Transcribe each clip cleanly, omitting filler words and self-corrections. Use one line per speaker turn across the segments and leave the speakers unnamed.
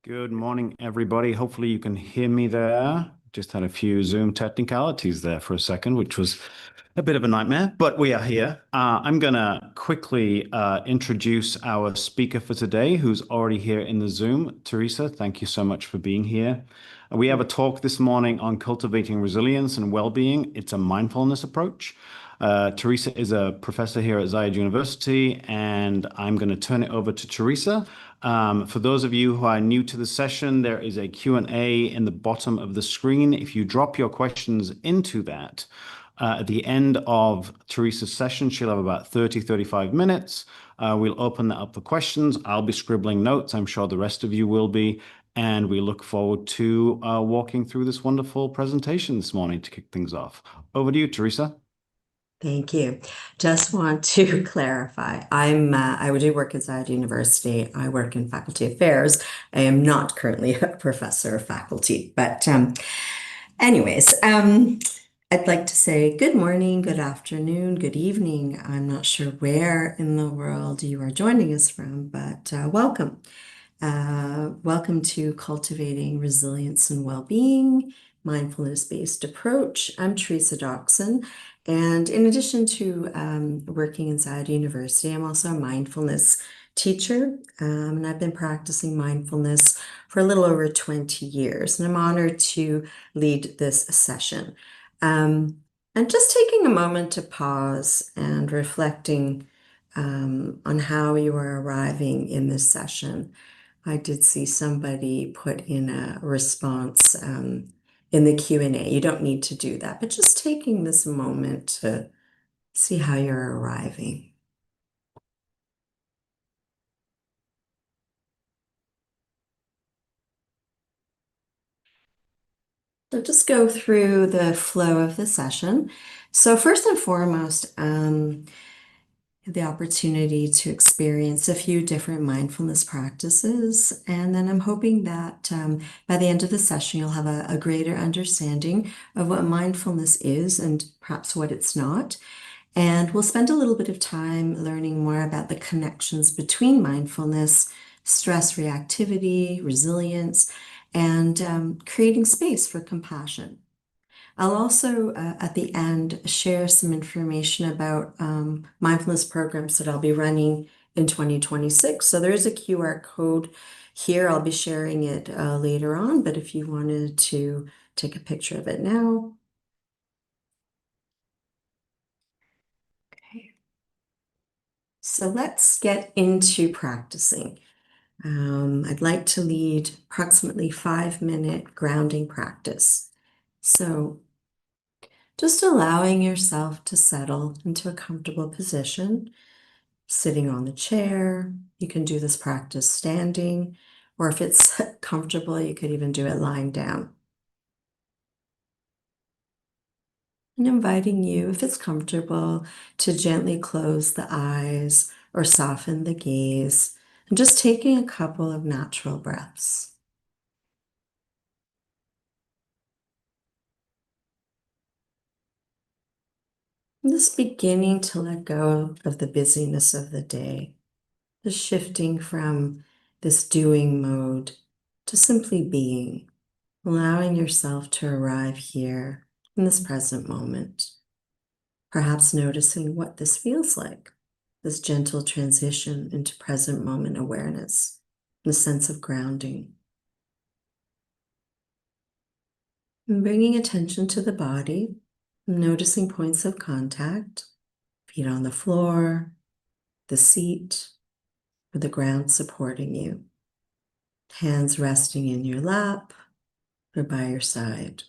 Good morning, everybody. Hopefully, you can hear me there. Just had a few Zoom technicalities there for a second, which was a bit of a nightmare, but we are here. I'm going to quickly introduce our speaker for today, who's already here in the Zoom. Teresa, thank you so much for being here. We have a talk this morning on cultivating resilience and well-being. It's a mindfulness approach. Teresa is a professor here at Zayed University, and I'm going to turn it over to Teresa. For those of you who are new to the session, there is a Q&A in the bottom of the screen. If you drop your questions into that, at the end of Teresa's session, she'll have about 35 minutes. We'll open that up for questions. I'll be scribbling notes. I'm sure the rest of you will be. And we look forward to walking through this wonderful presentation this morning to kick things off. Over to you, Teresa.
Thank you. Just want to clarify. I do work inside university. I work in faculty affairs. I am not currently a professor of faculty, but anyways, I'd like to say good morning, good afternoon, good evening. I'm not sure where in the world you are joining us from, but welcome. Welcome to Cultivating Resilience and Wellbeing, mindfulness-based approach. I'm Teresa Doxson, and in addition to working inside university, I'm also a mindfulness teacher, and I've been practicing mindfulness for a little over 20 years, and I'm honored to lead this session. And just taking a moment to pause and reflecting on how you are arriving in this session. I did see somebody put in a response in the Q&A. You don't need to do that, but just taking this moment to see how you're arriving. So just go through the flow of the session. So first and foremost, the opportunity to experience a few different mindfulness practices. And then I'm hoping that by the end of the session, you'll have a greater understanding of what mindfulness is and perhaps what it's not. And we'll spend a little bit of time learning more about the connections between mindfulness, stress reactivity, resilience, and creating space for compassion. I'll also, at the end, share some information about mindfulness programs that I'll be running in 2026. So there is a QR code here. I'll be sharing it later on, but if you wanted to take a picture of it now. Okay. So let's get into practicing. I'd like to lead approximately 5-minute grounding practice. So just allowing yourself to settle into a comfortable position, sitting on the chair. You can do this practice standing, or if it's comfortable, you could even do it lying down. And inviting you, if it's comfortable, to gently close the eyes or soften the gaze, and just taking a couple of natural breaths. And just beginning to let go of the busyness of the day. Just shifting from this doing mode to simply being, allowing yourself to arrive here in this present moment. Perhaps noticing what this feels like, this gentle transition into present moment awareness, and a sense of grounding. And bringing attention to the body, noticing points of contact, feet on the floor, the seat, or the ground supporting you. Hands resting in your lap or by your side.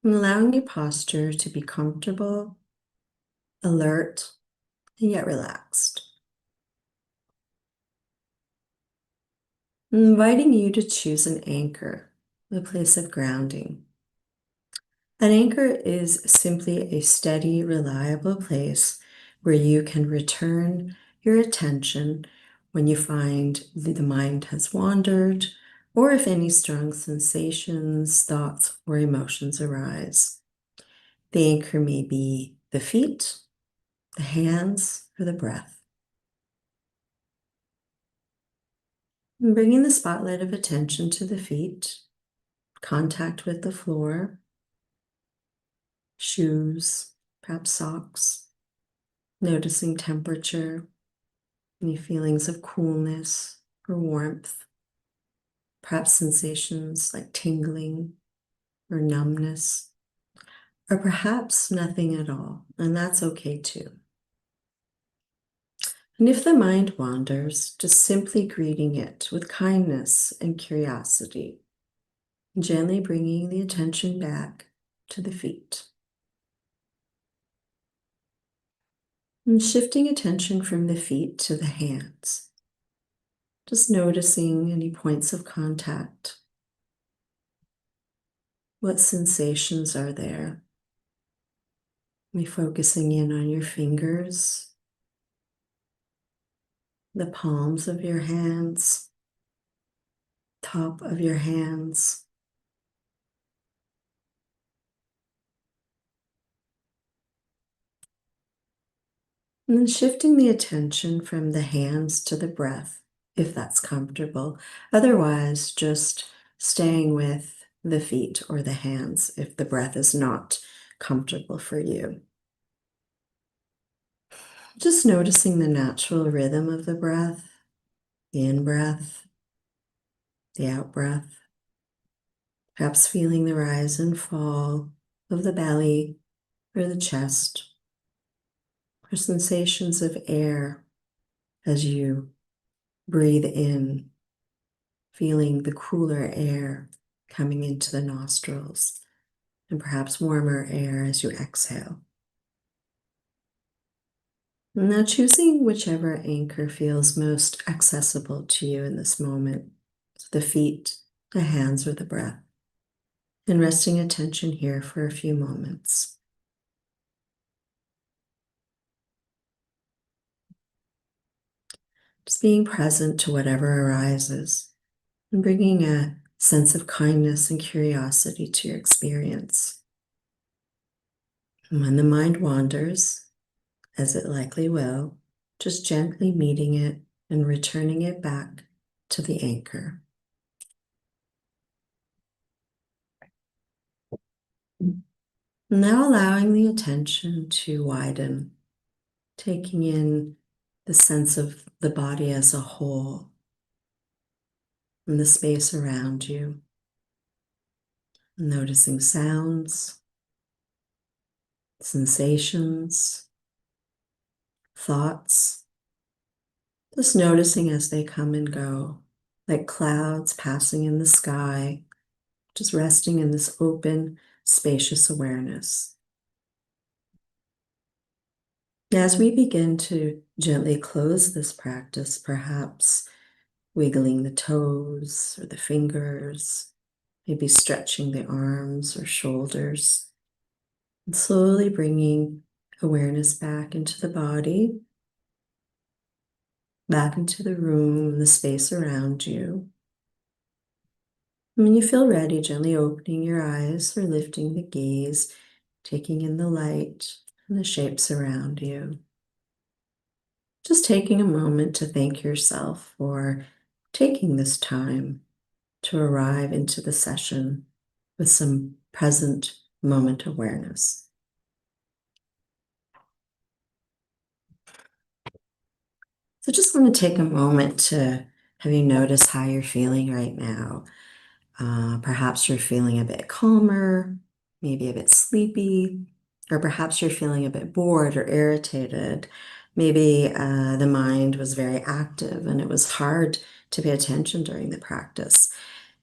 And allowing your posture to be comfortable, alert, and yet relaxed. And inviting you to choose an anchor, a place of grounding. An anchor is simply a steady, reliable place where you can return your attention when you find the mind has wandered, or if any strong sensations, thoughts, or emotions arise. The anchor may be the feet, the hands, or the breath. And bringing the spotlight of attention to the feet, contact with the floor, shoes, perhaps socks, noticing temperature, any feelings of coolness or warmth, perhaps sensations like tingling or numbness, or perhaps nothing at all, and that's okay too. And if the mind wanders, just simply greeting it with kindness and curiosity, gently bringing the attention back to the feet. And shifting attention from the feet to the hands, just noticing any points of contact. What sensations are there? Maybe focusing in on your fingers, the palms of your hands, top of your hands. And then shifting the attention from the hands to the breath, if that's comfortable. Otherwise, just staying with the feet or the hands if the breath is not comfortable for you. Just noticing the natural rhythm of the breath, the in-breath, the out-breath. Perhaps feeling the rise and fall of the belly or the chest, or sensations of air as you breathe in, feeling the cooler air coming into the nostrils, and perhaps warmer air as you exhale. Now choosing whichever anchor feels most accessible to you in this moment, so the feet, the hands, or the breath, and resting attention here for a few moments. Just being present to whatever arises and bringing a sense of kindness and curiosity to your experience. And when the mind wanders, as it likely will, just gently meeting it and returning it back to the anchor. Now allowing the attention to widen, taking in the sense of the body as a whole and the space around you, noticing sounds, sensations, thoughts, just noticing as they come and go, like clouds passing in the sky, just resting in this open, spacious awareness. As we begin to gently close this practice, perhaps wiggling the toes or the fingers, maybe stretching the arms or shoulders, and slowly bringing awareness back into the body, back into the room and the space around you. And when you feel ready, gently opening your eyes or lifting the gaze, taking in the light and the shapes around you. Just taking a moment to thank yourself for taking this time to arrive into the session with some present moment awareness. So just want to take a moment to have you notice how you're feeling right now. Perhaps you're feeling a bit calmer, maybe a bit sleepy, or perhaps you're feeling a bit bored or irritated. Maybe the mind was very active and it was hard to pay attention during the practice.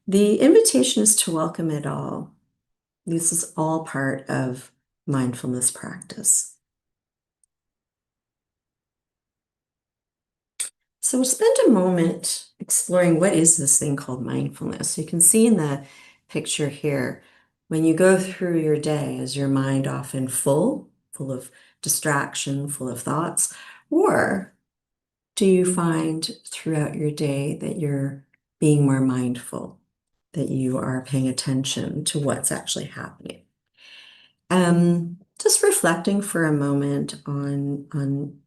The invitation is to welcome it all. This is all part of mindfulness practice. So we'll spend a moment exploring what is this thing called mindfulness. You can see in the picture here, when you go through your day, is your mind often full of distraction, full of thoughts? Or do you find throughout your day that you're being more mindful, that you are paying attention to what's actually happening? Just reflecting for a moment on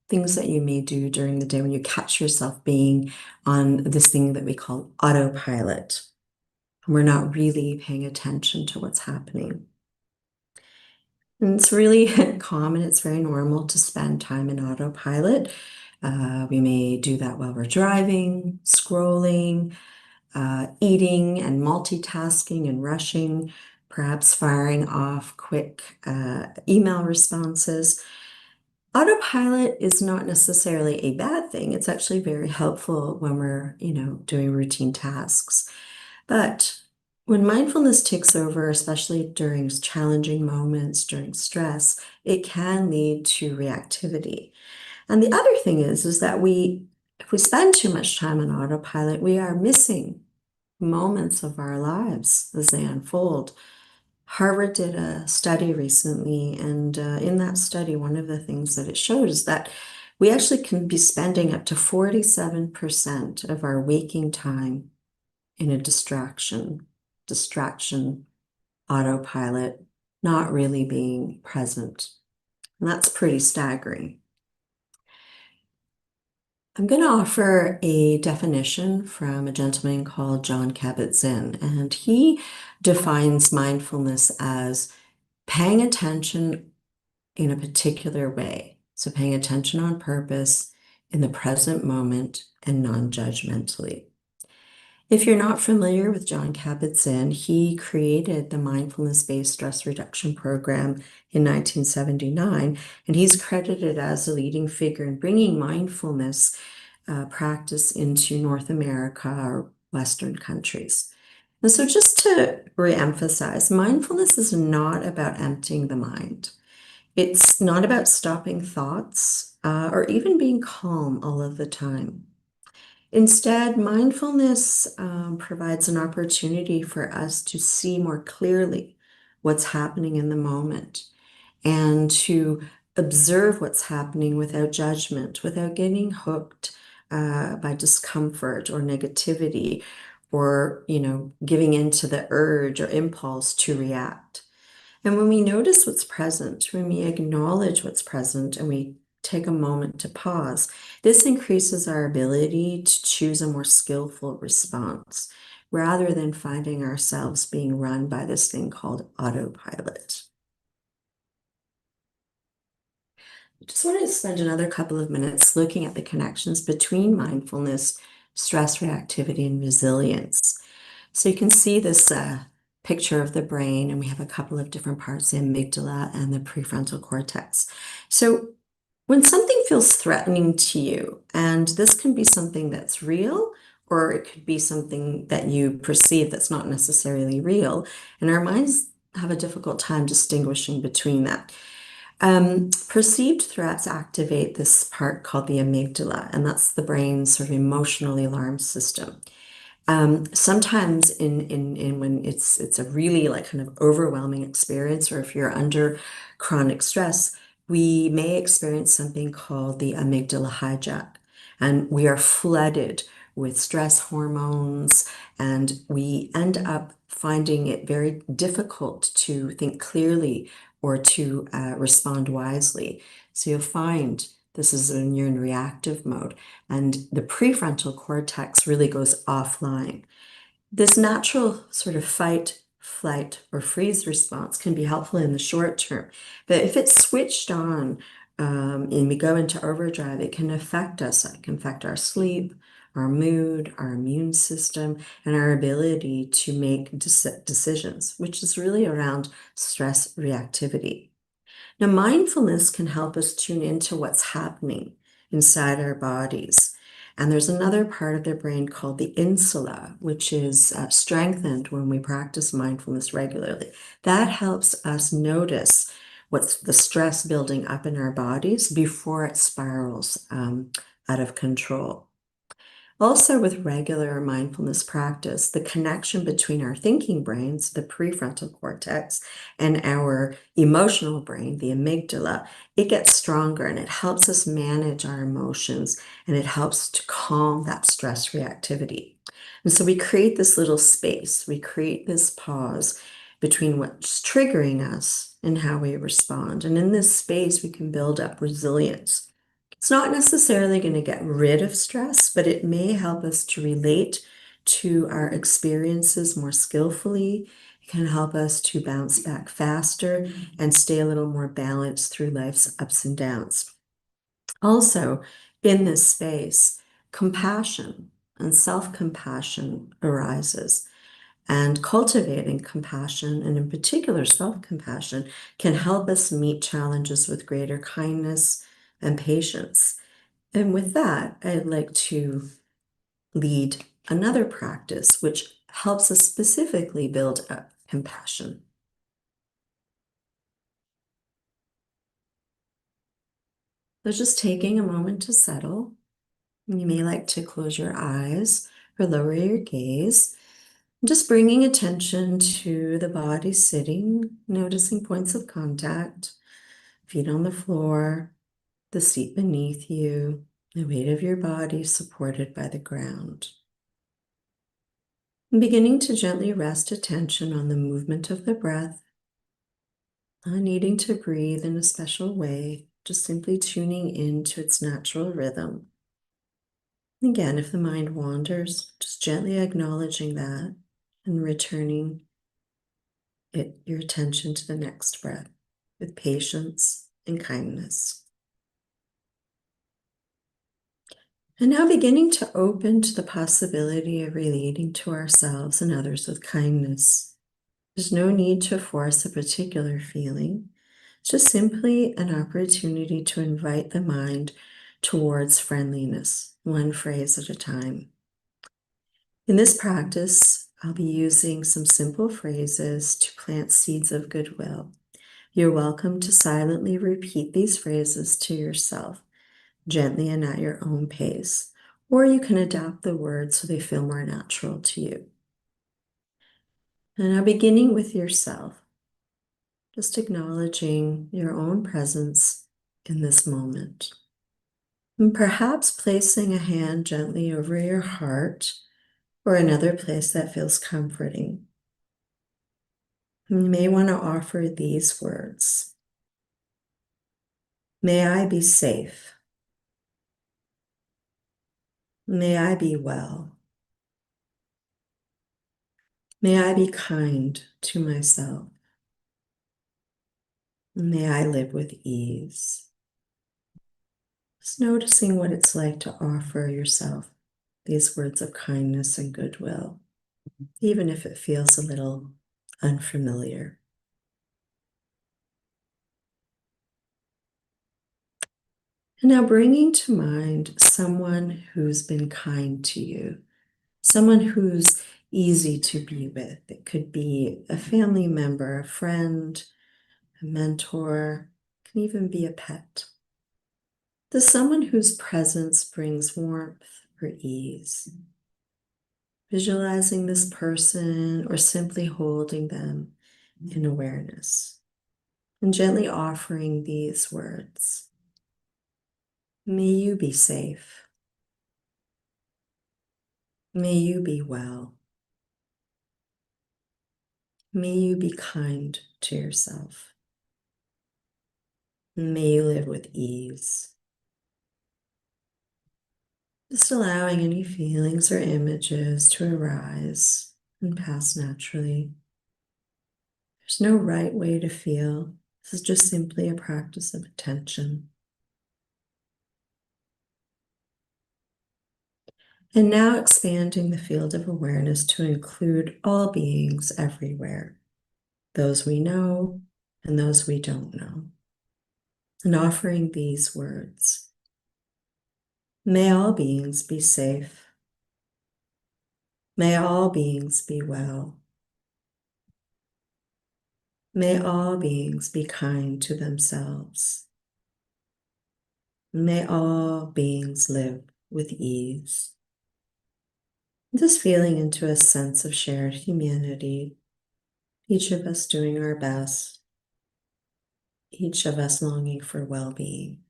things that you may do during the day when you catch yourself being on this thing that we call autopilot. We're not really paying attention to what's happening. And it's really common, it's very normal to spend time in autopilot. We may do that while we're driving, scrolling, eating and multitasking and rushing, perhaps firing off quick email responses. Autopilot is not necessarily a bad thing. It's actually very helpful when we're, doing routine tasks. But when mindfulness takes over, especially during challenging moments, during stress, it can lead to reactivity. And the other thing is that if we spend too much time on autopilot, we are missing moments of our lives as they unfold. Harvard did a study recently, and in that study, one of the things that it showed is that we actually can be spending up to 47% of our waking time in a distraction, autopilot, not really being present. And that's pretty staggering. I'm going to offer a definition from a gentleman called John Kabat-Zinn, and he defines mindfulness as paying attention in a particular way. So paying attention on purpose in the present moment and non-judgmentally. If you're not familiar with John Kabat-Zinn, he created the mindfulness-based stress reduction program in 1979, and he's credited as a leading figure in bringing mindfulness practice into North America or Western countries. And so just to reemphasize, mindfulness is not about emptying the mind. It's not about stopping thoughts or even being calm all of the time. Instead, mindfulness provides an opportunity for us to see more clearly what's happening in the moment and to observe what's happening without judgment, without getting hooked by discomfort or negativity or, giving into the urge or impulse to react. And when we notice what's present, when we acknowledge what's present and we take a moment to pause, this increases our ability to choose a more skillful response rather than finding ourselves being run by this thing called autopilot. I just wanted to spend another couple of minutes looking at the connections between mindfulness, stress reactivity, and resilience. So you can see this picture of the brain, and we have a couple of different parts, the amygdala and the prefrontal cortex. So when something feels threatening to you, and this can be something that's real, or it could be something that you perceive that's not necessarily real, and our minds have a difficult time distinguishing between that. Perceived threats activate this part called the amygdala, and that's the brain's sort of emotional alarm system. Sometimes in when it's a really like kind of overwhelming experience, or if you're under chronic stress, we may experience something called the amygdala hijack, and we are flooded with stress hormones, and we end up finding it very difficult to think clearly or to respond wisely. So you'll find this is when you're in reactive mode, and the prefrontal cortex really goes offline. This natural sort of fight, flight, or freeze response can be helpful in the short term, but if it's switched on and we go into overdrive, it can affect us. It can affect our sleep, our mood, our immune system, and our ability to make decisions, which is really around stress reactivity. Now, mindfulness can help us tune into what's happening inside our bodies. And there's another part of the brain called the insula, which is strengthened when we practice mindfulness regularly. That helps us notice what's the stress building up in our bodies before it spirals out of control. Also, with regular mindfulness practice, the connection between our thinking brains, the prefrontal cortex, and our emotional brain, the amygdala, it gets stronger and it helps us manage our emotions and it helps to calm that stress reactivity. And so we create this little space, we create this pause between what's triggering us and how we respond. And in this space, we can build up resilience. It's not necessarily going to get rid of stress, but it may help us to relate to our experiences more skillfully. It can help us to bounce back faster and stay a little more balanced through life's ups and downs. Also, in this space, compassion and self-compassion arises. And cultivating compassion, and in particular self-compassion, can help us meet challenges with greater kindness and patience. And with that, I'd like to lead another practice which helps us specifically build up compassion. So just taking a moment to settle. You may like to close your eyes or lower your gaze. Just bringing attention to the body sitting, noticing points of contact, feet on the floor, the seat beneath you, the weight of your body supported by the ground. And beginning to gently rest attention on the movement of the breath, not needing to breathe in a special way, just simply tuning into its natural rhythm. Again, if the mind wanders, just gently acknowledging that and returning your attention to the next breath with patience and kindness. And now beginning to open to the possibility of relating to ourselves and others with kindness. There's no need to force a particular feeling. It's just simply an opportunity to invite the mind towards friendliness, one phrase at a time. In this practice, I'll be using some simple phrases to plant seeds of goodwill. You're welcome to silently repeat these phrases to yourself, gently and at your own pace, or you can adapt the words so they feel more natural to you. And now beginning with yourself, just acknowledging your own presence in this moment. And perhaps placing a hand gently over your heart or another place that feels comforting. And you may want to offer these words. May I be safe. May I be well. May I be kind to myself. May I live with ease. Just noticing what it's like to offer yourself these words of kindness and goodwill, even if it feels a little unfamiliar. And now bringing to mind someone who's been kind to you, someone who's easy to be with. It could be a family member, a friend, a mentor, it can even be a pet. To someone whose presence brings warmth or ease. Visualizing this person or simply holding them in awareness and gently offering these words. May you be safe. May you be well. May you be kind to yourself. May you live with ease. Just allowing any feelings or images to arise and pass naturally. There's no right way to feel. This is just simply a practice of attention. And now expanding the field of awareness to include all beings everywhere, those we know and those we don't know. And offering these words. May all beings be safe. May all beings be well. May all beings be kind to themselves. May all beings live with ease. Just feeling into a sense of shared humanity, each of us doing our best, each of us longing for well-being.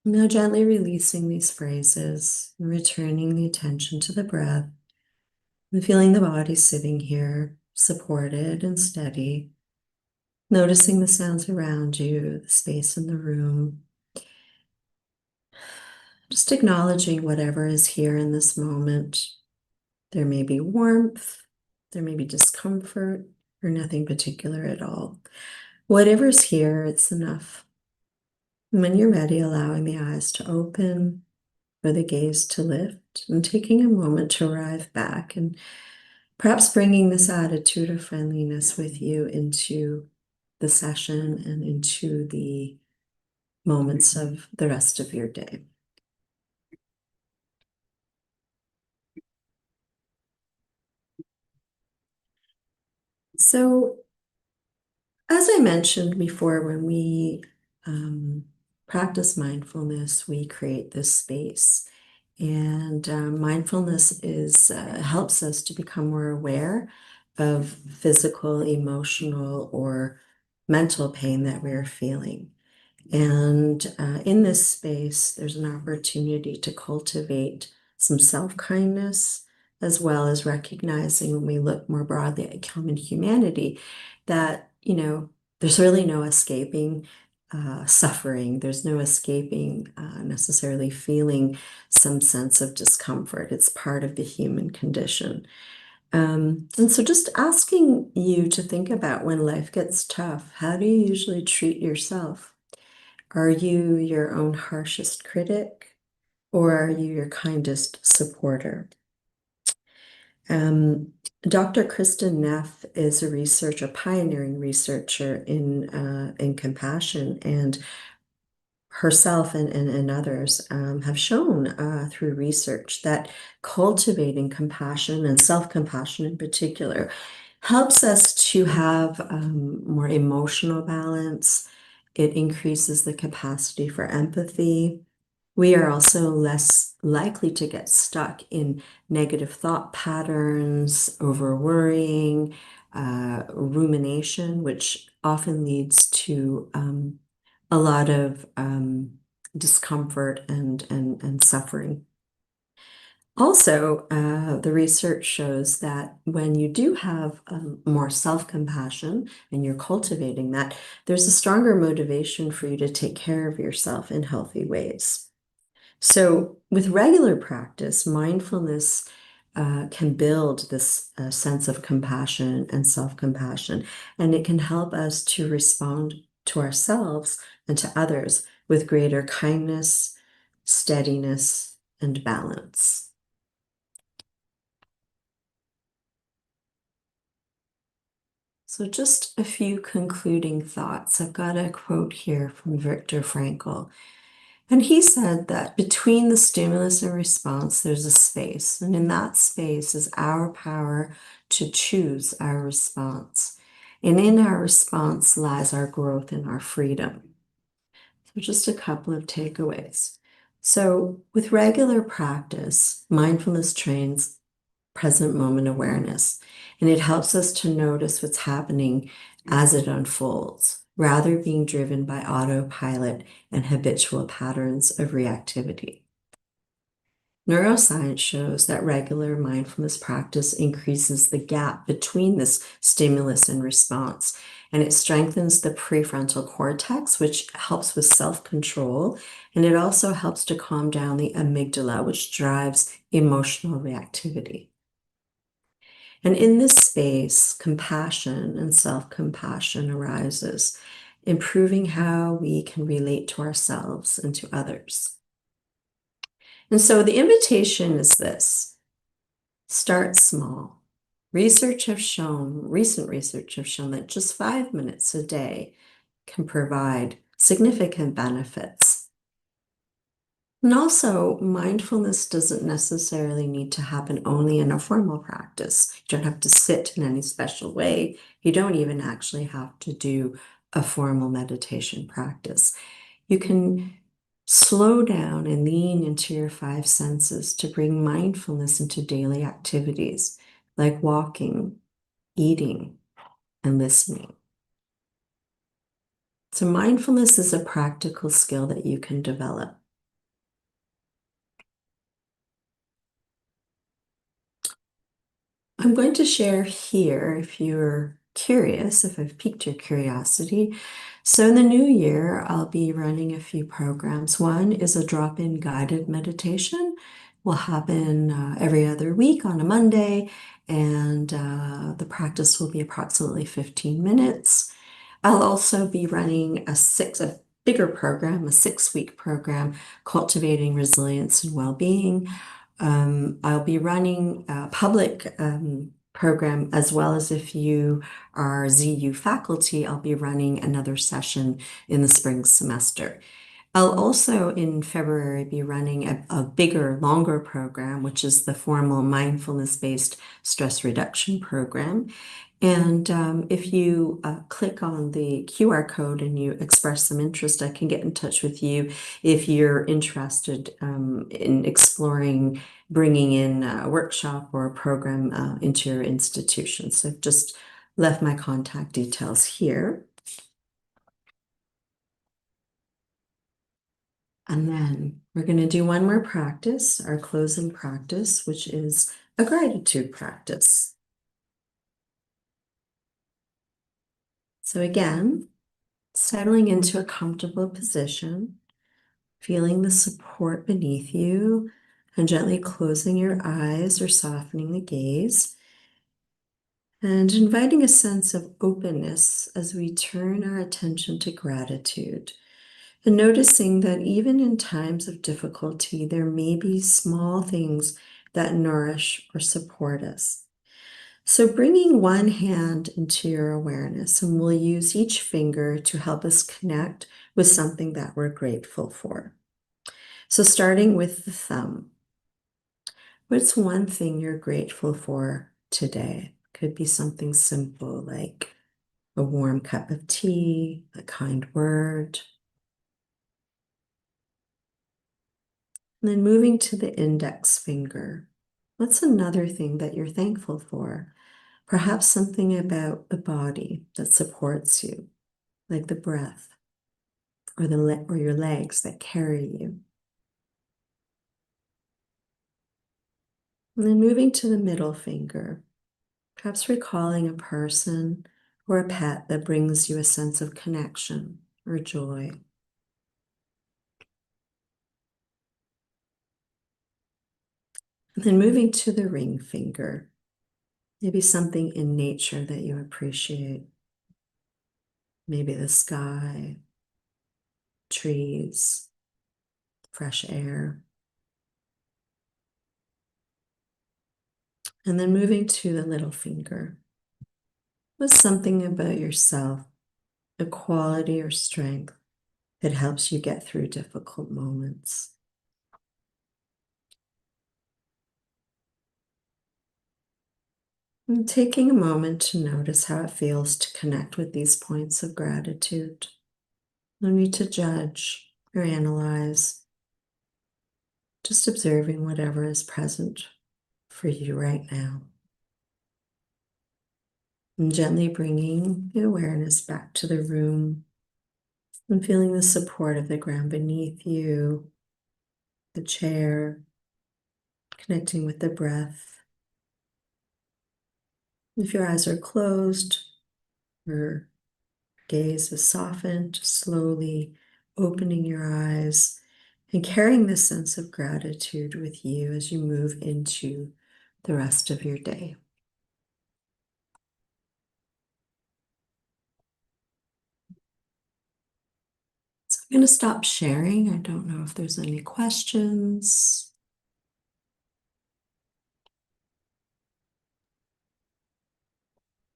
Now gently releasing these phrases and returning the attention to the breath and feeling the body sitting here supported and steady, noticing the sounds around you, the space in the room, just acknowledging whatever is here in this moment. There may be warmth, there may be discomfort, or nothing particular at all. Whatever's here, it's enough. When you're ready, allowing the eyes to open, for the gaze to lift, and taking a moment to arrive back, and perhaps bringing this attitude of friendliness with you into the session and into the moments of the rest of your day. So, as I mentioned before, when we practice mindfulness, we create this space. And mindfulness helps us to become more aware of physical, emotional, or mental pain that we're feeling. And in this space, there's an opportunity to cultivate some self-kindness, as well as recognizing when we look more broadly at common humanity, that, there's really no escaping suffering. There's no escaping necessarily feeling some sense of discomfort. It's part of the human condition. And so just asking you to think about when life gets tough, how do you usually treat yourself? Are you your own harshest critic, or are you your kindest supporter? Dr. Kristen Neff is a pioneering researcher in compassion, and herself and others have shown through research that cultivating compassion and self-compassion in particular helps us to have more emotional balance. It increases the capacity for empathy. We are also less likely to get stuck in negative thought patterns, over worrying, rumination, which often leads to a lot of discomfort and suffering. Also, the research shows that when you do have more self-compassion and you're cultivating that, there's a stronger motivation for you to take care of yourself in healthy ways. So, with regular practice, mindfulness can build this sense of compassion and self-compassion, and it can help us to respond to ourselves and to others with greater kindness, steadiness, and balance. So, just a few concluding thoughts. I've got a quote here from Viktor Frankl. And he said that between the stimulus and response, there's a space. And in that space is our power to choose our response. And in our response lies our growth and our freedom. So, just a couple of takeaways. So, with regular practice, mindfulness trains present moment awareness, and it helps us to notice what's happening as it unfolds, rather being driven by autopilot and habitual patterns of reactivity. Neuroscience shows that regular mindfulness practice increases the gap between this stimulus and response, and it strengthens the prefrontal cortex, which helps with self-control, and it also helps to calm down the amygdala, which drives emotional reactivity. And in this space, compassion and self-compassion arises, improving how we can relate to ourselves and to others. And so the invitation is this: start small. Recent research have shown that just 5 minutes a day can provide significant benefits. And also, mindfulness doesn't necessarily need to happen only in a formal practice. You don't have to sit in any special way. You don't even actually have to do a formal meditation practice. You can slow down and lean into your 5 senses to bring mindfulness into daily activities like walking, eating, and listening. So mindfulness is a practical skill that you can develop. I'm going to share here if you're curious, if I've piqued your curiosity. So, in the new year, I'll be running a few programs. One is a drop-in guided meditation. Will happen every other week on a Monday, and the practice will be approximately 15 minutes. I'll also be running a bigger program, a 6-week program, Cultivating Resilience and Wellbeing. I'll be running a public program as well as if you are ZU faculty, I'll be running another session in the spring semester. I'll also in February be running a bigger, longer program, which is the formal mindfulness-based stress reduction program. And if you click on the QR code and you express some interest, I can get in touch with you if you're interested in exploring bringing in a workshop or a program into your institution. So I've just left my contact details here. And then we're going to do one more practice, our closing practice, which is a gratitude practice. So again, settling into a comfortable position, feeling the support beneath you, and gently closing your eyes or softening the gaze, and inviting a sense of openness as we turn our attention to gratitude. And noticing that even in times of difficulty, there may be small things that nourish or support us. So bringing one hand into your awareness, and we'll use each finger to help us connect with something that we're grateful for. So starting with the thumb, what's one thing you're grateful for today? Could be something simple like a warm cup of tea, a kind word. And then moving to the index finger, what's another thing that you're thankful for? Perhaps something about the body that supports you, like the breath or or your legs that carry you. And then moving to the middle finger, perhaps recalling a person or a pet that brings you a sense of connection or joy. And then moving to the ring finger, maybe something in nature that you appreciate. Maybe the sky, trees, fresh air. And then moving to the little finger, what's something about yourself, a quality or strength that helps you get through difficult moments. And taking a moment to notice how it feels to connect with these points of gratitude. No need to judge or analyze, just observing whatever is present for you right now. And gently bringing the awareness back to the room and feeling the support of the ground beneath you, the chair, connecting with the breath. If your eyes are closed or gaze is softened, just slowly opening your eyes and carrying this sense of gratitude with you as you move into the rest of your day. So I'm going to stop sharing. I don't know if there's any questions.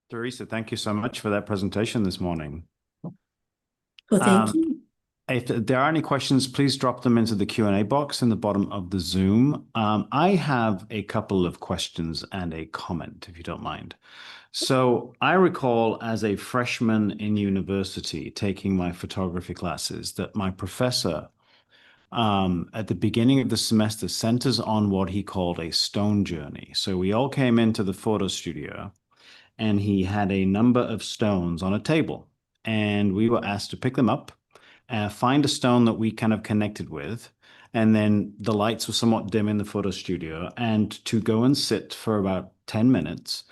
Teresa, thank you so much for that presentation this morning.
Well, thank you.
If there are any questions, please drop them into the Q&A box in the bottom of the Zoom. I have a couple of questions and a comment, if you don't mind. So I recall as a freshman in university taking my photography classes that my professor at the beginning of the semester sent us on what he called a stone journey. So we all came into the photo studio and he had a number of stones on a table and we were asked to pick them up find a stone that we kind of connected with, and then the lights were somewhat dim in the photo studio, and to go and sit for about 10 minutes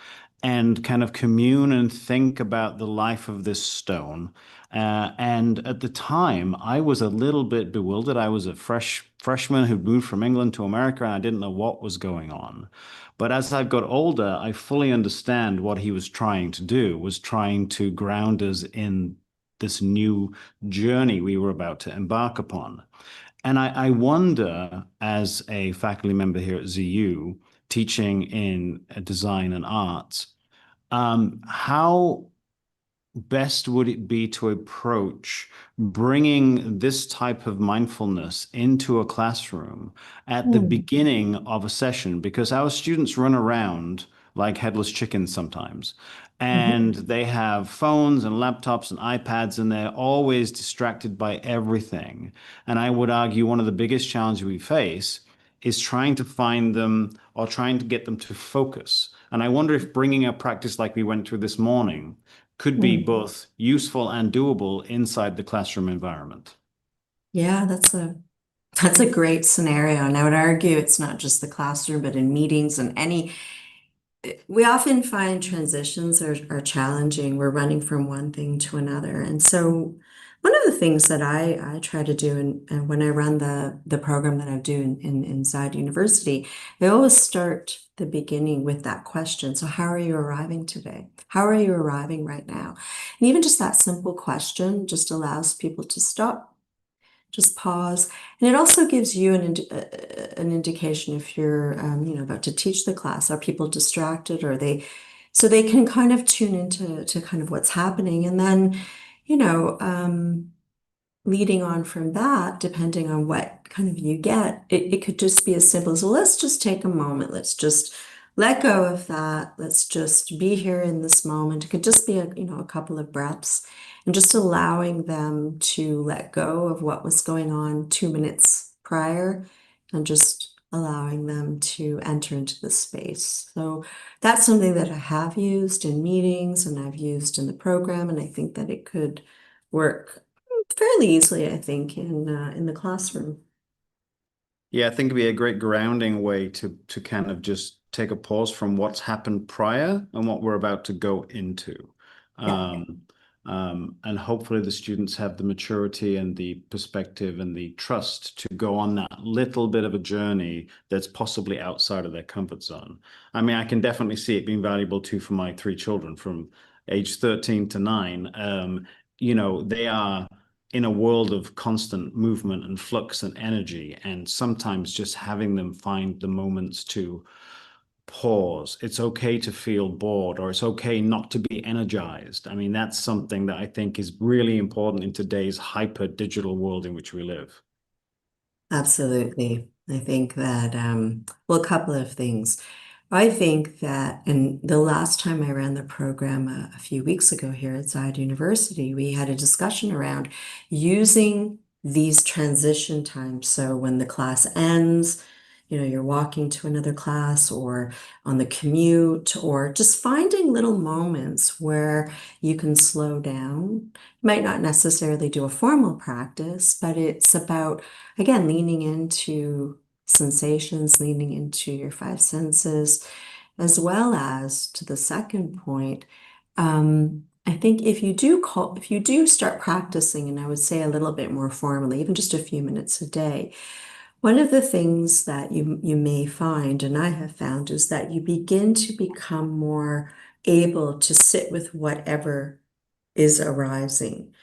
and kind of commune and think about the life of this stone. And at the time, I was a little bit bewildered. I was a freshman who'd moved from England to America, and I didn't know what was going on. But as I've got older, I fully understand what he was trying to do, was trying to ground us in this new journey we were about to embark upon. And I wonder, as a faculty member here at ZU, teaching in design and arts, how best would it be to approach bringing this type of mindfulness into a classroom at the
Hmm.
beginning of a session? Because our students run around like headless chickens sometimes,
Mhm.
and they have phones and laptops and iPads, and they're always distracted by everything. And I would argue one of the biggest challenges we face is trying to find them or trying to get them to focus. And I wonder if bringing a practice like we went through this morning could be
Hmm.
both useful and doable inside the classroom environment.
Yeah, that's a great scenario. And I would argue it's not just the classroom, but in meetings and any we often find transitions are challenging. We're running from one thing to another. And so one of the things that I try to do and when I run the program that I do inside university, I always start the beginning with that question. So how are you arriving today? How are you arriving right now? And even just that simple question just allows people to stop, just pause. And it also gives you an indication if you're, about to teach the class. Are people distracted? Or are they, so they can kind of tune into to kind of what's happening. And then, you know, leading on from that, depending on what kind of you get, it could just be as simple as, well, let's just take a moment. Let's just let go of that. Let's just be here in this moment. It could just be a couple of breaths and just allowing them to let go of what was going on 2 minutes prior and just allowing them to enter into the space. So that's something that I have used in meetings and I've used in the program, and I think that it could work fairly easily, I think, in the classroom.
Yeah, I think it'd be a great grounding way to kind of just take a pause from what's happened prior and what we're about to go into.
Yeah,
Um, and hopefully the students have the maturity and the perspective and the trust to go on that little bit of a journey that's possibly outside of their comfort zone. I mean, I can definitely see it being valuable too for my three children from age 13 to 9. They are in a world of constant movement and flux and energy, and sometimes just having them find the moments to pause. It's okay to feel bored, or it's okay not to be energized. I mean, that's something that I think is really important in today's hyper digital world in which we live.
absolutely. I think that, well, a couple of things. I think that, and the last time I ran the program a few weeks ago here at Zayed University, we had a discussion around using these transition times. So when the class ends, you're walking to another class or on the commute, or just finding little moments where you can slow down. You might not necessarily do a formal practice, but it's about, again, leaning into sensations, leaning into your five senses, as well as to the second point. I think if you do start practicing, and I would say a little bit more formally, even just a few minutes a day, one of the things that you may find, and I have found, is that you begin to become more able to sit with whatever is arising.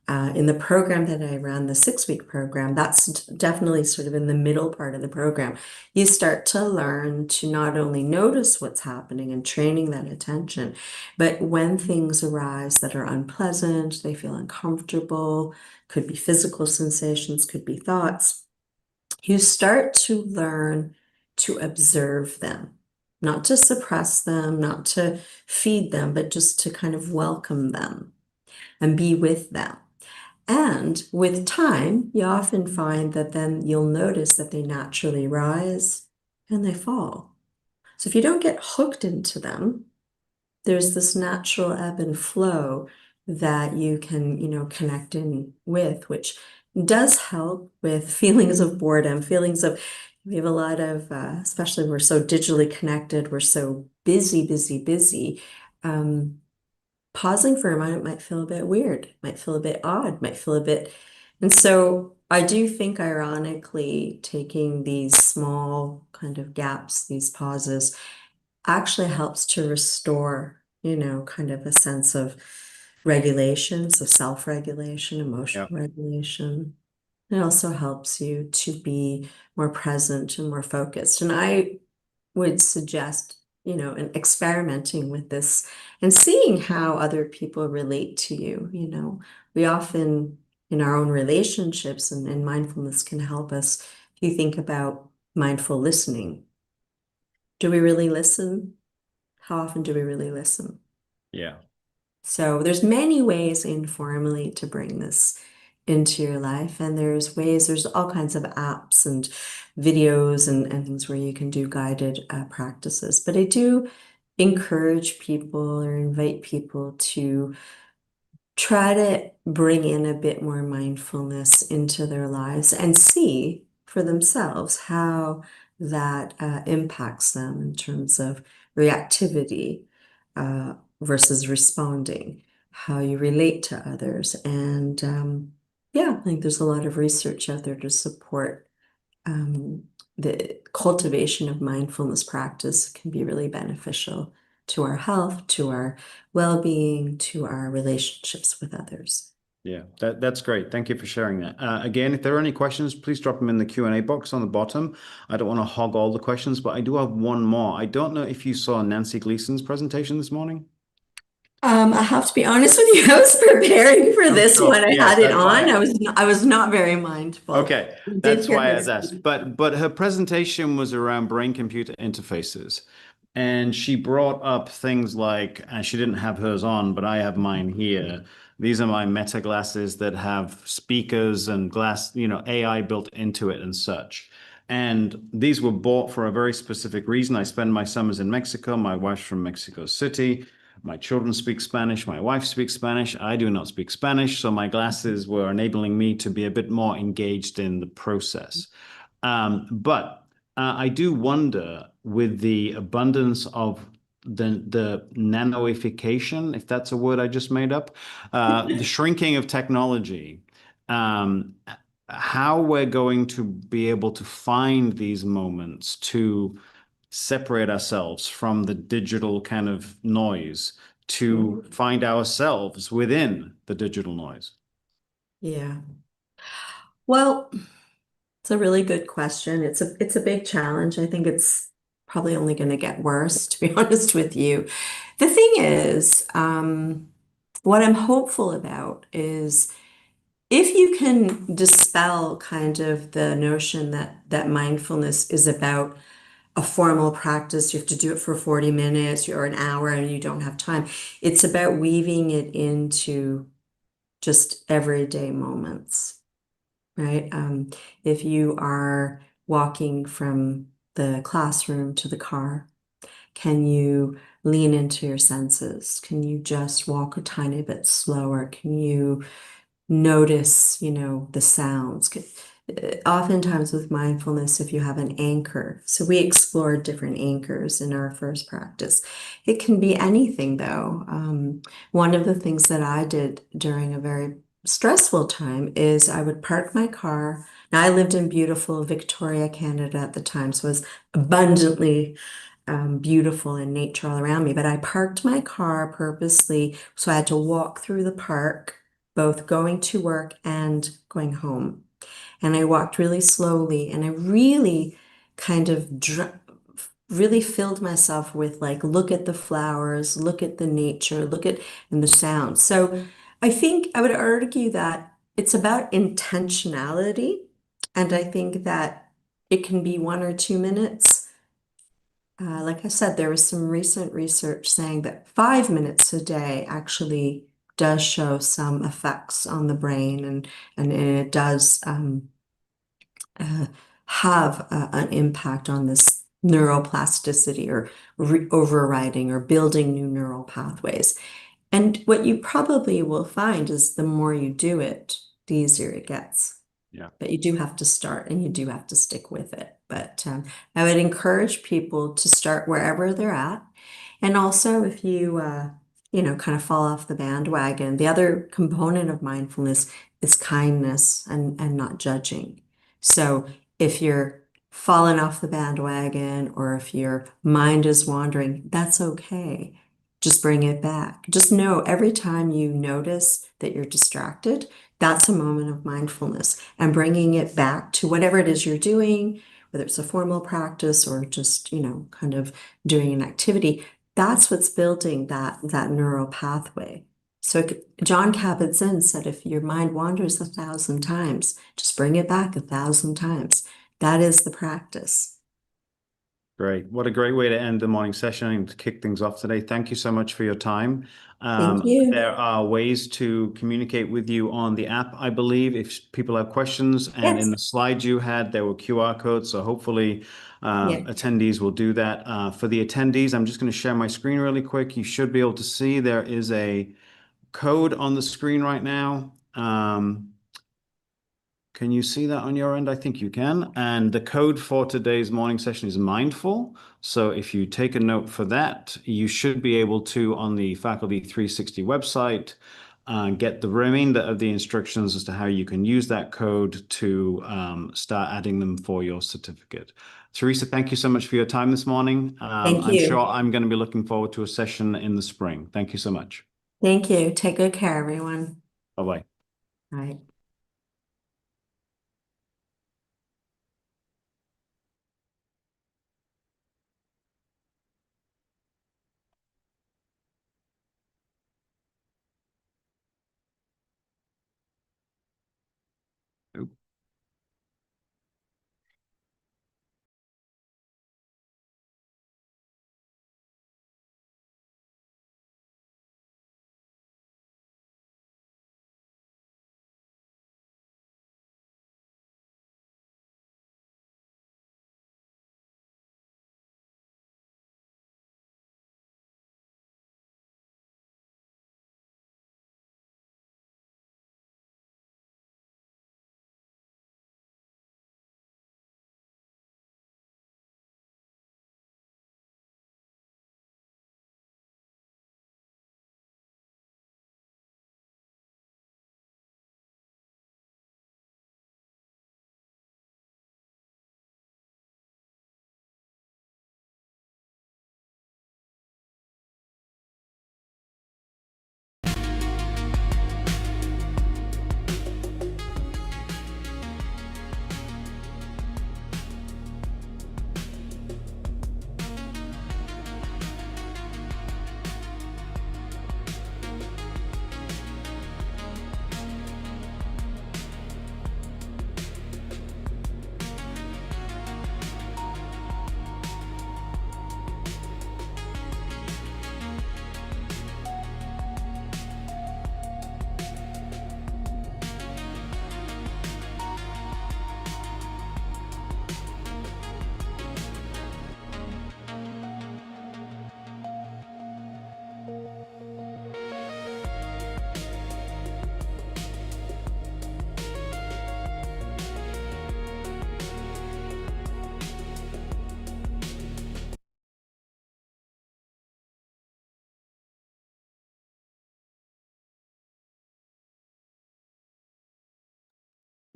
In the program that I ran, the 6-week program, that's definitely sort of in the middle part of the program. You start to learn to not only notice what's happening and training that attention, but when things arise that are unpleasant, they feel uncomfortable, could be physical sensations, could be thoughts, you start to learn to observe them, not to suppress them, not to feed them, but just to kind of welcome them and be with them. And with time, you often find that then you'll notice that they naturally rise and they fall. So if you don't get hooked into them, there's this natural ebb and flow, that you can, connect in with, which does help with feelings of boredom, feelings of, we have a lot of, especially we're so digitally connected, we're so busy, busy, busy. Um, Pausing for a moment might feel a bit weird, might feel a bit odd, might feel a bit. And so I do think, ironically, taking these small kind of gaps, these pauses, actually helps to restore, kind of a sense of regulation, so self-regulation,
Yeah.
emotional regulation. It also helps you to be more present and more focused. And I would suggest, and experimenting with this and seeing how other people relate to you. We often, in our own relationships, and mindfulness can help us. If you think about mindful listening, do we really listen? How often do we really listen?
Yeah.
So there's many ways informally to bring this into your life. And there's all kinds of apps and videos and things where you can do guided practices. But I do encourage people or invite people to try to bring in a bit more mindfulness into their lives and see for themselves how that impacts them in terms of reactivity versus responding, how you relate to others. And yeah, I think there's a lot of research out there to support um, the cultivation of mindfulness practice can be really beneficial to our health, to our well-being, to our relationships with others.
Yeah, that's great. Thank you for sharing that. Again, if there are any questions, please drop them in the Q&A box on the bottom. I don't want to hog all the questions, but I do have one more. I don't know if you saw Nancy Gleason's presentation this morning.
I have to be honest with you. I was preparing for
I'm
this
sure.
when I
Yes,
had it
that's
on.
why.
I was not very mindful.
Okay,
I did
that's
hear
why
her
I was asked.
speak.
But her presentation was around brain-computer interfaces, and she brought up things like, and she didn't have hers on, but I have mine here. These are my Meta glasses that have speakers and glass, AI built into it and such. And these were bought for a very specific reason. I spend my summers in Mexico. My wife's from Mexico City. My children speak Spanish. My wife speaks Spanish. I do not speak Spanish. So my glasses were enabling me to be a bit more engaged in the process. But I do wonder with the abundance of the nanoification, if that's a word I just made up, the shrinking of technology, um, how we're going to be able to find these moments to separate ourselves from the digital kind of noise to
Mhm.
find ourselves within the digital noise.
Yeah. Well, it's a really good question. It's a big challenge. I think it's probably only going to get worse, to be honest with you. The thing is, what I'm hopeful about is if you can dispel kind of the notion that mindfulness is about a formal practice, you have to do it for 40 minutes or an hour and you don't have time. It's about weaving it into just everyday moments, right? If you are walking from the classroom to the car, can you lean into your senses? Can you just walk a tiny bit slower? Can you notice, the sounds? Oftentimes with mindfulness, if you have an anchor, so we explored different anchors in our first practice. It can be anything though. One of the things that I did during a very stressful time is I would park my car. Now I lived in beautiful Victoria, Canada at the time, so it was abundantly beautiful and nature all around me. But I parked my car purposely, so I had to walk through the park, both going to work and going home. And I walked really slowly, and I really kind of really filled myself with like, look at the flowers, look at the nature, look at and the sound. So I think I would argue that it's about intentionality, and I think that it can be 1 or 2 minutes. Like I said, there was some recent research saying that 5 minutes a day actually does show some effects on the brain, and it does uh, have an impact on this neuroplasticity or overriding or building new neural pathways. And what you probably will find is the more you do it, the easier it gets.
Yeah.
But you do have to start and you do have to stick with it. But I would encourage people to start wherever they're at. And also, if you kind of fall off the bandwagon, the other component of mindfulness is kindness and not judging. So if you're falling off the bandwagon or if your mind is wandering, that's okay. Just bring it back. Just know every time you notice that you're distracted, that's a moment of mindfulness and bringing it back to whatever it is you're doing, whether it's a formal practice or just, kind of doing an activity. That's what's building that neural pathway. So John Kabat-Zinn said, if your mind wanders 1,000 times, just bring it back 1,000 times. That is the practice.
Great. What a great way to end the morning session and to kick things off today. Thank you so much for your time.
Thank you.
There are ways to communicate with you on the app, I believe, if people have questions. And in
Yes.
the slides you had, there were QR codes. So hopefully
Yeah.
attendees will do that. For the attendees, I'm just going to share my screen really quick. You should be able to see there is a code on the screen right now. Can you see that on your end? I think you can. And the code for today's morning session is mindful. So if you take a note for that, you should be able to, on the Faculty 360 website, get the remainder of the instructions as to how you can use that code to start adding them for your certificate. Teresa, thank you so much for your time this morning.
Thank
I'm sure
you.
I'm going to be looking forward to a session in the spring. Thank you so much.
Thank you. Take good care, everyone.
Bye-bye.
All right.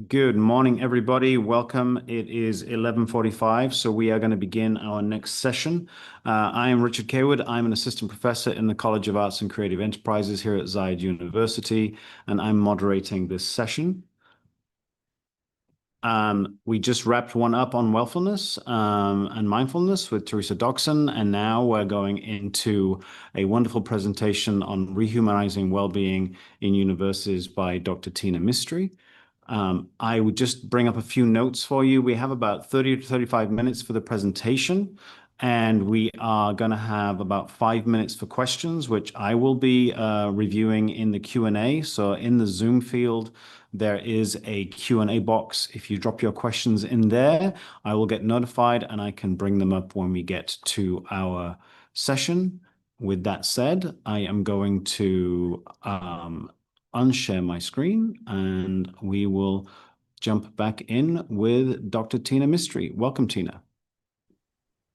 Good morning, everybody. Welcome. It is 11:45, so we are going to begin our next session. I am Richard Kaywood. I'm an assistant professor in the College of Arts and Creative Enterprises here at Zayed University, and I'm moderating this session. We just wrapped one up on wellfulness and mindfulness with Teresa Doxson, and now we're going into a wonderful presentation on rehumanizing well-being in universities by Dr. Tina Mistry. I would just bring up a few notes for you. We have about 30 to 35 minutes for the presentation, and we are going to have about 5 minutes for questions, which I will be reviewing in the Q&A. So in the Zoom field, there is a Q&A box. If you drop your questions in there, I will get notified and I can bring them up when we get to our session. with that said, I am going to unshare my screen and we will jump back in with Dr. Tina Mystery. Welcome, Tina.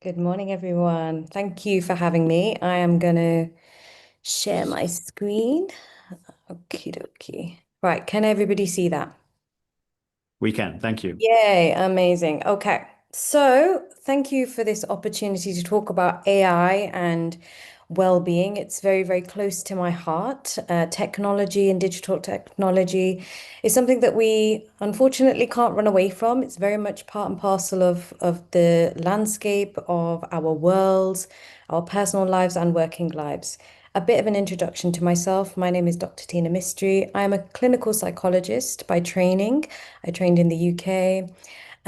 Good morning, everyone. Thank you for having me. I am going to share my screen. Okie dokie. Right, can everybody see that?
We can. Thank you.
Yay, amazing. Okay. So, thank you for this opportunity to talk about AI and well-being. It's very, very close to my heart. Technology and digital technology is something that we unfortunately can't run away from. It's very much part and parcel of the landscape of our worlds, our personal lives and working lives. A bit of an introduction to myself. My name is Dr. Tina Mystery. I am a clinical psychologist by training. I trained in the UK.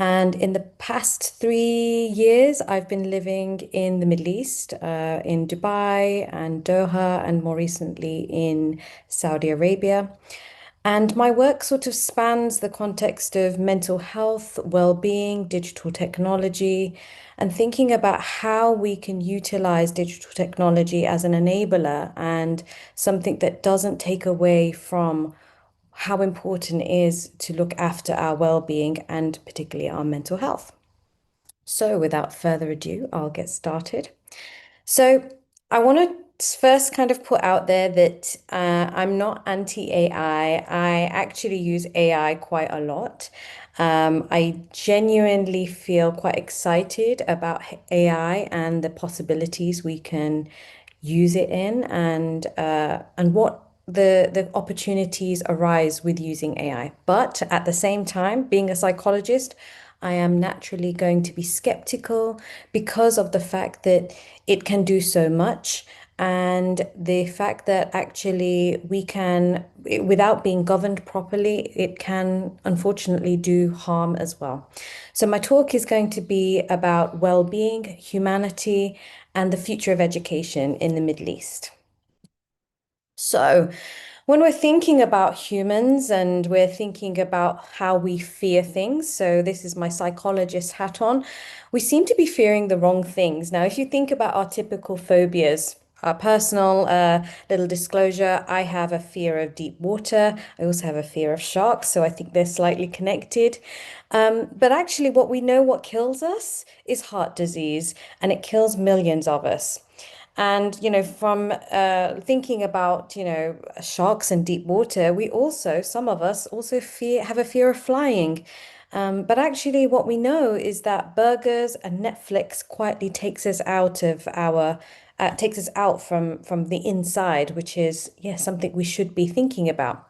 And in the past 3 years, I've been living in the Middle East, in Dubai and Doha, and more recently in Saudi Arabia. And my work sort of spans the context of mental health, well-being, digital technology, and thinking about how we can utilize digital technology as an enabler and something that doesn't take away from how important it is to look after our well-being and particularly our mental health. So, without further ado, I'll get started. So, I want to first kind of put out there that I'm not anti-AI. I actually use AI quite a lot. I genuinely feel quite excited about AI and the possibilities we can use it in, and what the opportunities arise with using AI. But at the same time, being a psychologist, I am naturally going to be skeptical because of the fact that it can do so much, and the fact that actually we can, without being governed properly, it can unfortunately do harm as well. So, my talk is going to be about well-being, humanity, and the future of education in the Middle East. So, when we're thinking about humans and we're thinking about how we fear things, so this is my psychologist hat on, we seem to be fearing the wrong things. Now, if you think about our typical phobias, personal little disclosure, I have a fear of deep water. I also have a fear of sharks, so I think they're slightly connected. But actually, what we know what kills us is heart disease, and it kills millions of us. And, from thinking about, sharks and deep water, we also, some of us also have a fear of flying. But actually, what we know is that burgers and Netflix quietly takes us out from the inside, which is, yeah, something we should be thinking about.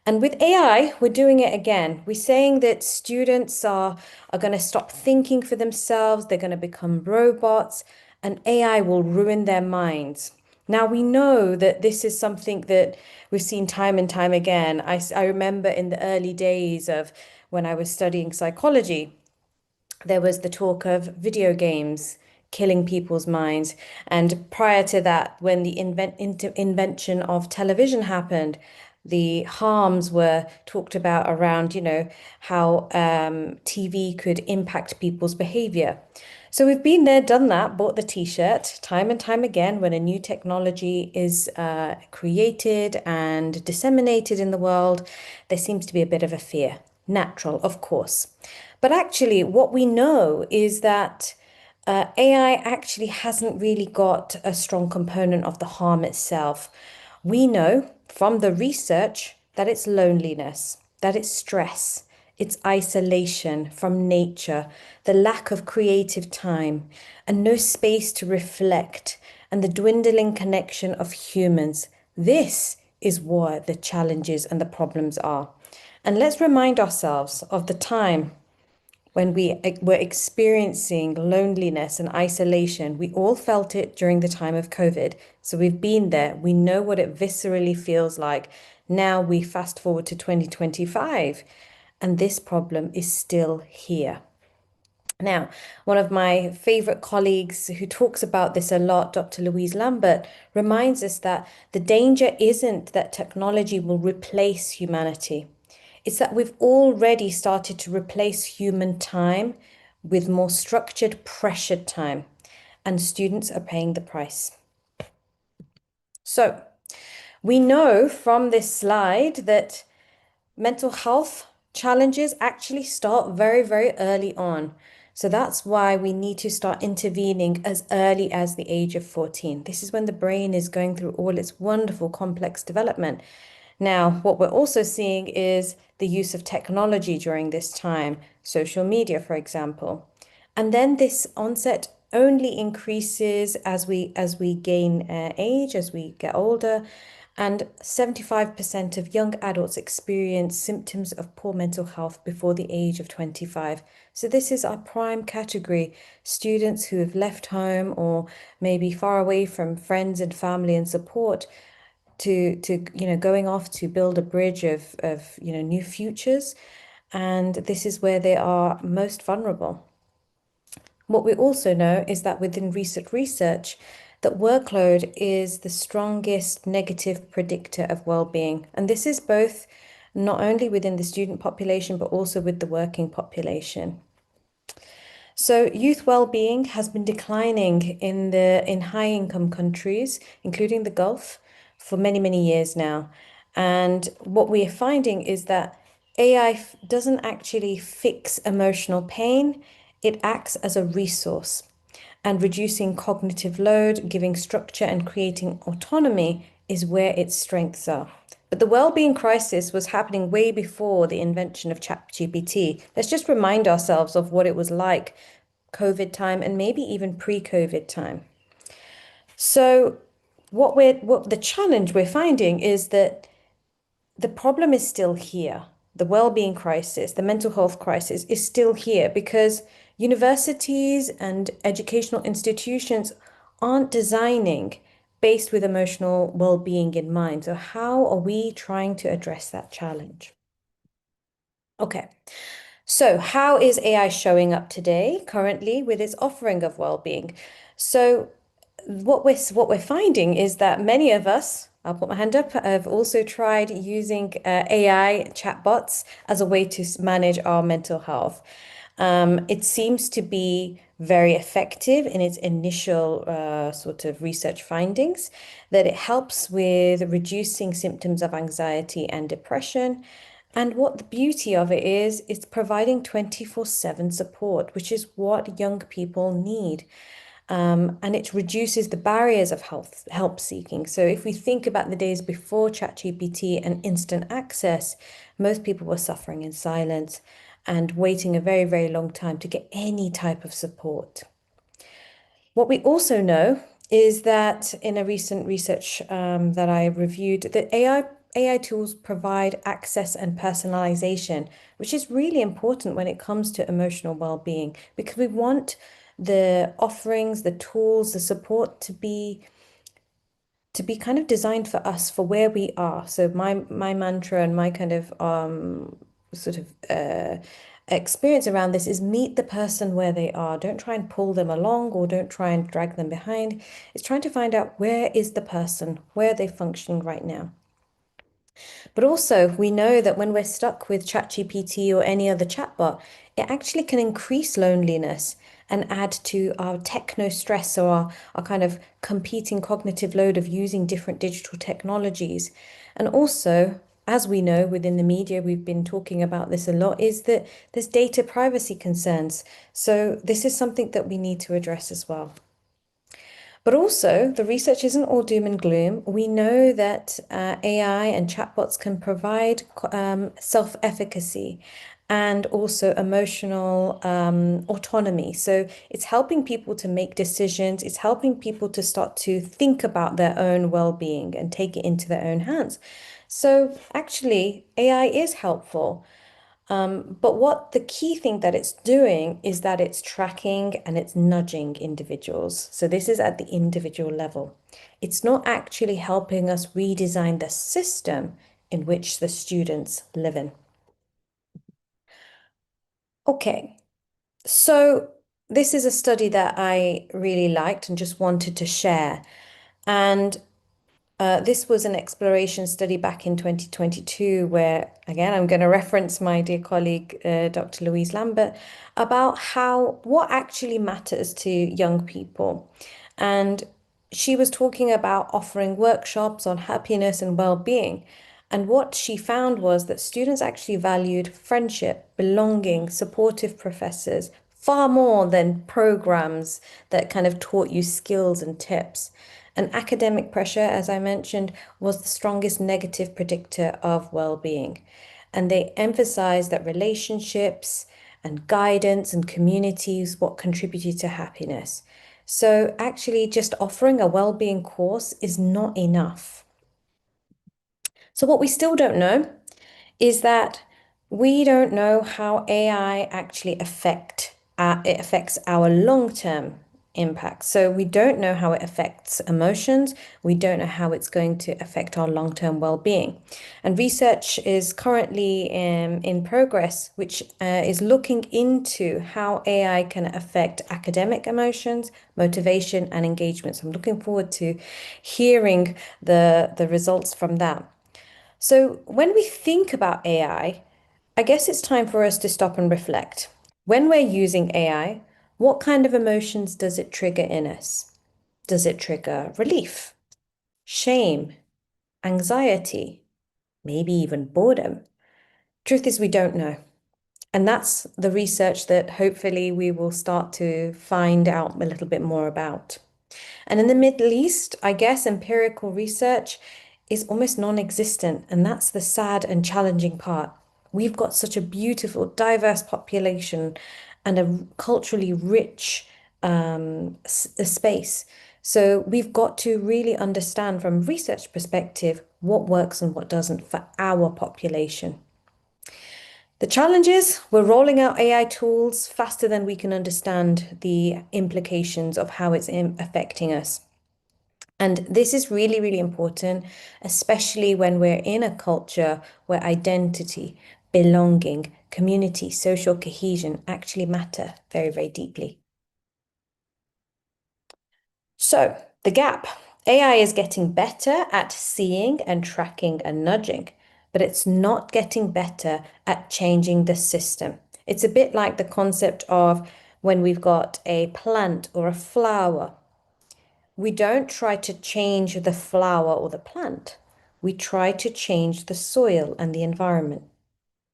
And with AI, we're doing it again. We're saying that students are going to stop thinking for themselves, they're going to become robots, and AI will ruin their minds. Now, we know that this is something that we've seen time and time again. I remember in the early days of when I was studying psychology, there was the talk of video games killing people's minds. And prior to that, when the invention of television happened, the harms were talked about around, how TV could impact people's behavior. So we've been there, done that, bought the t-shirt time and time again. When a new technology is created and disseminated in the world, there seems to be a bit of a fear. Natural, of course. But actually, what we know is that AI actually hasn't really got a strong component of the harm itself. We know from the research that it's loneliness, that it's stress, it's isolation from nature, the lack of creative time, and no space to reflect, and the dwindling connection of humans. This is what the challenges and the problems are. And let's remind ourselves of the time when we were experiencing loneliness and isolation. We all felt it during the time of COVID. So we've been there. We know what it viscerally feels like. Now we fast forward to 2025, and this problem is still here. Now, one of my favorite colleagues who talks about this a lot, Dr. Louise Lambert, reminds us that the danger isn't that technology will replace humanity. It's that we've already started to replace human time with more structured, pressured time, and students are paying the price. So we know from this slide that mental health challenges actually start very, very early on. So that's why we need to start intervening as early as the age of 14. This is when the brain is going through all its wonderful complex development. Now, what we're also seeing is the use of technology during this time, social media, for example. And then this onset only increases as we gain age, as we get older. And 75% of young adults experience symptoms of poor mental health before the age of 25. So this is our prime category, students who have left home or maybe far away from friends and family and support to going off to build a bridge of new futures. And this is where they are most vulnerable. What we also know is that within recent research, that workload is the strongest negative predictor of well-being. And this is both not only within the student population, but also with the working population. So youth well-being has been declining in high-income countries, including the Gulf, for many, many years now. And what we're finding is that AI doesn't actually fix emotional pain, it acts as a resource. And reducing cognitive load, giving structure, and creating autonomy is where its strengths are. But the well-being crisis was happening way before the invention of ChatGPT. Let's just remind ourselves of what it was like COVID time and maybe even pre-COVID time. So what the challenge we're finding is that the problem is still here. The well-being crisis, the mental health crisis is still here because universities and educational institutions aren't designing based with emotional well-being in mind. So how are we trying to address that challenge? Okay. So, how is AI showing up today, currently, with its offering of well-being? So, what we're finding is that many of us, I'll put my hand up, have also tried using AI chatbots as a way to manage our mental health. It seems to be very effective in its initial sort of research findings, that it helps with reducing symptoms of anxiety and depression. And what the beauty of it is, it's providing 24/7 support, which is what young people need. And it reduces the barriers of help seeking. So if we think about the days before ChatGPT and instant access, most people were suffering in silence and waiting a very, very long time to get any type of support. What we also know is that in a recent research that I reviewed, that AI tools provide access and personalization, which is really important when it comes to emotional well-being, because we want the offerings, the tools, the support to be kind of designed for us for where we are. So my mantra and my kind of sort of experience around this is meet the person where they are. Don't try and pull them along or don't try and drag them behind. It's trying to find out where is the person, where are they functioning right now. But also, we know that when we're stuck with ChatGPT or any other chatbot, it actually can increase loneliness and add to our techno stress or our kind of competing cognitive load of using different digital technologies. And also, as we know within the media, we've been talking about this a lot, is that there's data privacy concerns. So, this is something that we need to address as well. But also, the research isn't all doom and gloom. We know that AI and chatbots can provide self-efficacy and also emotional autonomy. So it's helping people to make decisions. It's helping people to start to think about their own well-being and take it into their own hands. So actually, AI is helpful. But what the key thing that it's doing is that it's tracking and it's nudging individuals. So this is at the individual level. It's not actually helping us redesign the system in which the students live in. Okay, so this is a study that I really liked and just wanted to share. And this was an exploration study back in 2022, where, again, I'm going to reference my dear colleague, Dr. Louise Lambert, about what actually matters to young people. And she was talking about offering workshops on happiness and well-being. And what she found was that students actually valued friendship, belonging, supportive professors far more than programs that kind of taught you skills and tips. And academic pressure, as I mentioned, was the strongest negative predictor of well-being. And they emphasized that relationships and guidance and communities what contributed to happiness. So actually just offering a well-being course is not enough. So what we still don't know is that we don't know how AI actually it affects our long-term impact. So we don't know how it affects emotions. We don't know how it's going to affect our long-term well-being. And research is currently in progress, which is looking into how AI can affect academic emotions, motivation, and engagement. So I'm looking forward to hearing the results from that. So, when we think about I guess it's time for us to stop and reflect. When we're using AI, what kind of emotions does it trigger in us? Does it trigger relief, shame, anxiety, maybe even boredom? Truth is, we don't know. And that's the research that hopefully we will start to find out a little bit more about. And in the Middle East, I guess empirical research is almost non-existent, and that's the sad and challenging part. We've got such a beautiful, diverse population and a culturally rich space. So we've got to really understand from a research perspective what works and what doesn't for our population. The challenge is we're rolling out AI tools faster than we can understand the implications of how it's affecting us. And this is really, really important, especially when we're in a culture where identity, belonging, community, social cohesion actually matter very, very deeply. So, the gap. AI is getting better at seeing and tracking and nudging, but it's not getting better at changing the system. It's a bit like the concept of when we've got a plant or a flower. We don't try to change the flower or the plant. We try to change the soil and the environment.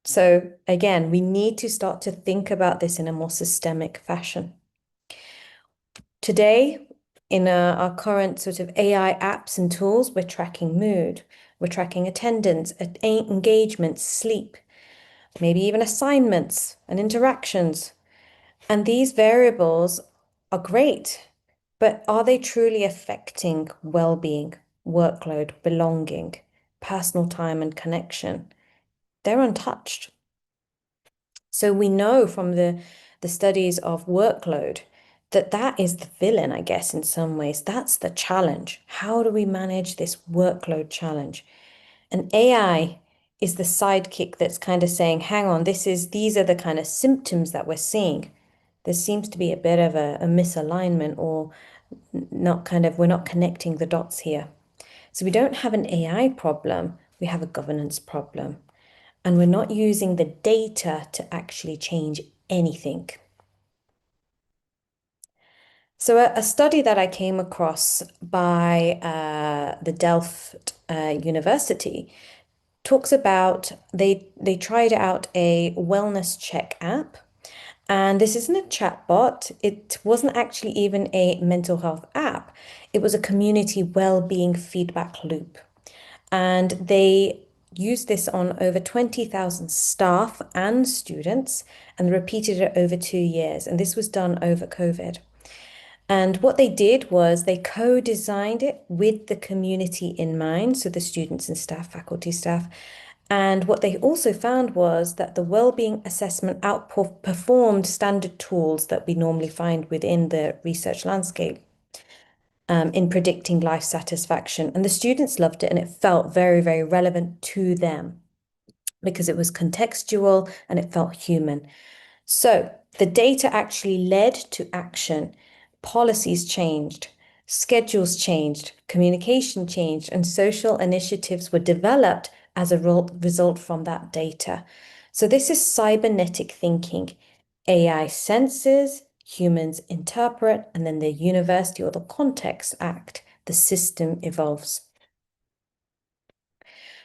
So again, we need to start to think about this in a more systemic fashion. Today, in our current sort of AI apps and tools, we're tracking mood, we're tracking attendance, engagement, sleep, maybe even assignments and interactions. And these variables are great, but are they truly affecting well-being, workload, belonging, personal time, and connection? They're untouched. So we know from the studies of workload that that is the villain, I guess, in some ways. That's the challenge. How do we manage this workload challenge? And AI is the sidekick that's kind of saying, hang on, these are the kind of symptoms that we're seeing. There seems to be a bit of a misalignment or we're not connecting the dots here. So we don't have an AI problem, we have a governance problem. And we're not using the data to actually change anything. So a study that I came across by the Delft University talks about they tried out a wellness check app. And this isn't a chatbot. It wasn't actually even a mental health app. It was a community well-being feedback loop. And they used this on over 20,000 staff and students and repeated it over 2 years. And this was done over COVID. And what they did was they co-designed it with the community in mind, so the students and staff, faculty, staff. And what they also found was that the well-being assessment outperformed standard tools that we normally find within the research landscape in predicting life satisfaction. And the students loved it, and it felt very, very relevant to them because it was contextual and it felt human. So the data actually led to action. Policies changed, schedules changed, communication changed, and social initiatives were developed as a result from that data. So this is cybernetic thinking. AI senses, humans interpret, and then the university or the context act the system evolves.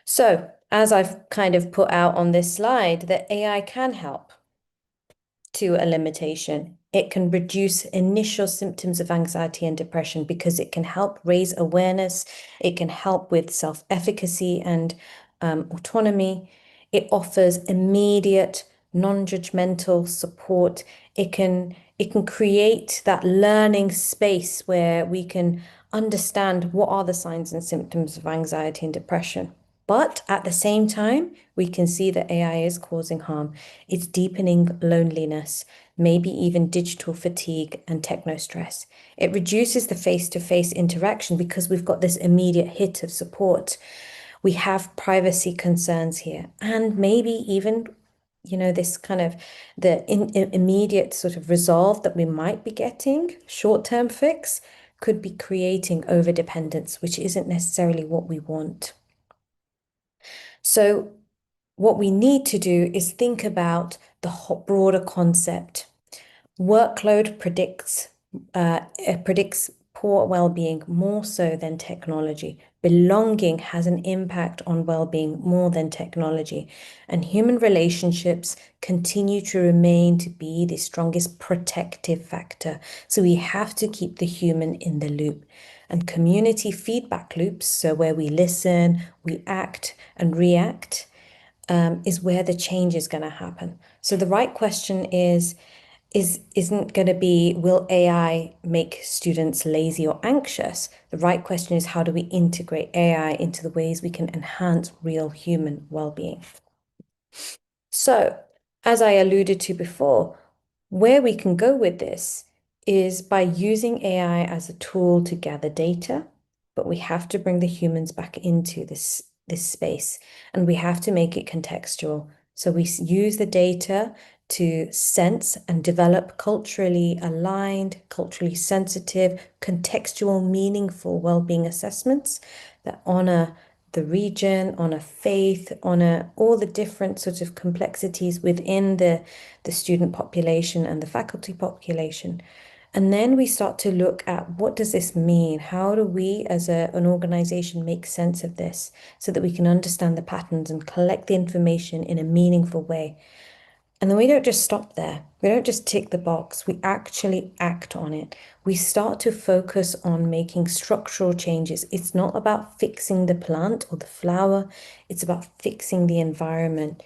So, as I've kind of put out on this slide, that AI can help to a limitation. It can reduce initial symptoms of anxiety and depression because it can help raise awareness. It can help with self-efficacy and autonomy. It offers immediate, non-judgmental support. It can create that learning space where we can understand what are the signs and symptoms of anxiety and depression. But at the same time, we can see that AI is causing harm. It's deepening loneliness, maybe even digital fatigue and techno stress. It reduces the face-to-face interaction because we've got this immediate hit of support. We have privacy concerns here, and maybe even, this kind of the immediate sort of resolve that we might be getting, short-term fix, could be creating overdependence, which isn't necessarily what we want. So what we need to do is think about the broader concept. Workload predicts poor well-being more so than technology. Belonging has an impact on well-being more than technology. And human relationships continue to remain to be the strongest protective factor. So we have to keep the human in the loop. And community feedback loops, so where we listen, we act and react, is where the change is going to happen. So the right question isn't going to be, will AI make students lazy or anxious? The right question is, how do we integrate AI into the ways we can enhance real human well-being? So, as I alluded to before, where we can go with this is by using AI as a tool to gather data, but we have to bring the humans back into this space, and we have to make it contextual. So we use the data to sense and develop culturally aligned, culturally sensitive, contextual, meaningful well-being assessments that honor the region, honor faith, honor all the different sorts of complexities within the student population and the faculty population. And then we start to look at, what does this mean? How do we as an organization make sense of this so that we can understand the patterns and collect the information in a meaningful way? And then we don't just stop there. We don't just tick the box. We actually act on it. We start to focus on making structural changes. It's not about fixing the plant or the flower. It's about fixing the environment.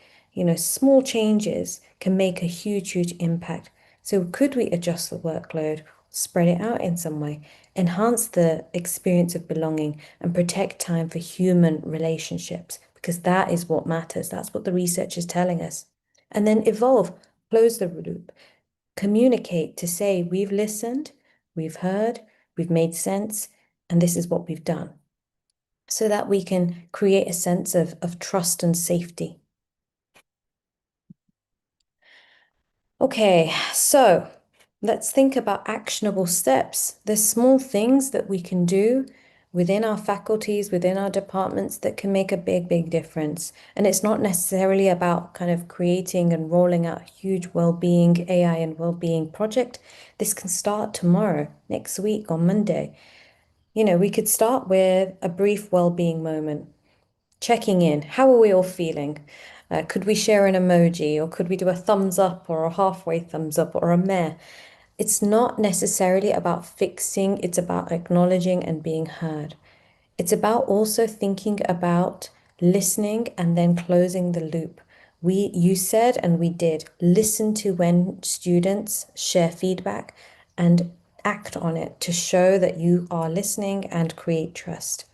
Small changes can make a huge, huge impact. So could we adjust the workload, spread it out in some way, enhance the experience of belonging, and protect time for human relationships? Because that is what matters. That's what the research is telling us. And then evolve, close the loop, communicate to say, we've listened, we've heard, we've made sense, and this is what we've done, so that we can create a sense of trust and safety. Okay, so let's think about actionable steps. There's small things that we can do within our faculties, within our departments, that can make a big, big difference. And it's not necessarily about kind of creating and rolling out a huge well-being, AI and well-being project. This can start tomorrow, next week, on Monday. We could start with a brief well-being moment, checking in. How are we all feeling? Could we share an emoji, or could we do a thumbs up or a halfway thumbs up or a meh? It's not necessarily about fixing, it's about acknowledging and being heard. It's about also thinking about listening and then closing the loop. You said, and we did, listen to when students share feedback and act on it to show that you are listening and create trust.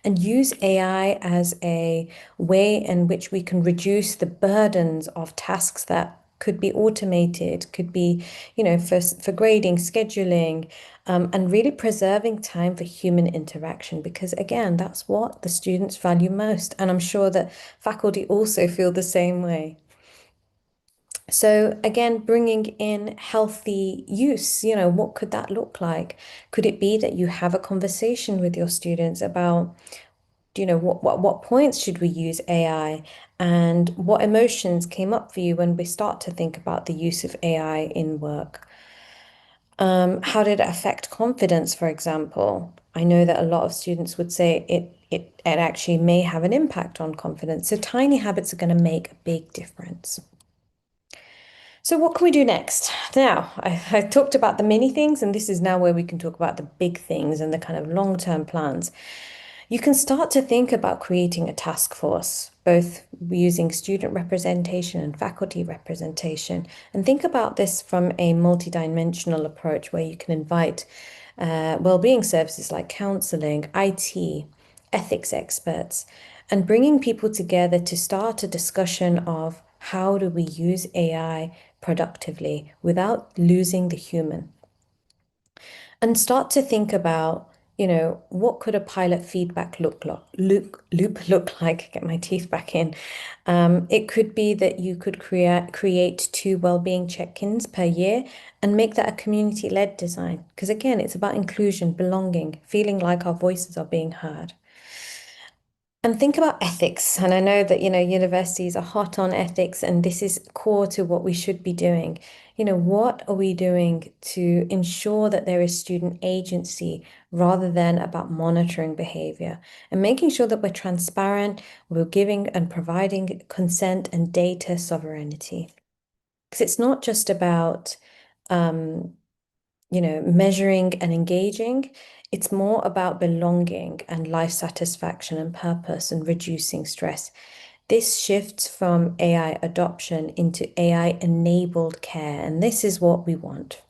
And use AI as a way in which we can reduce the burdens of tasks that could be automated, could be, for grading, scheduling, and really preserving time for human interaction, because again, that's what the students value most. And I'm sure that faculty also feel the same way. So again, bringing in healthy use, what could that look like? Could it be that you have a conversation with your students about, what points should we use AI, and what emotions came up for you when we start to think about the use of AI in work? How did it affect confidence, for example? I know that a lot of students would say it actually may have an impact on confidence. So tiny habits are going to make a big difference. So what can we do next? Now, I talked about the mini things, and this is now where we can talk about the big things and the kind of long-term plans. You can start to think about creating a task force, both using student representation and faculty representation, and think about this from a multidimensional approach where you can invite well-being services like counseling, IT, ethics experts, and bringing people together to start a discussion of how do we use AI productively without losing the human. And start to think about, what could a pilot feedback loop look like? Get my teeth back in. It could be that you could create 2 well-being check-ins per year and make that a community-led design. Because again, it's about inclusion, belonging, feeling like our voices are being heard. And think about ethics. And I know that, universities are hot on ethics, and this is core to what we should be doing. What are we doing to ensure that there is student agency rather than about monitoring behavior and making sure that we're transparent, we're giving and providing consent and data sovereignty? Because it's not just about, measuring and engaging. It's more about belonging and life satisfaction and purpose and reducing stress. This shifts from AI adoption into AI-enabled care, and this is what we want.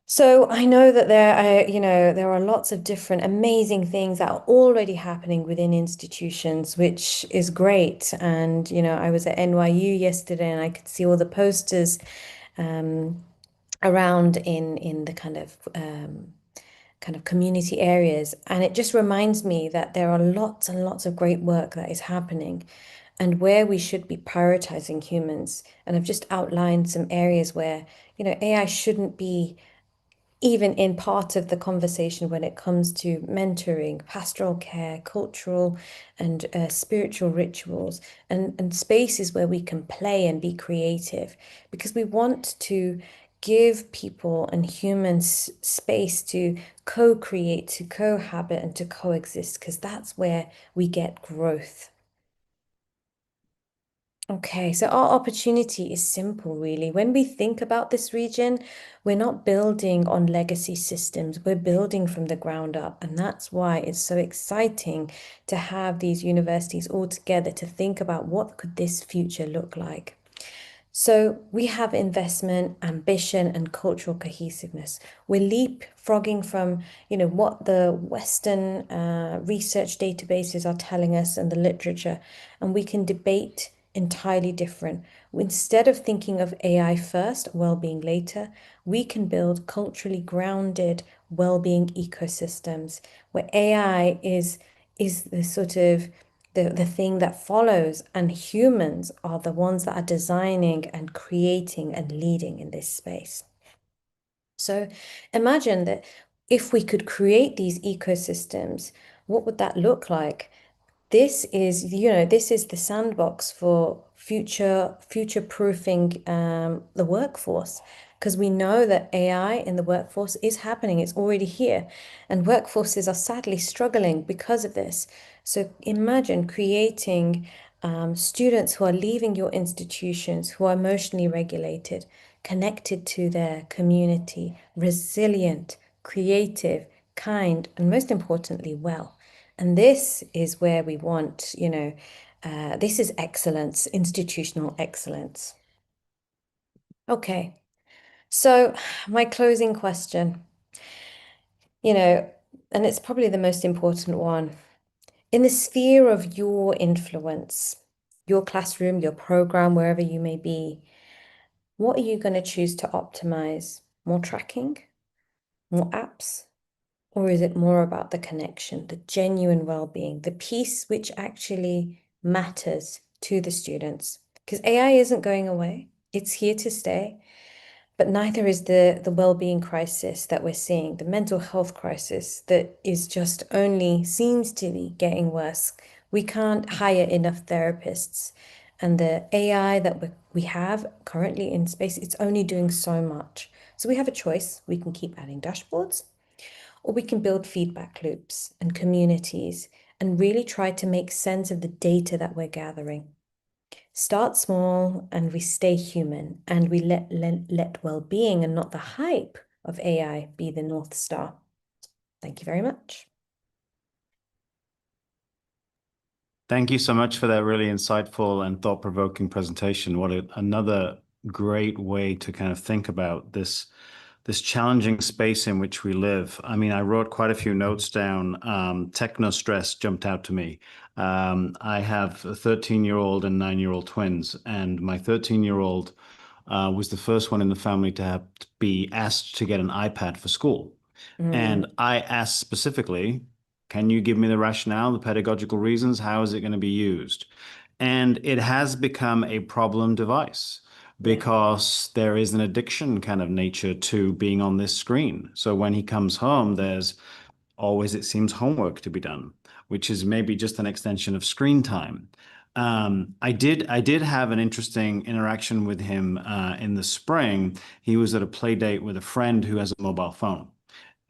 So I know that there are lots of different amazing things that are already happening within institutions, which is great. And, I was at NYU yesterday and I could see all the posters around in the kind of community areas. And it just reminds me that there are lots and lots of great work that is happening and where we should be prioritizing humans. And I've just outlined some areas where, AI shouldn't be even in part of the conversation when it comes to mentoring, pastoral care, cultural and spiritual rituals, and spaces where we can play and be creative, because we want to give people and humans space to co-create, to cohabit, and to coexist, because that's where we get growth. Okay, so our opportunity is simple, really. When we think about this region, we're not building on legacy systems, we're building from the ground up. And that's why it's so exciting to have these universities all together to think about what could this future look like. So we have investment, ambition, and cultural cohesiveness. We're leapfrogging from, what the Western research databases are telling us and the literature, and we can debate entirely different. Instead of thinking of AI first, well-being later, we can build culturally grounded well-being ecosystems where AI is the sort of the thing that follows, and humans are the ones that are designing and creating and leading in this space. So imagine that if we could create these ecosystems, what would that look like? This is, this is the sandbox for future proofing the workforce, because we know that AI in the workforce is happening. It's already here, and workforces are sadly struggling because of this. So imagine creating students who are leaving your institutions, who are emotionally regulated, connected to their community, resilient, creative, kind, and most importantly, well. And this is where we want, this is excellence, institutional excellence. Okay, so my closing question, and it's probably the most important one. In the sphere of your influence, your classroom, your program, wherever you may be, what are you going to choose to optimize? More tracking, more apps? Or is it more about the connection, the genuine well-being, the piece which actually matters to the students? Because AI isn't going away. It's here to stay. But neither is the well-being crisis that we're seeing, the mental health crisis that is just only seems to be getting worse. We can't hire enough therapists. And the AI that we have currently in space, it's only doing so much. So we have a choice. We can keep adding dashboards, or we can build feedback loops and communities and really try to make sense of the data that we're gathering. Start small and we stay human and we let well-being and not the hype of AI be the North Star. Thank you very much.
Thank you so much for that really insightful and thought-provoking presentation. Another great way to kind of think about this challenging space in which we live. I mean, I wrote quite a few notes down. Techno stress jumped out to me. I have a 13-year-old and 9-year-old twins, and my 13-year-old was the first one in the family to have to be asked to get an iPad for school. And I asked specifically, can you give me the rationale, the pedagogical reasons? How is it going to be used? And it has become a problem device because there is an addiction kind of nature to being on this screen. So when he comes home, there's always, it seems, homework to be done, which is maybe just an extension of screen time. I did have an interesting interaction with him in the spring. He was at a play date with a friend who has a mobile phone,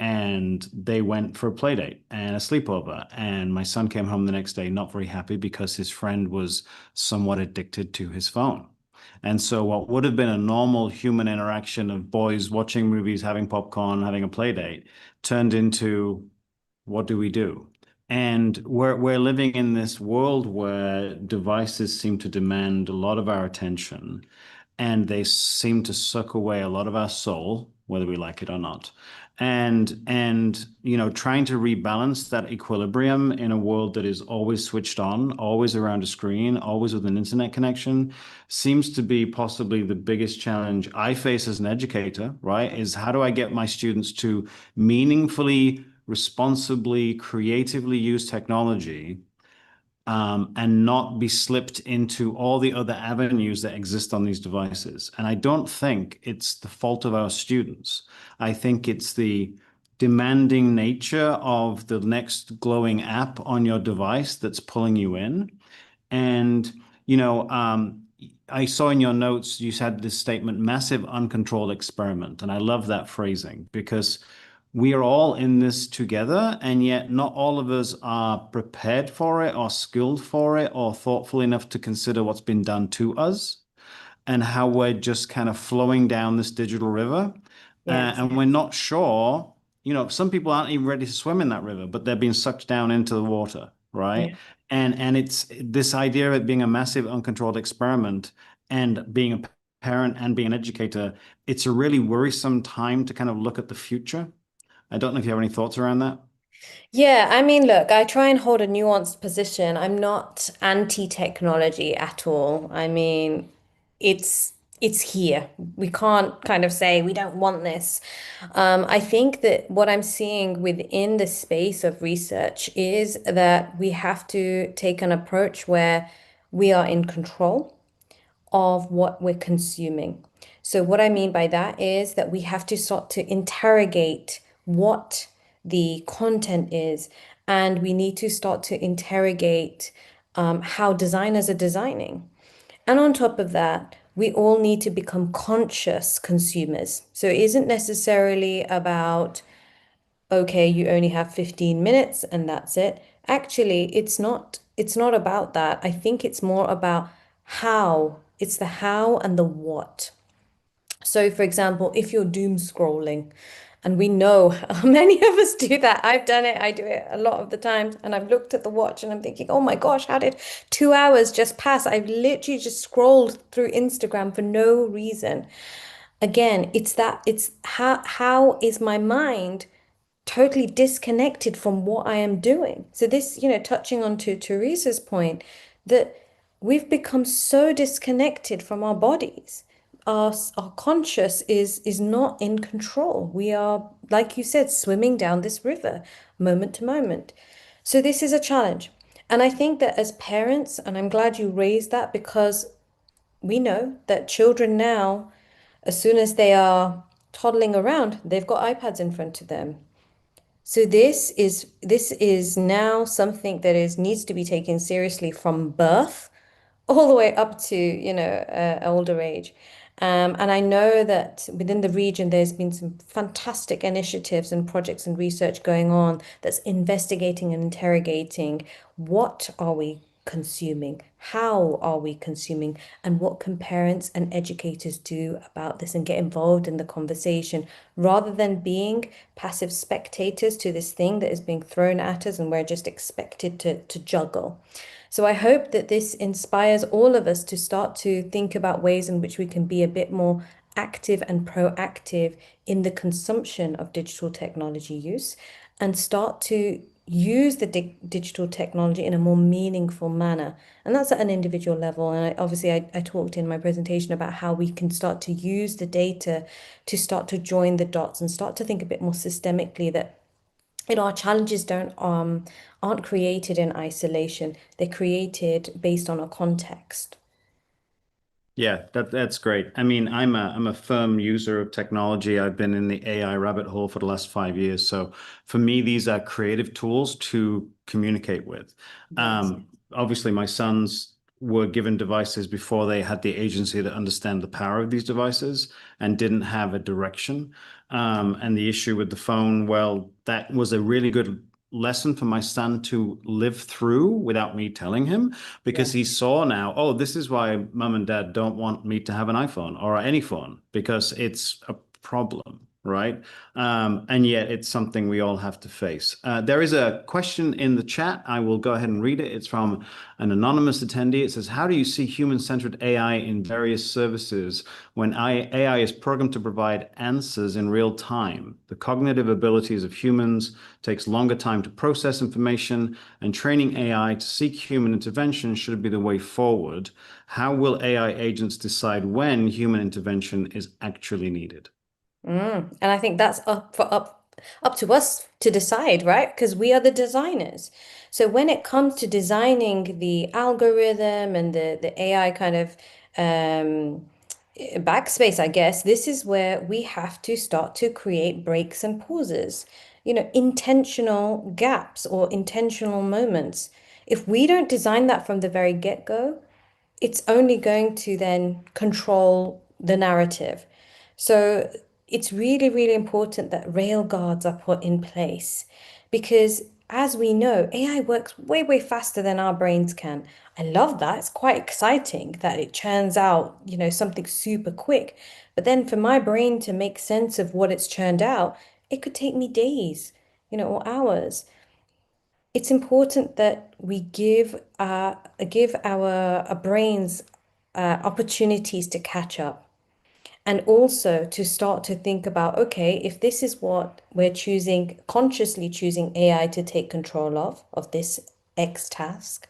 and they went for a play date and a sleepover. And my son came home the next day not very happy because his friend was somewhat addicted to his phone. And so what would have been a normal human interaction of boys watching movies, having popcorn, having a play date, turned into what do we do? And we're living in this world where devices seem to demand a lot of our attention, and they seem to suck away a lot of our soul, whether we like it or not. And trying to rebalance that equilibrium in a world that is always switched on, always around a screen, always with an internet connection, seems to be possibly the biggest challenge I face as an educator, right? Is how do I get my students to meaningfully, responsibly, creatively use technology, and not be slipped into all the other avenues that exist on these devices. And I don't think it's the fault of our students. I think it's the demanding nature of the next glowing app on your device that's pulling you in. And, I saw in your notes you said this statement, massive uncontrolled experiment. And I love that phrasing because we are all in this together, and yet not all of us are prepared for it or skilled for it or thoughtful enough to consider what's been done to us and how we're just kind of flowing down this digital river.
Yes.
And we're not sure, some people aren't even ready to swim in that river, but they're being sucked down into the water, right?
Yeah.
And it's this idea of it being a massive uncontrolled experiment and being a parent and being an educator. It's a really worrisome time to kind of look at the future. I don't know if you have any thoughts around that.
Yeah, I mean, look, I try and hold a nuanced position. I'm not anti-technology at all. I mean, it's it's here. We can't kind of say we don't want this. I think that what I'm seeing within the space of research is that we have to take an approach where we are in control of what we're consuming. So, what I mean by that is that we have to start to interrogate what the content is, and we need to start to interrogate how designers are designing. And on top of that, we all need to become conscious consumers. So, it isn't necessarily about okay, you only have 15 minutes and that's it. Actually, it's not about that. I think it's more about how. It's the how and the what. So, for example, if you're doom scrolling, and we know many of us do that. I've done it. I do it a lot of the times. And I've looked at the watch and I'm thinking, oh my gosh, how did 2 hours just pass? I've literally just scrolled through Instagram for no reason. Again, it's how is my mind totally disconnected from what I am doing. So this, touching on to Teresa's point, that we've become so disconnected from our bodies. Our conscious is not in control. We are, like you said, swimming down this river moment to moment. So this is a challenge. And I think that as parents, and I'm glad you raised that because we know that children now, as soon as they are toddling around, they've got iPads in front of them. So this is now something that is needs to be taken seriously from birth all the way up to, older age. And I know that within the region, there's been some fantastic initiatives and projects and research going on that's investigating and interrogating what are we consuming, how are we consuming, and what can parents and educators do about this and get involved in the conversation rather than being passive spectators to this thing that is being thrown at us and we're just expected to juggle. So I hope that this inspires all of us to start to think about ways in which we can be a bit more active and proactive in the consumption of digital technology use and start to use the digital technology in a more meaningful manner. And that's at an individual level. And I talked in my presentation about how we can start to use the data to start to join the dots and start to think a bit more systemically that our challenges don't aren't created in isolation. They're created based on a context.
Yeah, that's great. I mean, I'm a firm user of technology. I've been in the AI rabbit hole for the last 5 years. So for me, these are creative tools to communicate with.
Yes.
Obviously, my sons were given devices before they had the agency to understand the power of these devices and didn't have a direction. And the issue with the phone, well, that was a really good lesson for my son to live through without me telling him because
Yeah.
he saw now, oh, this is why mom and dad don't want me to have an iPhone or any phone because it's a problem, right? And yet it's something we all have to face. There is a question in the chat. I will go ahead and read it. It's from an anonymous attendee. It says, how do you see human-centered AI in various services when AI is programmed to provide answers in real time? The cognitive abilities of humans takes longer time to process information, and training AI to seek human intervention should be the way forward. How will AI agents decide when human intervention is actually needed?
And I think that's up to us to decide, right? Because we are the designers. So when it comes to designing the algorithm and the AI kind of um, backspace, I guess, this is where we have to start to create breaks and pauses, intentional gaps or intentional moments. If we don't design that from the very get-go, it's only going to then control the narrative. So it's really, really important that rail guards are put in place because, as we know, AI works way, way faster than our brains can. I love that. It's quite exciting that it churns out, something super quick. But then for my brain to make sense of what it's churned out, it could take me days, or hours. It's important that we give our brains opportunities to catch up and also to start to think about, okay, if this is what we're choosing, consciously choosing AI to take control of this X task,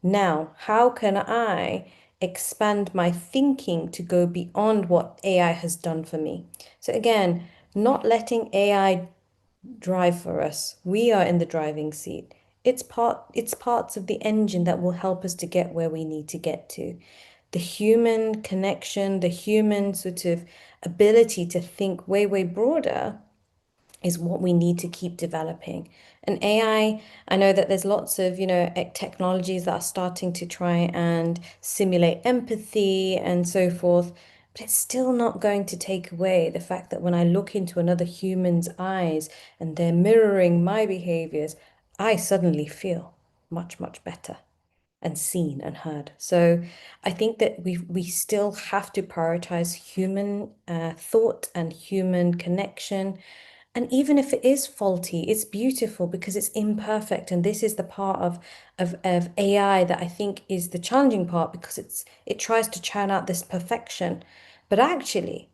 now how can I expand my thinking to go beyond what AI has done for me? So again, not letting AI drive for us. We are in the driving seat. It's parts of the engine that will help us to get where we need to get to. The human connection, the human sort of ability to think way, way broader is what we need to keep developing. And I know that there's lots of, technologies that are starting to try and simulate empathy and so forth, but it's still not going to take away the fact that when I look into another human's eyes and they're mirroring my behaviors, I suddenly feel much, much better and seen and heard. So I think that we still have to prioritize human thought and human connection. And even if it is faulty, it's beautiful because it's imperfect. And this is the part of AI that I think is the challenging part because it tries to churn out this perfection. But actually,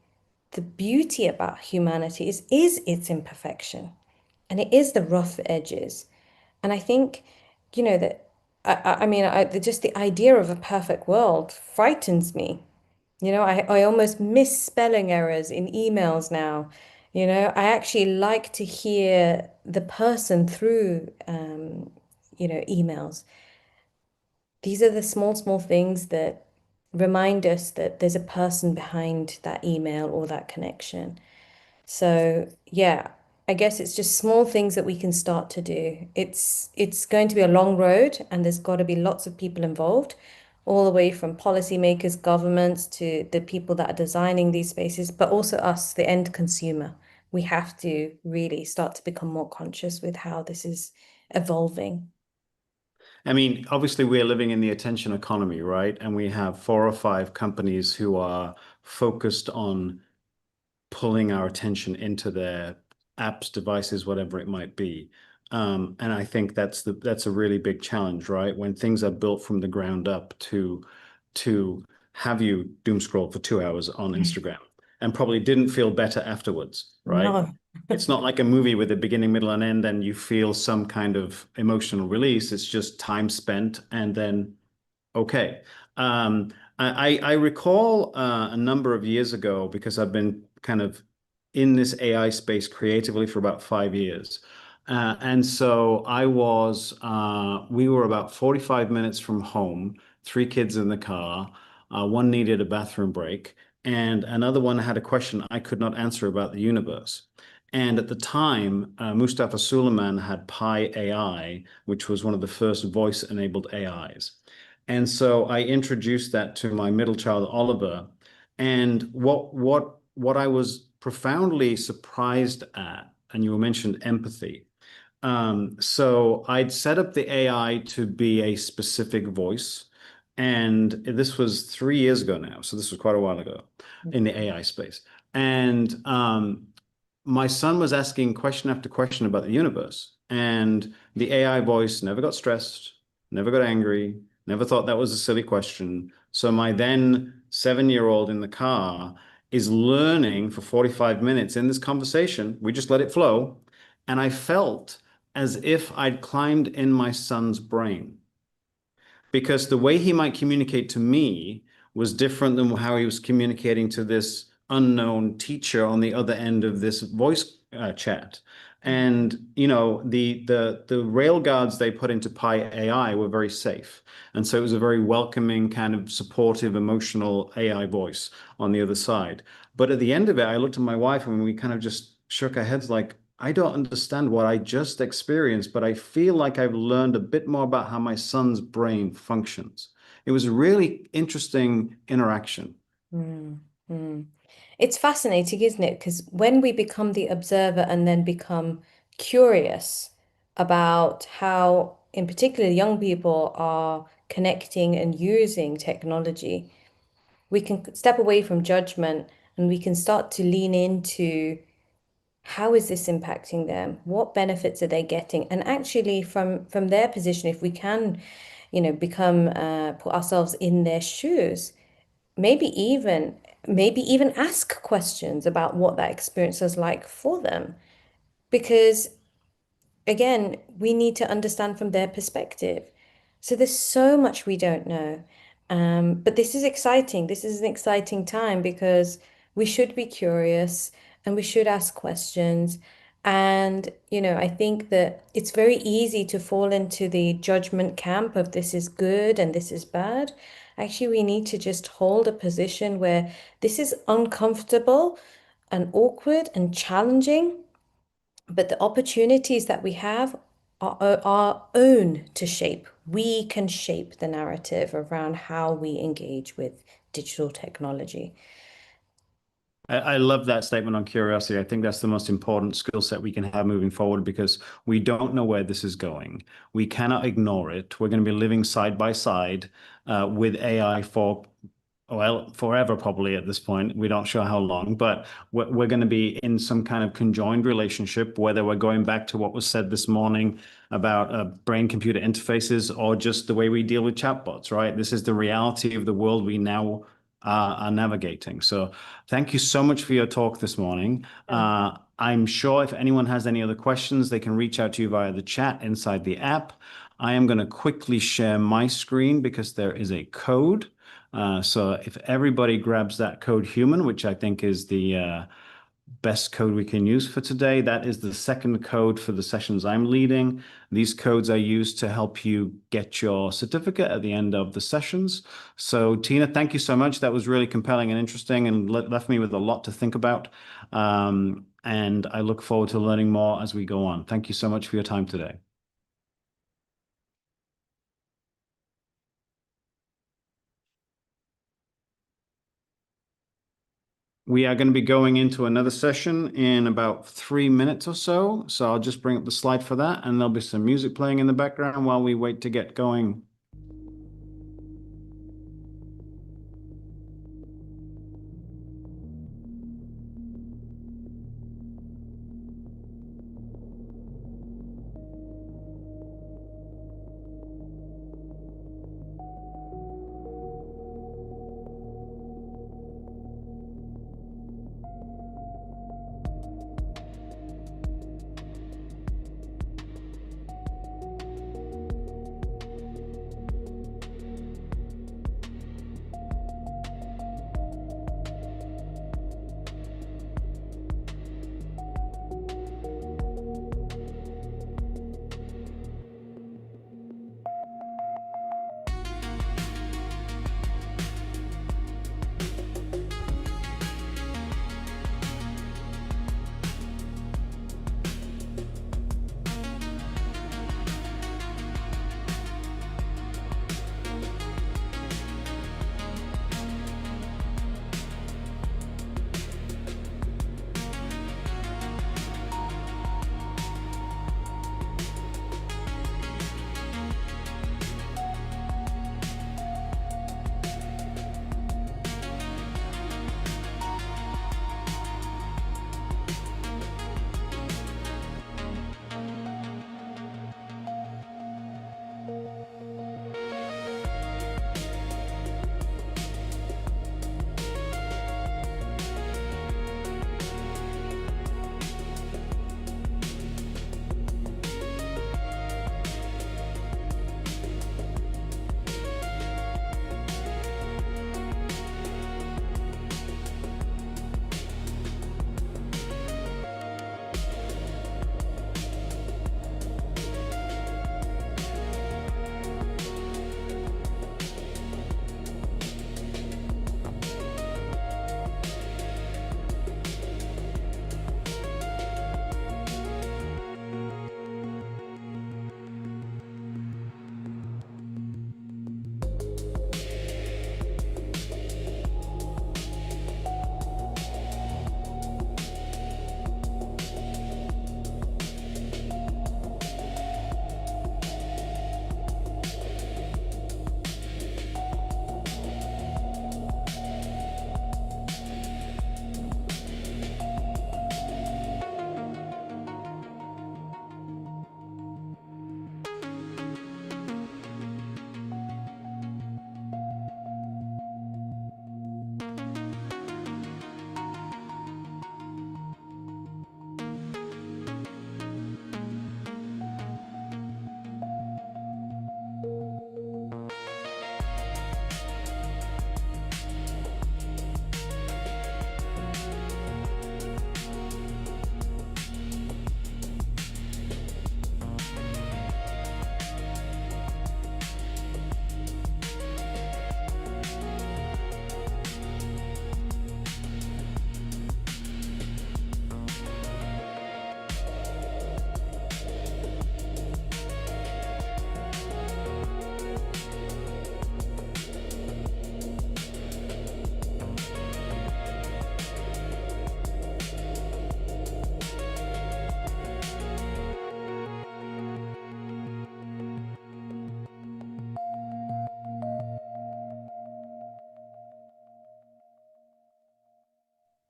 the beauty about humanity is its imperfection and it is the rough edges. And I think, that I mean, just the idea of a perfect world frightens me. I almost miss spelling errors in emails now. I actually like to hear the person through, emails. These are the small, small things that remind us that there's a person behind that email or that connection. So yeah, I guess it's just small things that we can start to do. It's going to be a long road and there's got to be lots of people involved, all the way from policymakers, governments to the people that are designing these spaces, but also us, the end consumer. We have to really start to become more conscious with how this is evolving.
I mean, obviously, we're living in the attention economy, right? And we have 4 or 5 companies who are focused on pulling our attention into their apps, devices, whatever it might be. And I think that's a really big challenge, right? When things are built from the ground up to have you doom scroll for 2 hours on Instagram and probably didn't feel better afterwards, right?
No.
It's not like a movie with a beginning, middle, and end, and you feel some kind of emotional release. It's just time spent and then okay. I recall a number of years ago because I've been kind of in this AI space creatively for about 5 years. And so we were about 45 minutes from home, 3 kids in the car. One needed a bathroom break, and another one had a question I could not answer about the universe. And at the time, Mustafa Suleiman had Pi AI, which was one of the first voice-enabled AIs. And so I introduced that to my middle child, Oliver. And what I was profoundly surprised at, and you mentioned empathy. So I'd set up the AI to be a specific voice. And this was 3 years ago now. So this was quite a while ago in the AI space. And my son was asking question after question about the universe, and the AI voice never got stressed, never got angry, never thought that was a silly question. So my then 7-year-old in the car is learning for 45 minutes in this conversation. We just let it flow. And I felt as if I'd climbed in my son's brain because the way he might communicate to me was different than how he was communicating to this unknown teacher on the other end of this voice chat. And the rail guards they put into Pi AI were very safe, and so it was a very welcoming, kind of supportive, emotional AI voice on the other side. But at the end of it, I looked at my wife and we kind of just shook our heads like, I don't understand what I just experienced, but I feel like I've learned a bit more about how my son's brain functions. It was a really interesting interaction.
Mm, mm. It's fascinating, isn't it? Because when we become the observer and then become curious about how, in particular, young people are connecting and using technology, we can step away from judgment and we can start to lean into how is this impacting them? What benefits are they getting? And actually, from their position, if we can, become put ourselves in their shoes, maybe even maybe even ask questions about what that experience is like for them. Because again, we need to understand from their perspective. So there's so much we don't know. But this is exciting. This is an exciting time because we should be curious and we should ask questions. And, I think that it's very easy to fall into the judgment camp of this is good and this is bad. Actually, we need to just hold a position where this is uncomfortable and awkward and challenging, but the opportunities that we have are our own to shape. We can shape the narrative around how we engage with digital technology.
I love that statement on curiosity. I think that's the most important skill set we can have moving forward because we don't know where this is going. We cannot ignore it. We're going to be living side by side with AI for, well, forever probably at this point. We're not sure how long, but we're going to be in some kind of conjoined relationship, whether we're going back to what was said this morning about brain-computer interfaces or just the way we deal with chatbots, right? This is the reality of the world we now are navigating. So thank you so much for your talk this morning. I'm sure if anyone has any other questions, they can reach out to you via the chat inside the app. I am going to quickly share my screen because there is a code. So if everybody grabs that code human, which I think is the best code we can use for today, that is the second code for the sessions I'm leading. These codes are used to help you get your certificate at the end of the sessions. So Tina, thank you so much. That was really compelling and interesting and left me with a lot to think about. And I look forward to learning more as we go on. Thank you so much for your time today. We are going to be going into another session in about 3 minutes or so. So I'll just bring up the slide for that, and there'll be some music playing in the background while we wait to get going.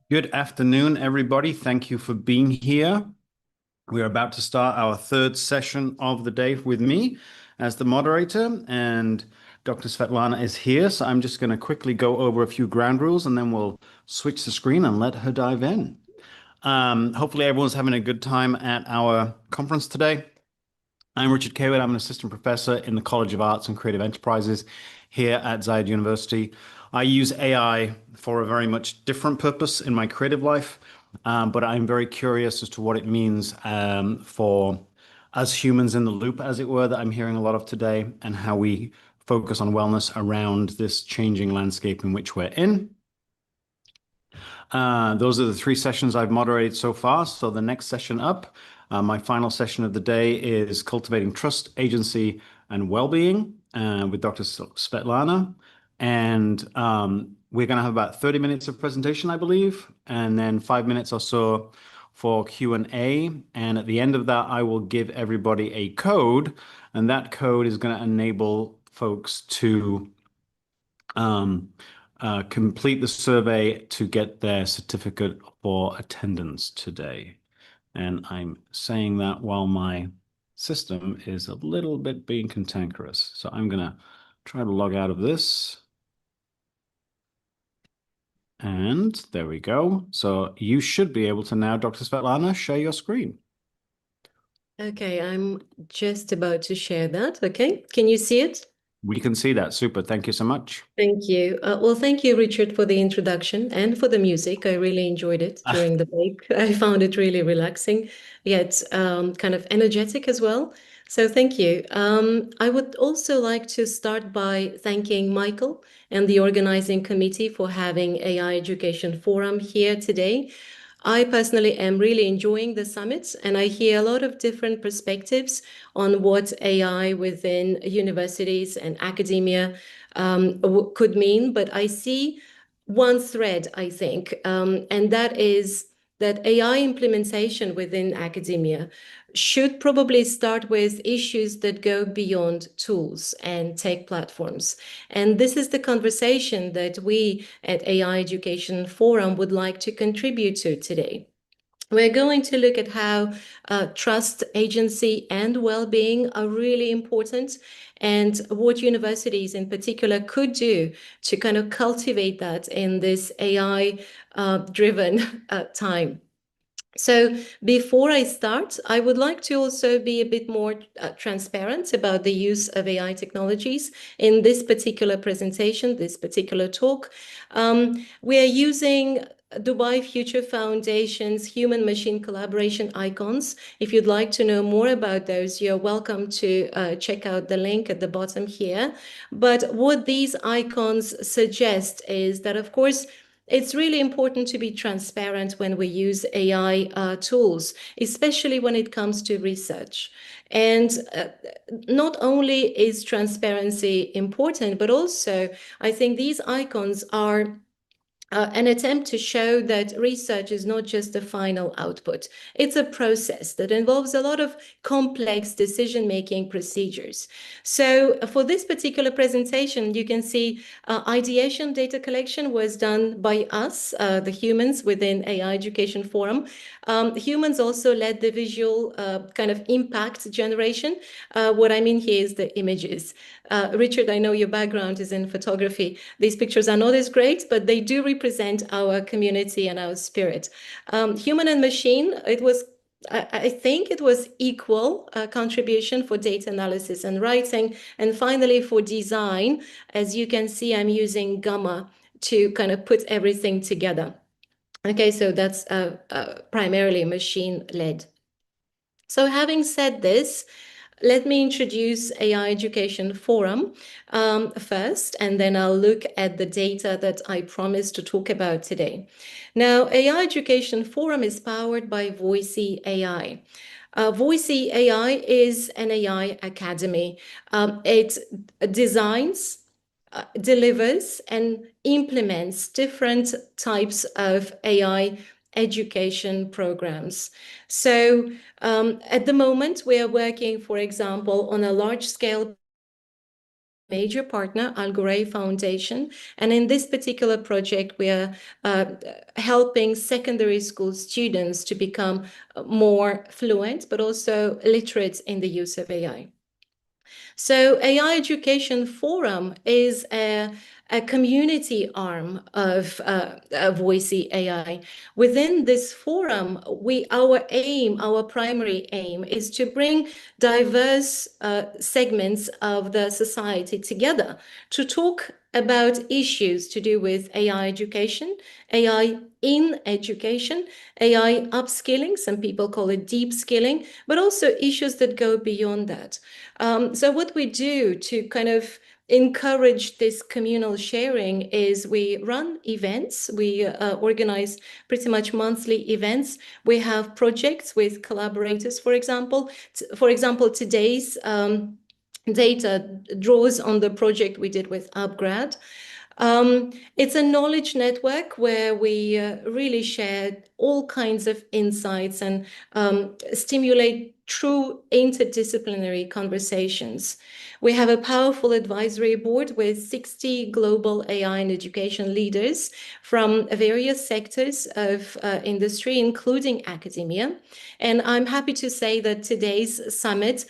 Good afternoon, everybody. Thank you for being here. We're about to start our third session of the day with me as the moderator, and Dr. Svetlana is here. So I'm just going to quickly go over a few ground rules, and then we'll switch the screen and let her dive in. Hopefully everyone's having a good time at our conference today. I'm Richard Kaywood. I'm an assistant professor in the College of Arts and Creative Enterprises here at Zayed University. I use AI for a very much different purpose in my creative life, but I'm very curious as to what it means for us humans in the loop, as it were, that I'm hearing a lot of today, and how we focus on wellness around this changing landscape in which we're in. Those are the 3 sessions I've moderated so far. So the next session up, my final session of the day, is Cultivating Trust, Agency, and Wellbeing with Dr. Svetlana. And we're going to have about 30 minutes of presentation, I believe, and then 5 minutes or so for Q&A. And at the end of that, I will give everybody a code, and that code is going to enable folks to complete the survey to get their certificate for attendance today. And I'm saying that while my system is a little bit being cantankerous. So I'm going to try to log out of this. And there we go. So you should be able to now, Dr. Svetlana, share your screen.
Okay, I'm just about to share that. Okay, can you see it?
We can see that. Super. Thank you so much.
Thank you. Well, thank you, Richard, for the introduction and for the music. I really enjoyed it during the break. I found it really relaxing, yet kind of energetic as well. So thank you. I would also like to start by thanking Michael and the organizing committee for having AI Education Forum here today. I personally am really enjoying the summit, and I hear a lot of different perspectives on what AI within universities and academia could mean. But I see one thread, I think, and that is that AI implementation within academia should probably start with issues that go beyond tools and tech platforms. And this is the conversation that we at AI Education Forum would like to contribute to today. We're going to look at how trust, agency, and well-being are really important, and what universities in particular could do to kind of cultivate that in this AI-driven time. So before I start, I would like to also be a bit more transparent about the use of AI technologies in this particular presentation, this particular talk. We are using Dubai Future Foundation's human-machine collaboration icons. If you'd like to know more about those, you're welcome to check out the link at the bottom here. But what these icons suggest is that, of course, it's really important to be transparent when we use AI tools, especially when it comes to research. And not only is transparency important, but also I think these icons are an attempt to show that research is not just a final output. It's a process that involves a lot of complex decision-making procedures. So for this particular presentation, you can see ideation data collection was done by us, the humans within AI Education Forum. Humans also led the visual kind of impact generation. What I mean here is the images. Richard, I know your background is in photography. These pictures are not as great, but they do represent our community and our spirit. Human and machine, I think it was equal contribution for data analysis and writing. And finally, for design, as you can see, I'm using Gamma to kind of put everything together. Okay, so that's primarily machine-led. So having said this, let me introduce AI Education Forum first, and then I'll look at the data that I promised to talk about today. Now, AI Education Forum is powered by Voicey AI. Voicey AI is an AI academy. It designs, delivers, and implements different types of AI education programs. So at the moment, we are working, for example, on a large-scale major partner, Algorei Foundation. And in this particular project, we are helping secondary school students to become more fluent, but also literate in the use of AI. So AI Education Forum is a community arm of Voicey AI. Within this forum, our primary aim is to bring diverse segments of the society together to talk about issues to do with AI education, AI in education, AI upskilling, some people call it deep skilling, but also issues that go beyond that. So what we do to kind of encourage this communal sharing is we run events. We organize pretty much monthly events. We have projects with collaborators, for example. Today's data draws on the project we did with Upgrad. It's a knowledge network where we really share all kinds of insights and stimulate true interdisciplinary conversations. We have a powerful advisory board with 60 global AI and education leaders from various sectors of industry, including academia. And I'm happy to say that today's summit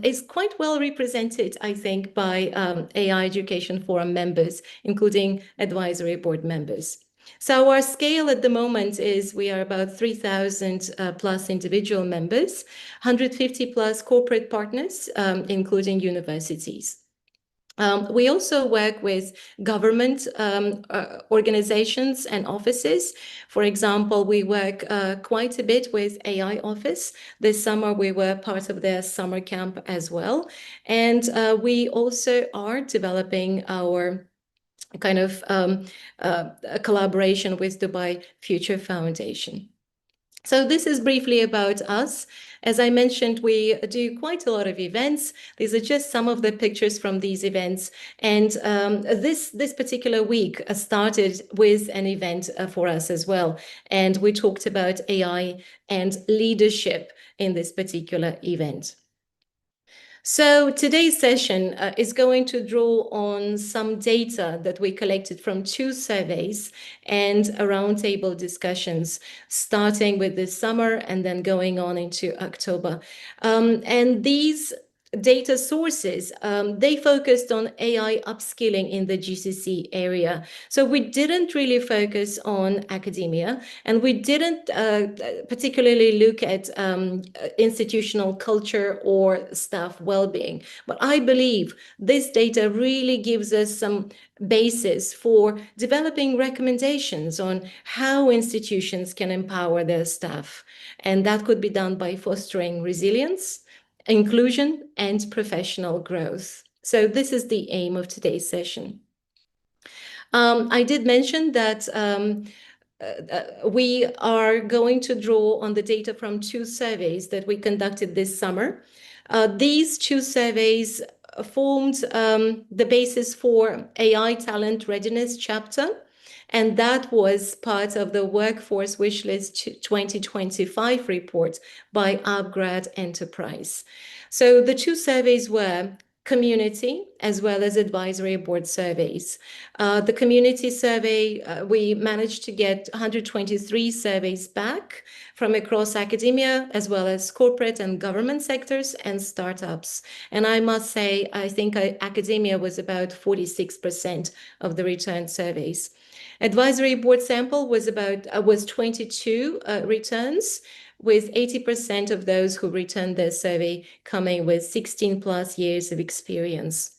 is quite well represented, I think, by AI Education Forum members, including advisory board members. So our scale at the moment is we are about 3,000 plus individual members, 150 plus corporate partners, including universities. We also work with government organizations and offices. For example, we work quite a bit with AI Office. This summer, we were part of their summer camp as well. And we also are developing our kind of a collaboration with Dubai Future Foundation. So this is briefly about us. As I mentioned, we do quite a lot of events. These are just some of the pictures from these events. And this particular week started with an event for us as well. And we talked about AI and leadership in this particular event. So today's session is going to draw on some data that we collected from 2 surveys and a roundtable discussions, starting with this summer and then going on into October. And these data sources, they focused on AI upskilling in the GCC area. So we didn't really focus on academia, and we didn't particularly look at institutional culture or staff well-being. But I believe this data really gives us some basis for developing recommendations on how institutions can empower their staff. And that could be done by fostering resilience, inclusion, and professional growth. So this is the aim of today's session. I did mention that we are going to draw on the data from 2 surveys that we conducted this summer. These 2 surveys formed the basis for AI Talent Readiness chapter, and that was part of the Workforce Wishlist 2025 report by Upgrad Enterprise. So the 2 surveys were community as well as advisory board surveys. The community survey, we managed to get 123 surveys back from across academia as well as corporate and government sectors and startups. And I must say, I think academia was about 46% of the returned surveys. Advisory board sample was 22 returns, with 80% of those who returned their survey coming with 16 plus years of experience.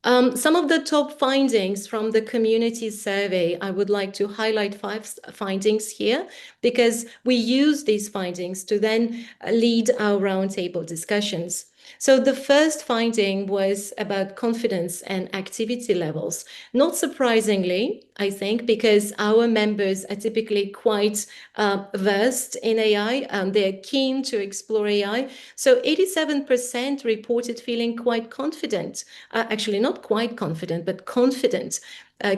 Some of the top findings from the community survey, I would like to highlight 5 findings here, because we use these findings to then lead our roundtable discussions. So the first finding was about confidence and activity levels. Not surprisingly, I think, because our members are typically quite versed in AI and they're keen to explore AI. So 87% reported feeling quite confident, actually not quite confident, but confident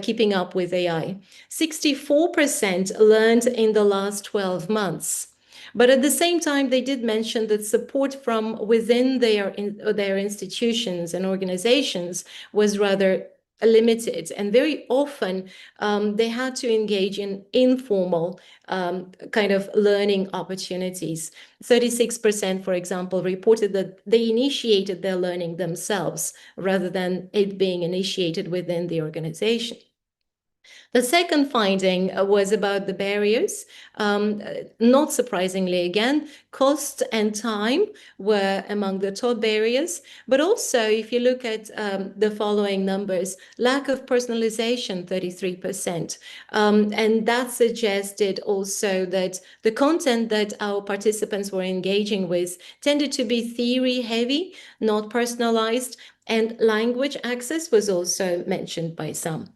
keeping up with AI. 64% learned in the last 12 months. But at the same time, they did mention that support from within their institutions and organizations was rather limited, and very often they had to engage in informal kind of learning opportunities. 36%, for example, reported that they initiated their learning themselves rather than it being initiated within the organization. The second finding was about the barriers. Not surprisingly, again, cost and time were among the top barriers. But also, if you look at the following numbers, lack of personalization, 33%. And that suggested also that the content that our participants were engaging with tended to be theory heavy, not personalized, and language access was also mentioned by some.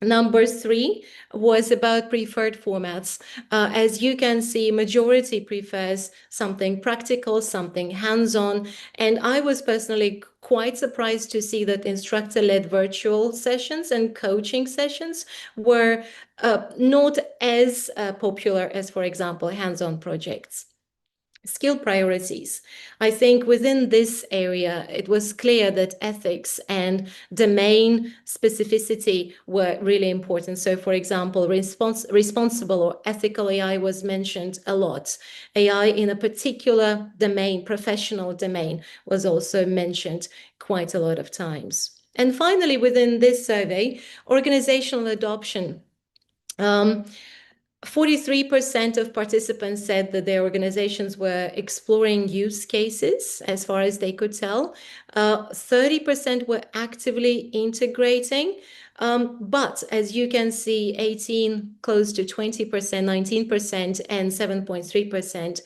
Number 3 was about preferred formats. As you can see, majority prefers something practical, something hands-on, and I was personally quite surprised to see that instructor-led virtual sessions and coaching sessions were not as popular as, for example, hands-on projects. Skill priorities. I think within this area, it was clear that ethics and domain specificity were really important. So, for example, responsible or ethical AI was mentioned a lot. AI in a particular domain, professional domain, was also mentioned quite a lot of times. And finally, within this survey, organizational adoption. 43% of participants said that their organizations were exploring use cases as far as they could tell. 30% were actively integrating. But as you can see, 18, close to 20%, 19%, and 7.3%,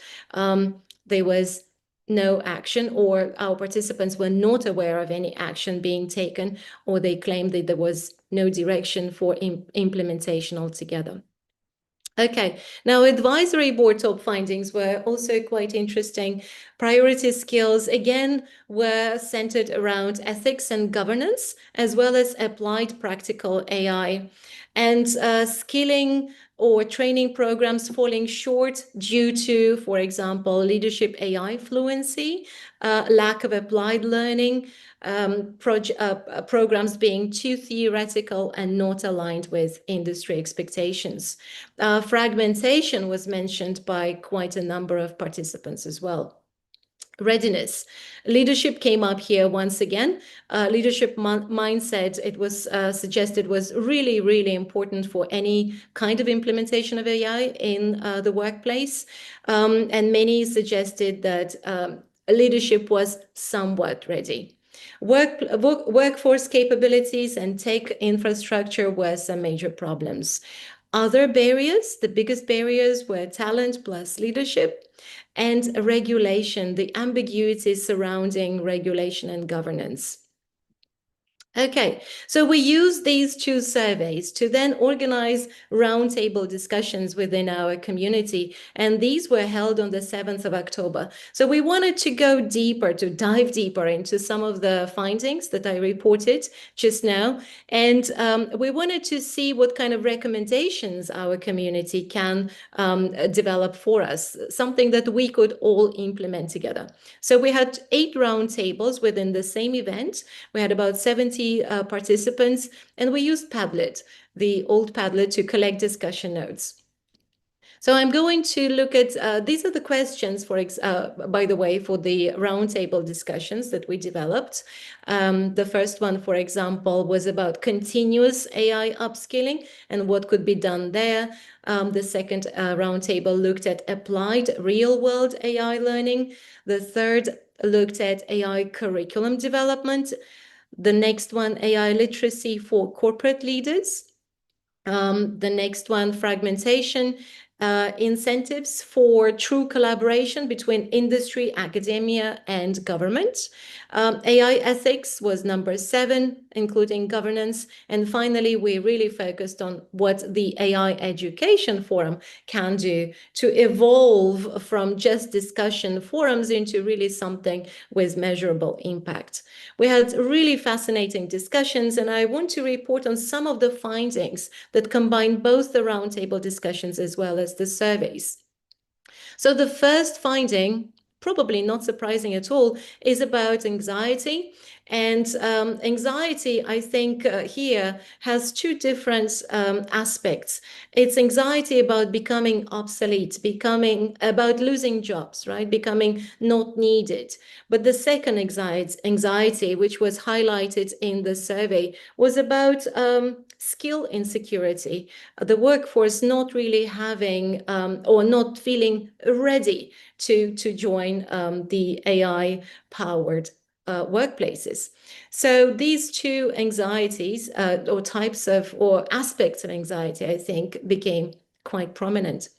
there was no action, or our participants were not aware of any action being taken, or they claimed that there was no direction for implementation altogether. Okay, now advisory board top findings were also quite interesting. Priority skills, again, were centered around ethics and governance, as well as applied practical AI. And skilling or training programs falling short due to, for example, leadership AI fluency, lack of applied learning, programs being too theoretical and not aligned with industry expectations. Fragmentation was mentioned by quite a number of participants as well. Readiness. Leadership came up here once again. Leadership mindset, it was suggested, was really, really important for any kind of implementation of AI in the workplace. And many suggested that leadership was somewhat ready. Workforce capabilities and tech infrastructure were some major problems. Other barriers, the biggest barriers were talent plus leadership and regulation, the ambiguity surrounding regulation and governance. Okay, so we use these two surveys to then organize roundtable discussions within our community, and these were held on the 7th of October. So we wanted to go deeper, to dive deeper into some of the findings that I reported just now, and we wanted to see what kind of recommendations our community can develop for us, something that we could all implement together. So we had 8 roundtables within the same event. We had about 70 participants, and we used Padlet, the old Padlet, to collect discussion notes. So I'm going to look at, these are the questions, by the way, for the roundtable discussions that we developed. The first one, for example, was about continuous AI upskilling and what could be done there. The second roundtable looked at applied real-world AI learning. The third looked at AI curriculum development. The next one, AI literacy for corporate leaders. The next one, fragmentation, incentives for true collaboration between industry, academia, and government. AI ethics was number 7, including governance. And finally, we really focused on what the AI Education Forum can do to evolve from just discussion forums into really something with measurable impact. We had really fascinating discussions, and I want to report on some of the findings that combine both the roundtable discussions as well as the surveys. So the first finding, probably not surprising at all, is about anxiety. And anxiety, I think, here has 2 different aspects. It's anxiety about becoming obsolete, about losing jobs, right? Becoming not needed. But the second anxiety, which was highlighted in the survey, was about skill insecurity, the workforce not really having or not feeling ready to join the AI-powered workplaces. So these 2 anxieties or types of or aspects of anxiety, I think, became quite prominent.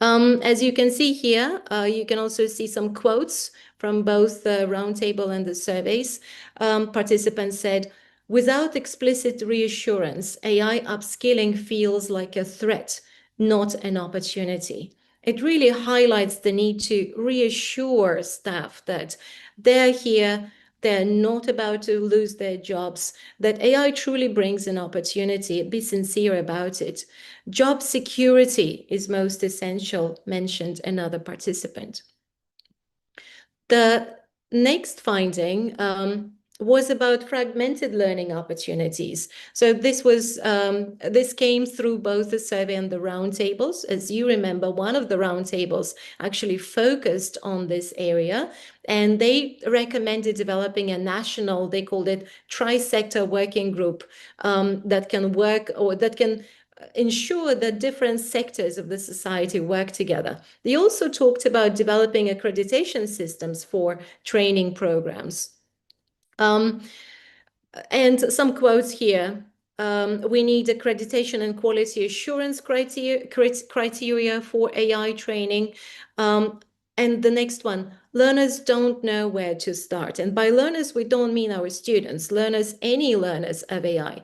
As you can see here, you can also see some quotes from both the roundtable and the surveys. Participants said, "Without explicit reassurance, AI upskilling feels like a threat, not an opportunity." It really highlights the need to reassure staff that they're here they're not about to lose their jobs, that AI truly brings an opportunity. Be sincere about it. Job security is most essential, mentioned another participant. The next finding was about fragmented learning opportunities. So this came through both the survey and the roundtables. As you remember, one of the roundtables actually focused on this area, and they recommended developing a national, they called it tri-sector working group, that can work, or that can ensure that different sectors of the society work together. They also talked about developing accreditation systems for training programs. And some quotes here. We need accreditation and quality assurance criteria for AI training. And the next one, learners don't know where to start. And by learners, we don't mean our students, learners, any learners of AI.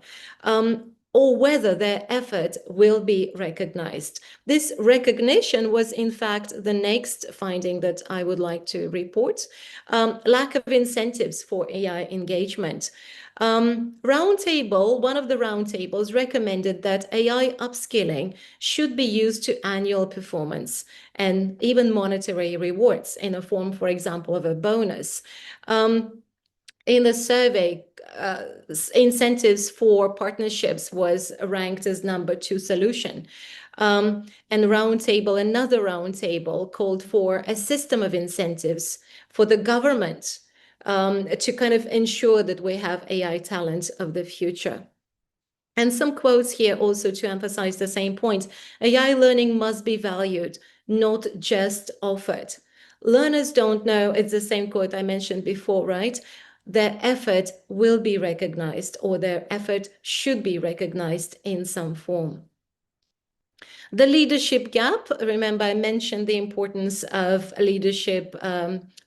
Or whether their effort will be recognized. This recognition was, in fact, the next finding that I would like to report. Lack of incentives for AI engagement. Roundtable, one of the roundtables recommended that AI upskilling should be used to annual performance and even monetary rewards in a form, for example, of a bonus. In the survey, incentives for partnerships was ranked as number 2 solution. And another roundtable called for a system of incentives for the government to kind of ensure that we have AI talent of the future. And some quotes here also to emphasize the same point. AI learning must be valued, not just offered. Learners don't know, it's the same quote I mentioned before, right? Their effort will be recognized, or their effort should be recognized in some form. The leadership gap, remember I mentioned the importance of leadership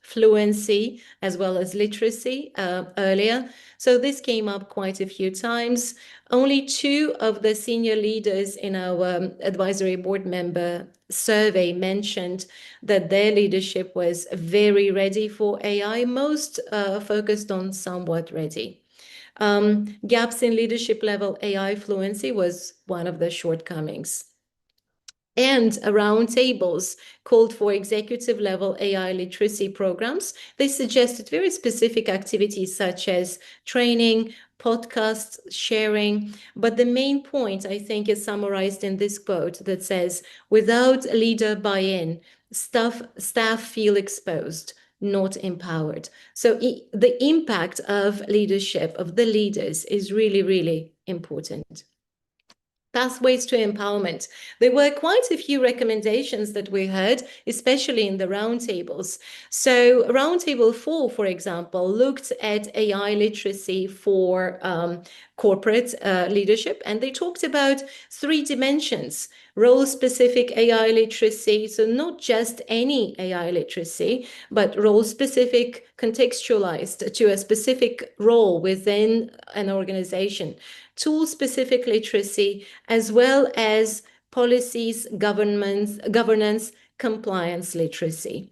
fluency as well as literacy earlier. So this came up quite a few times. Only 2 of the senior leaders in our advisory board member survey mentioned that their leadership was very ready for AI, most focused on somewhat ready. Gaps in leadership level AI fluency was one of the shortcomings. And roundtables called for executive level AI literacy programs. They suggested very specific activities such as training, podcasts, sharing. But the main point, I think, is summarized in this quote that says, without leader buy-in, staff feel exposed, not empowered. So the impact of leadership, of the leaders, is really, really important. Pathways to empowerment. There were quite a few recommendations that we heard, especially in the roundtables. So roundtable 4, for example, looked at AI literacy for corporate leadership, and they talked about 3 dimensions: role-specific AI literacy, so not just any AI literacy, but role-specific, contextualized to a specific role within an organization; tool-specific literacy, as well as policies, governance, compliance literacy.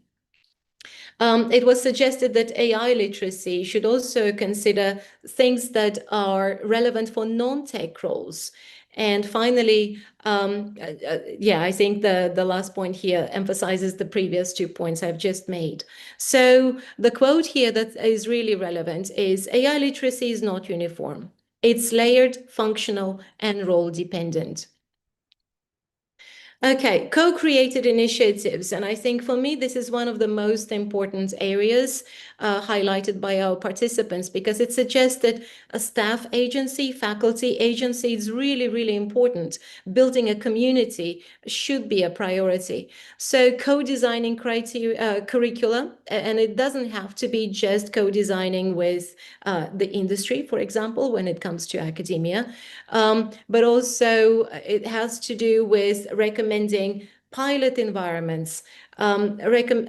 It was suggested that AI literacy should also consider things that are relevant for non-tech roles. And finally, I think the last point here emphasizes the previous 2 points I've just made. So the quote here that is really relevant is, AI literacy is not uniform. It's layered, functional, and role dependent. Okay, co-created initiatives. And I think for me, this is one of the most important areas highlighted by our participants, because it suggests that a staff agency, faculty agency is really, really important. Building a community should be a priority. So co-designing curricula, and it doesn't have to be just co-designing with the industry, for example, when it comes to academia, but also it has to do with recommending pilot environments,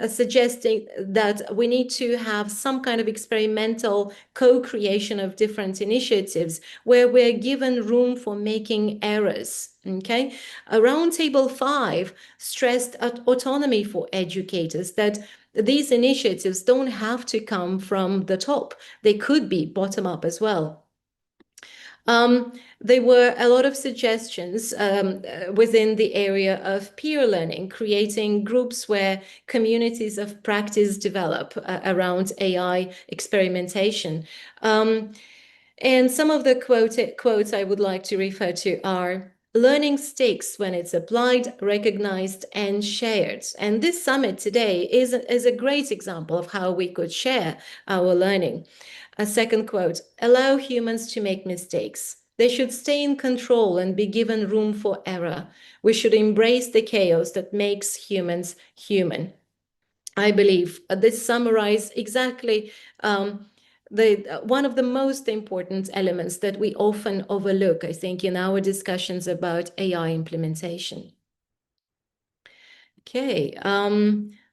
suggesting that we need to have some kind of experimental co-creation of different initiatives where we're given room for making errors. Okay, Roundtable 5 stressed autonomy for educators, that these initiatives don't have to come from the top. They could be bottom up as well. There were a lot of suggestions within the area of peer learning, creating groups where communities of practice develop around AI experimentation. And some of the quotes I would like to refer to are: learning sticks when it's applied, recognized, and shared. And this summit today is a great example of how we could share our learning. A second quote: allow humans to make mistakes. They should stay in control and be given room for error. We should embrace the chaos that makes humans human. I believe this summarizes exactly one of the most important elements that we often overlook, I think, in our discussions about AI implementation. Okay,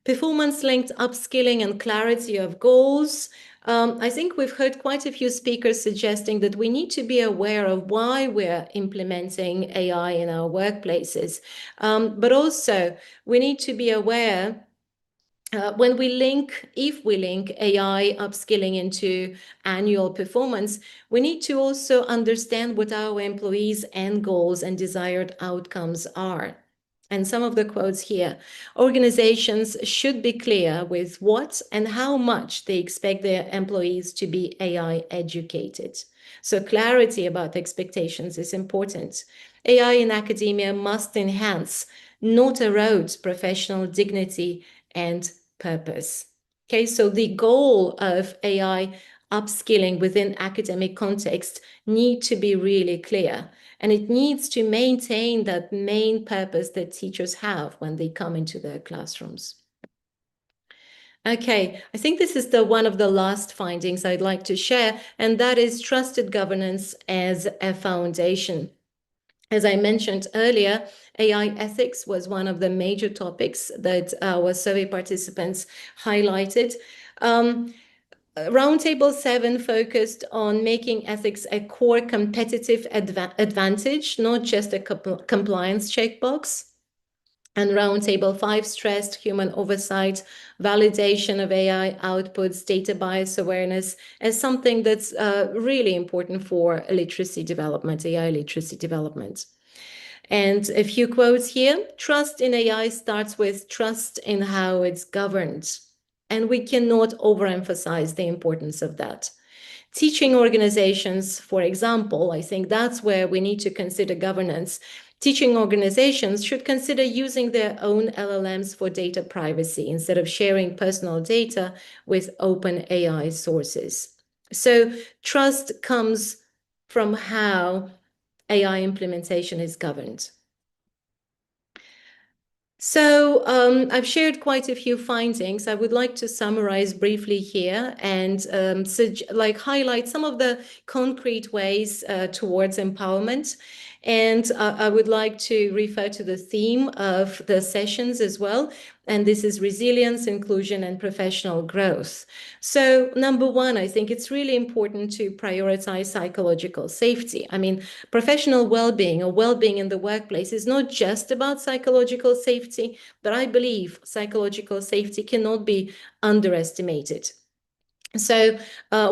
performance-linked upskilling and clarity of goals. I think we've heard quite a few speakers suggesting that we need to be aware of why we're implementing AI in our workplaces, but also we need to be aware if we link AI upskilling into annual performance, we need to also understand what our employees' end goals and desired outcomes are. And some of the quotes here: organizations should be clear with what and how much they expect their employees to be AI educated. So clarity about expectations is important. AI in academia must enhance, not erode, professional dignity and purpose. Okay, so the goal of AI upskilling within academic context need to be really clear, and it needs to maintain that main purpose that teachers have when they come into their classrooms. Okay, I think this is one of the last findings I'd like to share, and that is trusted governance as a foundation. As I mentioned earlier, AI ethics was one of the major topics that our survey participants highlighted. Roundtable 7 focused on making ethics a core competitive advantage, not just a compliance checkbox. And Roundtable 5 stressed human oversight, validation of AI outputs, data bias awareness as something that's really important for literacy development, AI literacy development. And a few quotes here: trust in AI starts with trust in how it's governed. And we cannot overemphasize the importance of that. Teaching organizations, for example, I think that's where we need to consider governance. Teaching organizations should consider using their own LLMs for data privacy instead of sharing personal data with open AI sources. So trust comes from how AI implementation is governed. So I've shared quite a few findings. I would like to summarize briefly here and highlight some of the concrete ways towards empowerment. And I would like to refer to the theme of the sessions as well. And this is resilience, inclusion, and professional growth. So number one, I think it's really important to prioritize psychological safety. I mean, professional well-being or well-being in the workplace is not just about psychological safety, but I believe psychological safety cannot be underestimated. So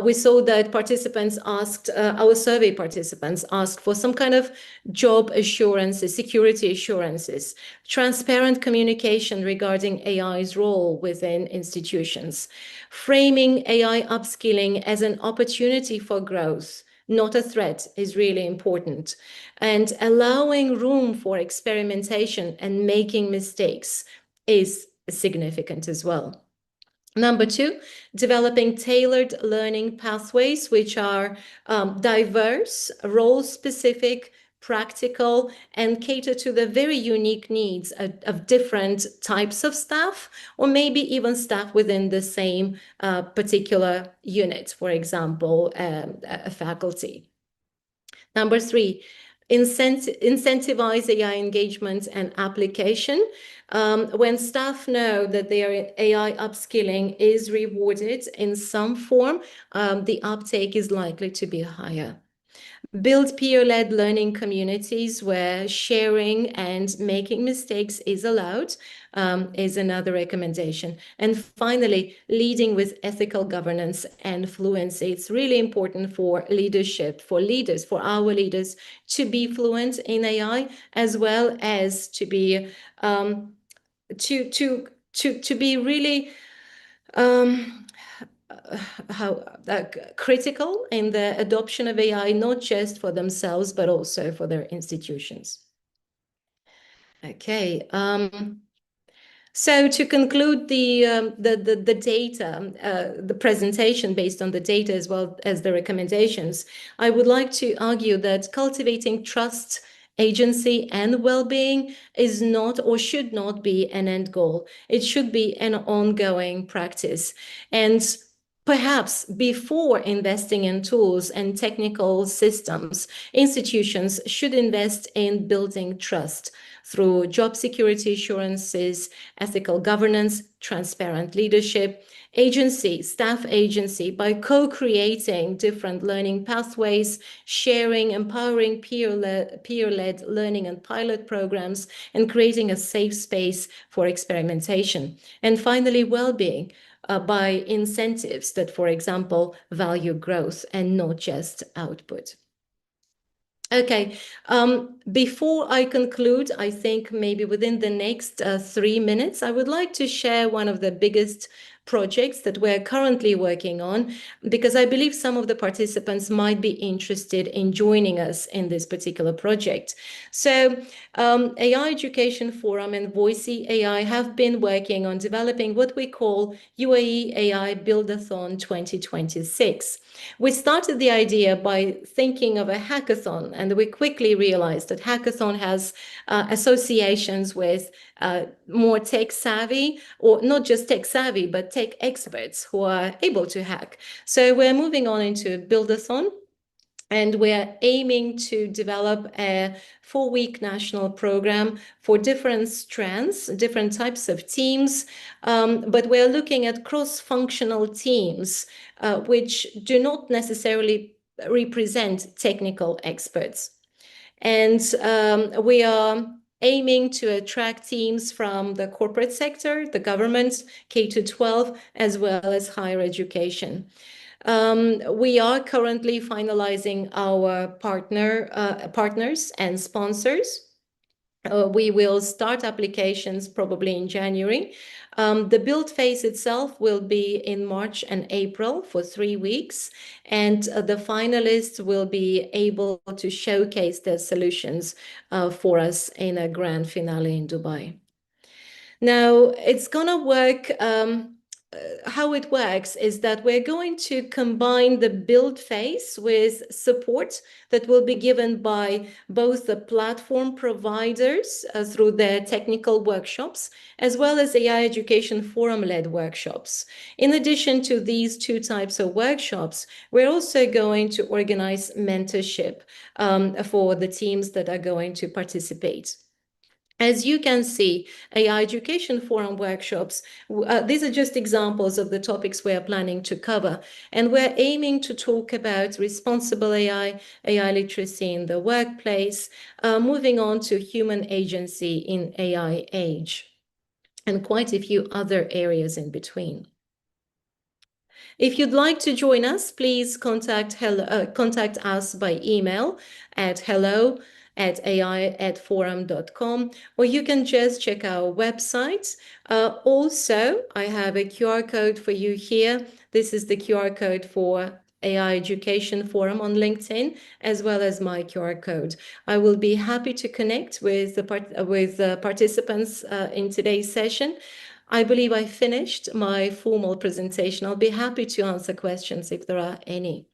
we saw that participants asked, our survey participants asked for some kind of job assurances, security assurances, transparent communication regarding AI's role within institutions, framing AI upskilling as an opportunity for growth, not a threat, is really important, and allowing room for experimentation and making mistakes is significant as well. Number two, developing tailored learning pathways, which are diverse, role-specific, practical, and cater to the very unique needs of different types of staff, or maybe even staff within the same particular unit, for example, a faculty. Number three, incentivize AI engagement and application. When staff know that their AI upskilling is rewarded in some form, the uptake is likely to be higher. Build peer-led learning communities where sharing and making mistakes is allowed, is another recommendation. And finally, leading with ethical governance and fluency. It's really important for leadership, for leaders, for our leaders to be fluent in AI, as well as to be to be really critical in the adoption of AI, not just for themselves, but also for their institutions. Okay. So to conclude the data, the presentation based on the data as well as the recommendations, I would like to argue that cultivating trust, agency, and well-being is not or should not be an end goal. It should be an ongoing practice. And perhaps before investing in tools and technical systems, institutions should invest in building trust through job security assurances, ethical governance, transparent leadership, agency, staff agency, by co-creating different learning pathways, sharing, empowering peer-led learning and pilot programs, and creating a safe space for experimentation. And finally, well-being. By incentives that, for example, value growth and not just output. Okay, before I conclude, I think maybe within the next 3 minutes, I would like to share one of the biggest projects that we're currently working on, because I believe some of the participants might be interested in joining us in this particular project. So AI Education Forum and Voicey AI have been working on developing what we call UAE AI Build-a-thon 2026. We started the idea by thinking of a hackathon, and we quickly realized that hackathon has associations with more tech savvy, or not just tech savvy, but tech experts who are able to hack. So we're moving on into Build-a-thon, and we're aiming to develop a 4-week national program for different strands, different types of teams, but we're looking at cross-functional teams, which do not necessarily represent technical experts. And we are aiming to attract teams from the corporate sector, the government, K-12, as well as higher education. We are currently finalizing our partners and sponsors. We will start applications probably in January. The build phase itself will be in March and April for 3 weeks, and the finalists will be able to showcase their solutions for us in a grand finale in Dubai. Now, it's gonna work. How it works is that we're going to combine the build phase with support that will be given by both the platform providers through their technical workshops, as well as AI Education Forum-led workshops. In addition to these 2 types of workshops, we're also going to organize mentorship for the teams that are going to participate. As you can see, AI Education Forum workshops, these are just examples of the topics we're planning to cover. And we're aiming to talk about responsible AI, AI literacy in the workplace, moving on to human agency in AI age, and quite a few other areas in between. If you'd like to join us, please contact us by email at hello@ai@forum.com, or you can just check our website. Also, I have a QR code for you here. This is the QR code for AI Education Forum on LinkedIn, as well as my QR code. I will be happy to connect with the participants in today's session. I believe I finished my formal presentation. I'll be happy to answer questions if there are any.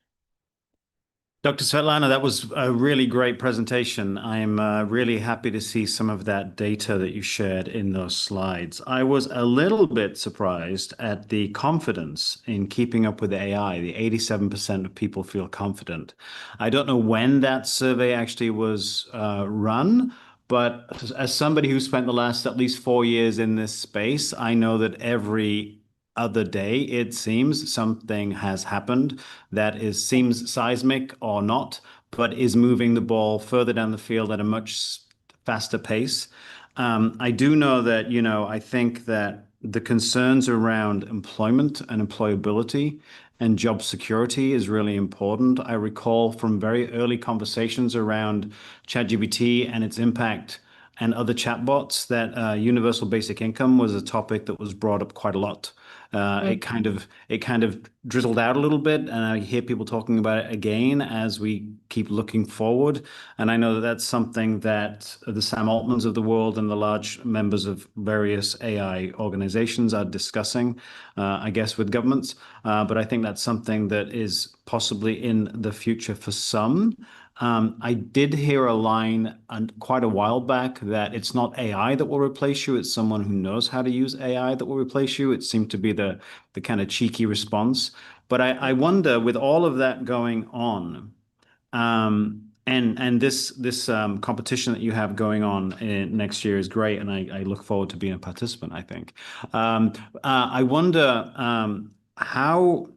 Dr. Svetlana, that was a really great presentation. I'm really happy to see some of that data that you shared in those slides. I was a little bit surprised at the confidence in keeping up with AI. The 87% of people feel confident. I don't know when that survey actually was run, but as somebody who spent the last at least 4 years in this space, I know that every other day, it seems something has happened that seems seismic or not, but is moving the ball further down the field at a much faster pace. I do know that, I think that the concerns around employment and employability and job security is really important. I recall from very early conversations around ChatGPT and its impact and other chatbots that universal basic income was a topic that was brought up quite a lot. It kind of drizzled out a little bit, and I hear people talking about it again as we keep looking forward. And I know that that's something that the Sam Altmans of the world and the large members of various AI organizations are discussing, I guess, with governments. But I think that's something that is possibly in the future for some. I did hear a line quite a while back that it's not AI that will replace you, it's someone who knows how to use AI that will replace you. It seemed to be the kind of cheeky response. But I wonder, with all of that going on, and this competition that you have going on next year is great, and I look forward to being a participant, I think. I wonder, how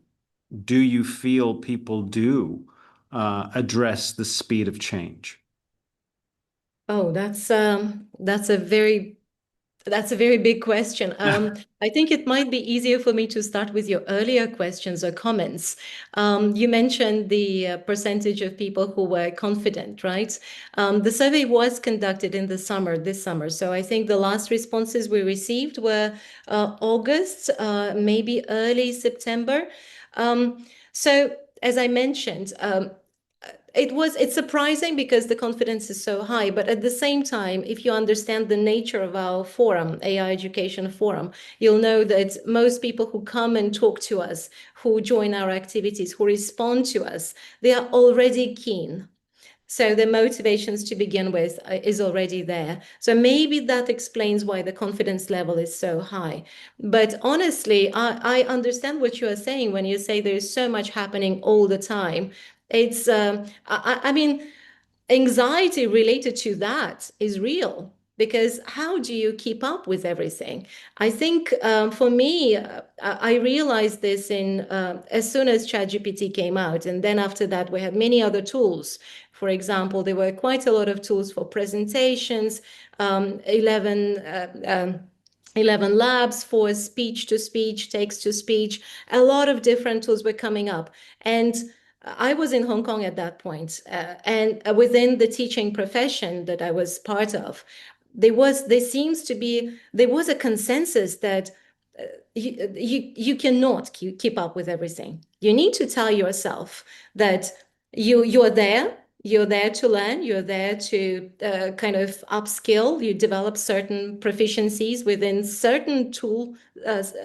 do you feel people do address the speed of change?
Oh, that's a very big question. I think it might be easier for me to start with your earlier questions or comments. You mentioned the percentage of people who were confident, right? The survey was conducted in this summer. So I think the last responses we received were August, maybe early September. So as I mentioned, it's surprising because the confidence is so high, but at the same time, if you understand the nature of our forum, AI Education Forum, you'll know that most people who come and talk to us, who join our activities, who respond to us, they are already keen. So the motivations to begin with is already there. So maybe that explains why the confidence level is so high. But honestly, I understand what you are saying when you say there's so much happening all the time. I mean, anxiety related to that is real because how do you keep up with everything? I think for me, I realized this as soon as ChatGPT came out, and then after that, we had many other tools. For example, there were quite a lot of tools for presentations, 11 labs for speech to speech, text to speech. A lot of different tools were coming up. And I was in Hong Kong at that point, and within the teaching profession that I was part of, there was a consensus that you cannot keep up with everything. You need to tell yourself that you're there to learn, you're there to kind of upskill, you develop certain proficiencies within certain tool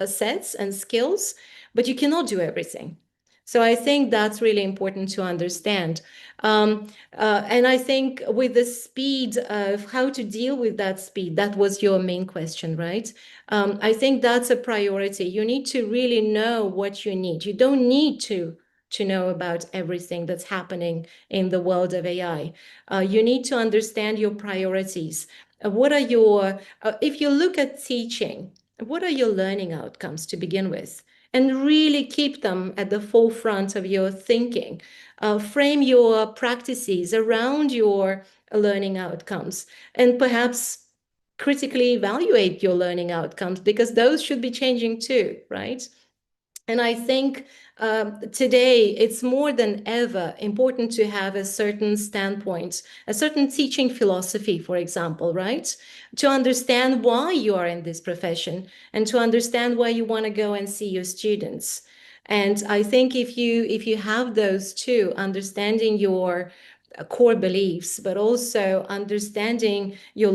sets and skills, but you cannot do everything. So I think that's really important to understand. And I think with the speed of how to deal with that speed, that was your main question, right? I think that's a priority. You need to really know what you need. You don't need to know about everything that's happening in the world of AI. You need to understand your priorities. If you look at teaching, what are your learning outcomes to begin with? And really keep them at the forefront of your thinking. Frame your practices around your learning outcomes, and perhaps critically evaluate your learning outcomes because those should be changing too, right? And I think today it's more than ever important to have a certain standpoint, a certain teaching philosophy, for example, right? To understand why you are in this profession and to understand where you want to go and see your students. And I think if you have those two, understanding your core beliefs, but also understanding your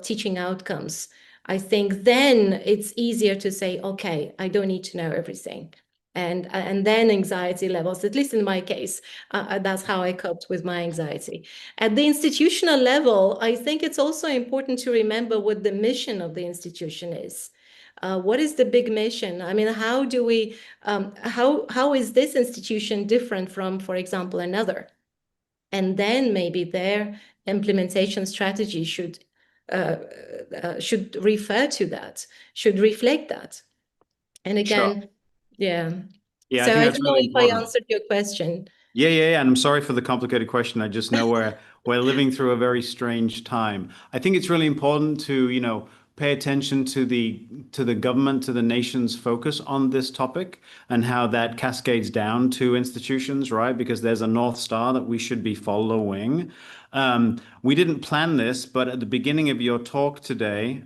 teaching outcomes, I think then it's easier to say, okay, I don't need to know everything. and then anxiety levels, at least in my case, that's how I coped with my anxiety. At the institutional level, I think it's also important to remember what the mission of the institution is. What is the big mission? I mean, how do we, how is this institution different from, for example, another? And then maybe their implementation strategy should refer to that, should reflect that. And
Sure.
again, yeah.
Yeah, I
So
think
I
that's
don't know
really
if I
important.
answered your question.
Yeah. And I'm sorry for the complicated question. I just know we're living through a very strange time. I think it's really important to, pay attention to the government, to the nation's focus on this topic and how that cascades down to institutions, right? Because there's a North Star that we should be following. We didn't plan this, but at the beginning of your talk today,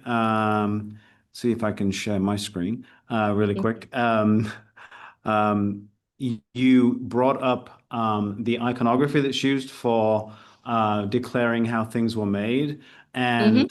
see if I can share my screen really quick. Um, you brought up the iconography that's used for declaring how things were made. And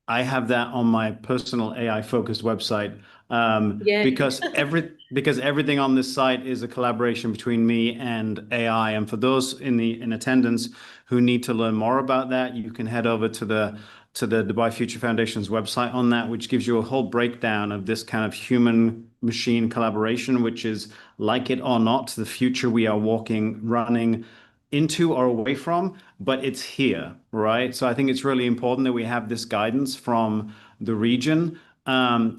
I have that on my personal AI focused website
Yeah.
because everything on this site is a collaboration between me and AI. And for those in attendance who need to learn more about that, you can head over to the Dubai Future Foundation's website on that, which gives you a whole breakdown of this kind of human machine collaboration, which is, like it or not, the future we are running into or away from, but it's here, right? So I think it's really important that we have this guidance from the region.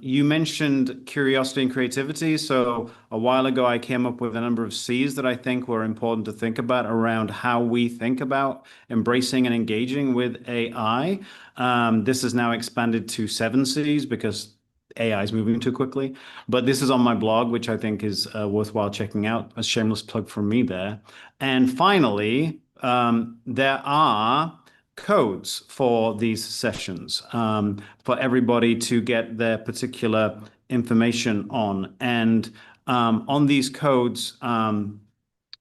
You mentioned curiosity and creativity. So a while ago, I came up with a number of C's that I think were important to think about around how we think about embracing and engaging with AI. This is now expanded to 7 C's because AI is moving too quickly. But this is on my blog, which I think is worthwhile checking out. A shameless plug from me there. And finally, there are codes for these sessions for everybody to get their particular information on. And on these codes,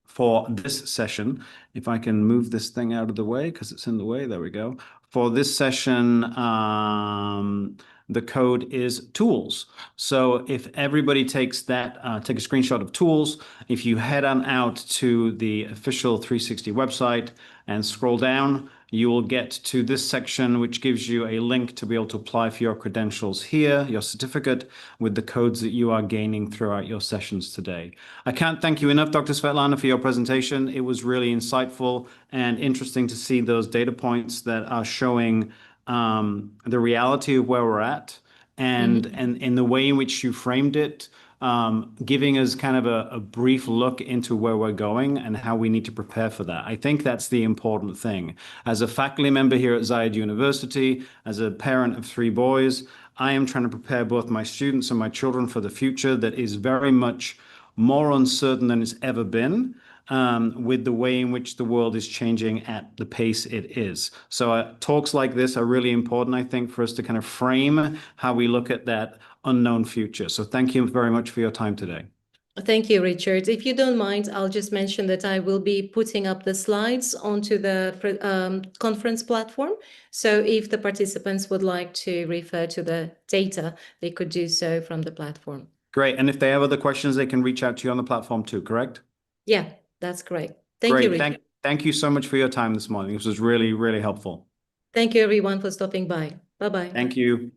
for this session, if I can move this thing out of the way because it's in the way. There we go. For this session, the code is tools. So if everybody takes that, take a screenshot of tools, if you head on out to the official 360 website and scroll down, you will get to this section, which gives you a link to be able to apply for your credentials here, your certificate, with the codes that you are gaining throughout your sessions today. I can't thank you enough, Dr. Svetlana, for your presentation. It was really insightful and interesting to see those data points that are showing the reality of where we're at and in the way in which you framed it, giving us kind of a brief look into where we're going and how we need to prepare for that. I think that's the important thing. As a faculty member here at Zayed University, as a parent of 3 boys, I am trying to prepare both my students and my children for the future that is very much more uncertain than it's ever been, with the way in which the world is changing at the pace it is. So talks like this are really important, I think, for us to kind of frame how we look at that unknown future. So thank you very much for your time today.
Thank you, Richard. If you don't mind, I'll just mention that I will be putting up the slides onto the conference platform. So if the participants would like to refer to the data, they could do so from the platform.
Great. And if they have other questions, they can reach out to you on the platform too, correct?
Yeah, that's great. Thank you,
Great.
Richard.
Thank you so much for your time this morning. This was really, really helpful.
Thank you, everyone, for stopping by. Bye-bye.
Thank you.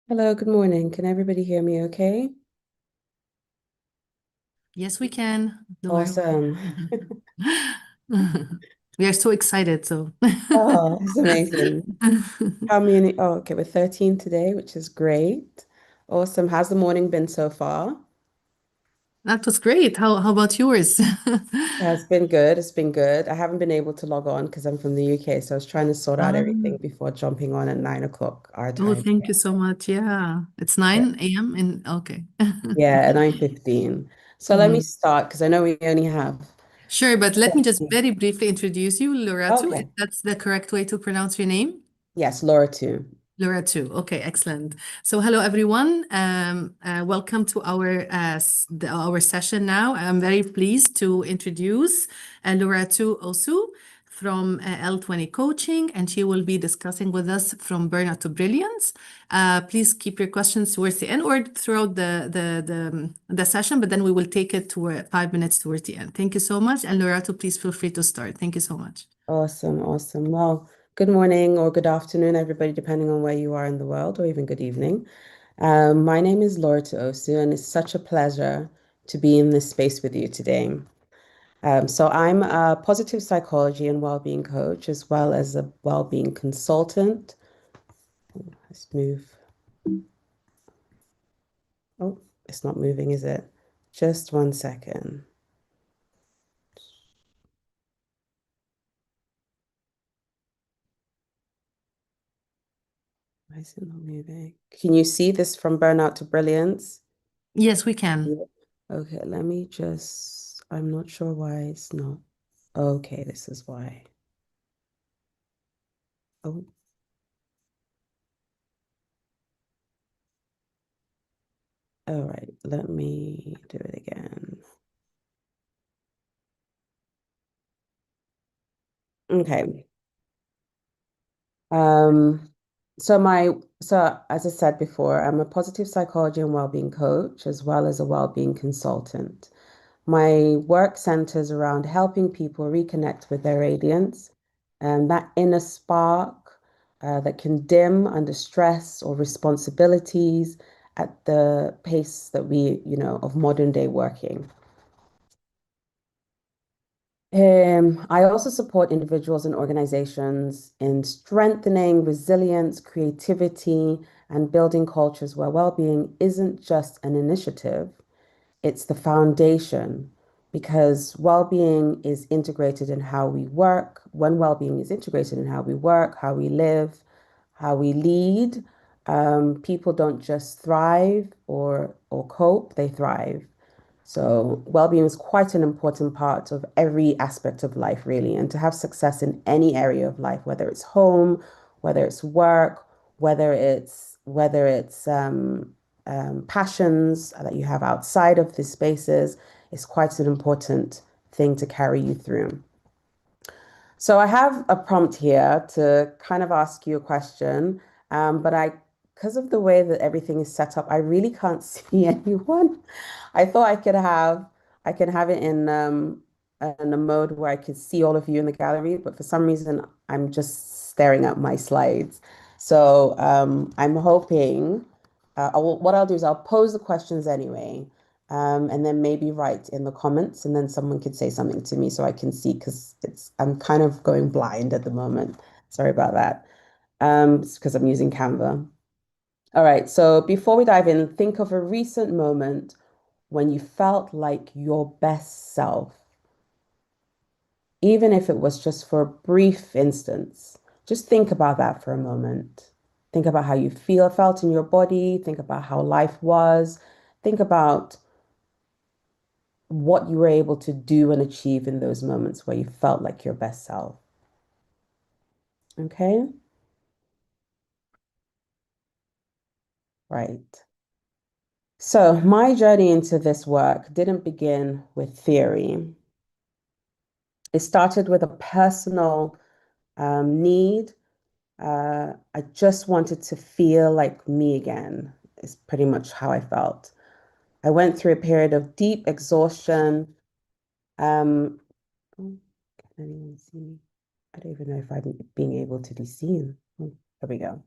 Hello, good morning. Can everybody hear me okay?
Yes, we can.
Awesome.
We are so excited. So,
Oh, it's amazing. How many? Oh, okay, we're 13 today, which is great. Awesome. How's the morning been so far?
that was great. How about yours?
It's been good. It's been good. I haven't been able to log on because I'm from the UK, so I was trying to sort out everything before jumping on at 9 o'clock our
Oh,
time.
thank you so much. Yeah, it's 9 a.m. in okay.
Yeah, at 9:15. So let me
Mhm.
start because I know we only have.
Sure, but let me just very briefly introduce you, Loratu, if
Okay.
that's the correct way to pronounce your name.
Yes, Laura too.
Laura too. Okay, excellent. So hello everyone. Welcome to our session now. I'm very pleased to introduce Laura too Osu from L20 Coaching, and she will be discussing with us from burnout to brilliance. Please keep your questions towards the end or throughout the session, but then we will take it to 5 minutes towards the end. Thank you so much. And Laura too, please feel free to start. Thank you so much.
Awesome, awesome. Well, good morning or good afternoon, everybody, depending on where you are in the world, or even good evening. My name is Laura Osu, and it's such a pleasure to be in this space with you today. So I'm a positive psychology and well-being coach, as well as a well-being consultant. Let's move. Oh, it's not moving, is it? Just 1 second. Why is it not moving? Can you see this from burnout to brilliance?
Yes, we can.
Okay, let me just, I'm not sure why it's not. Okay, this is why. Oh, all right, let me do it again. Okay. Um, so as I said before, I'm a positive psychology and well-being coach as well as a well-being consultant. My work centers around helping people reconnect with their radiance and that inner spark that can dim under stress or responsibilities at the pace that of modern day working. I also support individuals and organizations in strengthening resilience, creativity, and building cultures where well-being isn't just an initiative, it's the foundation because well-being is integrated in how we work. When well-being is integrated in how we work, how we live, how we lead, people don't just thrive or cope, they thrive. So, well-being is quite an important part of every aspect of life, really. And to have success in any area of life, whether it's home, whether it's work, whether it's passions that you have outside of these spaces, is quite an important thing to carry you through. So I have a prompt here to kind of ask you a question, but because of the way that everything is set up, I really can't see anyone. I thought I can have it in a mode where I could see all of you in the gallery, but for some reason I'm just staring at my slides. So I'm hoping, what I'll do is I'll pose the questions anyway, and then maybe write in the comments, and then someone could say something to me so I can see because I'm kind of going blind at the moment. Sorry about that. It's because I'm using Canva. All right, so before we dive in, think of a recent moment when you felt like your best self, even if it was just for a brief instance. Just think about that for a moment. Think about how you felt in your body. Think about how life was. Think about what you were able to do and achieve in those moments where you felt like your best self. Okay? Right. So, my journey into this work didn't begin with theory. It started with a personal need. I just wanted to feel like me again, is pretty much how I felt. I went through a period of deep exhaustion. Oh, can anyone see me? I don't even know if I'm being able to be seen. Oh, there we go.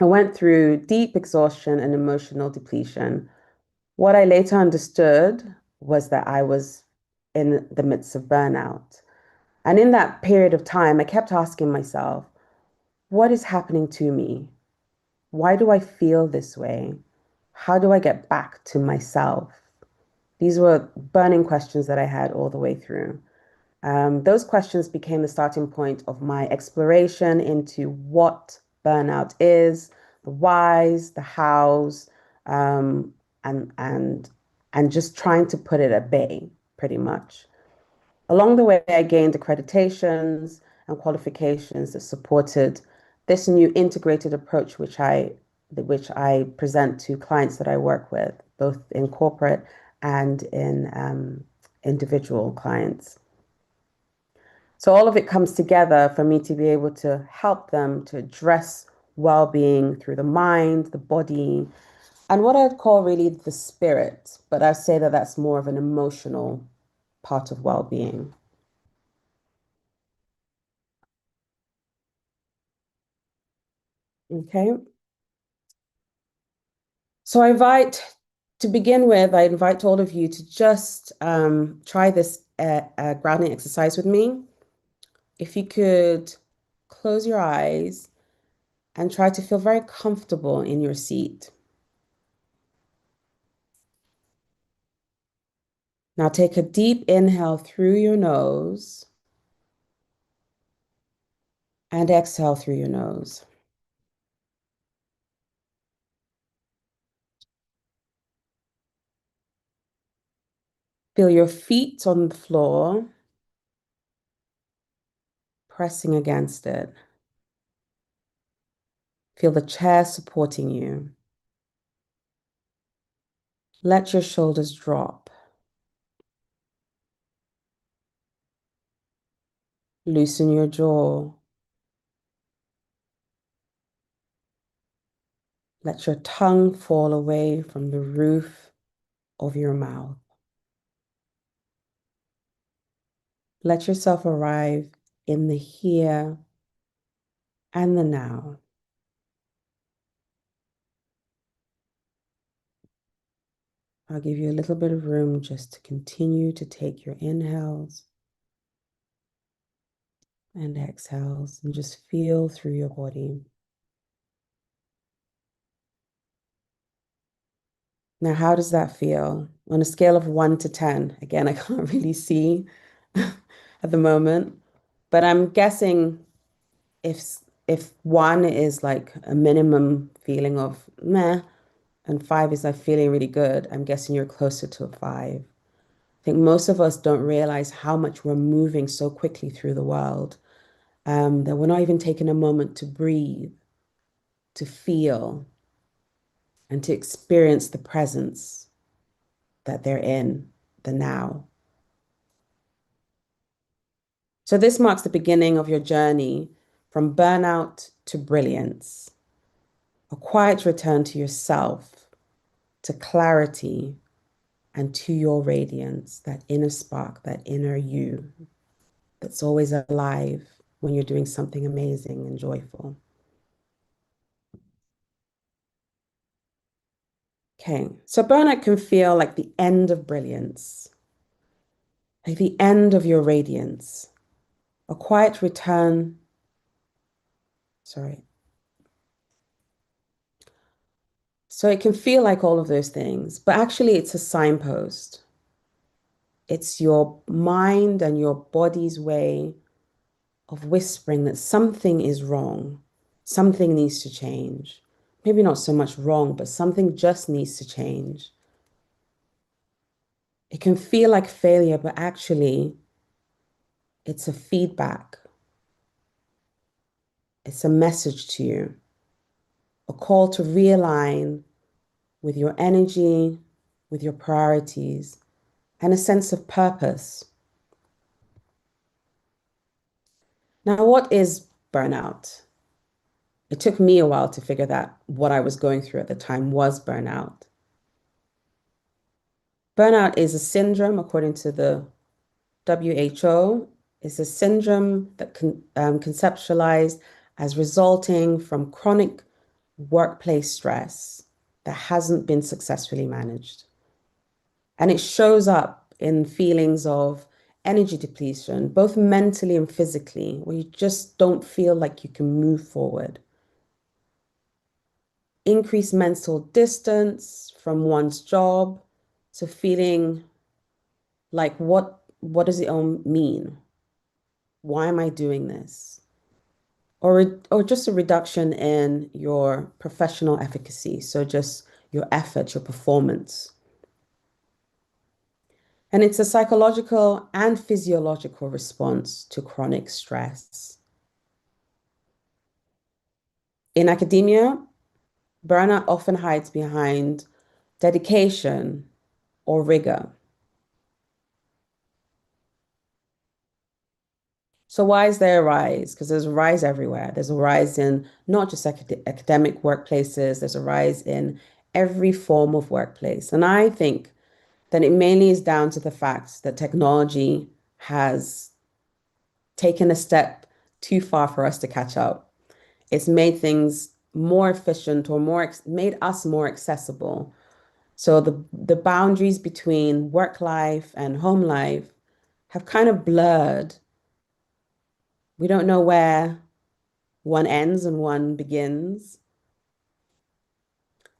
I went through deep exhaustion and emotional depletion. What I later understood was that I was in the midst of burnout. And in that period of time, I kept asking myself, what is happening to me? Why do I feel this way? How do I get back to myself? These were burning questions that I had all the way through. Those questions became the starting point of my exploration into what burnout is, the whys, the hows, um, and and and just trying to put it at bay, pretty much. Along the way, I gained accreditations and qualifications that supported this new integrated approach, which I present to clients that I work with, both in corporate and in individual clients. So all of it comes together for me to be able to help them to address well-being through the mind, the body, and what I'd call really the spirit. But I say that that's more of an emotional part of well-being. Okay. So to begin with, I invite all of you to just try this grounding exercise with me. If you could close your eyes and try to feel very comfortable in your seat. Now take a deep inhale through your nose and exhale through your nose. Feel your feet on the floor, pressing against it. Feel the chair supporting you. Let your shoulders drop. Loosen your jaw. Let your tongue fall away from the roof of your mouth. Let yourself arrive in the here and the now. I'll give you a little bit of room just to continue to take your inhales and exhales and just feel through your body. Now, how does that feel? On a scale of 1 to 10, again, I can't really see at the moment, but I'm guessing if 1 is like a minimum feeling of meh, and 5 is like feeling really good, I'm guessing you're closer to a 5. I think most of us don't realize how much we're moving so quickly through the world, that we're not even taking a moment to breathe, to feel, and to experience the presence that they're in, the now. So this marks the beginning of your journey from burnout to brilliance, a quiet return to yourself, to clarity, and to your radiance, that inner spark, that inner you that's always alive when you're doing something amazing and joyful. Okay, so burnout can feel like the end of brilliance, like the end of your radiance, a quiet return. Sorry. So it can feel like all of those things, but actually it's a signpost. It's your mind and your body's way of whispering that something is wrong, something needs to change. Maybe not so much wrong, but something just needs to change. It can feel like failure, but actually it's a feedback. It's a message to you, a call to realign with your energy, with your priorities, and a sense of purpose. Now, what is burnout? It took me a while to figure that what I was going through at the time was burnout. Burnout is a syndrome, according to the WHO, is a syndrome that conceptualized as resulting from chronic workplace stress that hasn't been successfully managed. And it shows up in feelings of energy depletion, both mentally and physically, where you just don't feel like you can move forward. Increased mental distance from one's job, so feeling like what does it all mean? Why am I doing this? Or just a reduction in your professional efficacy, so just your effort, your performance. And it's a psychological and physiological response to chronic stress. In academia, burnout often hides behind dedication or rigor. So why is there a rise? Because there's a rise everywhere. There's a rise in not just academic workplaces, there's a rise in every form of workplace. And I think that it mainly is down to the fact that technology has taken a step too far for us to catch up. It's made things more efficient or made us more accessible. So the boundaries between work life and home life have kind of blurred. We don't know where one ends and one begins.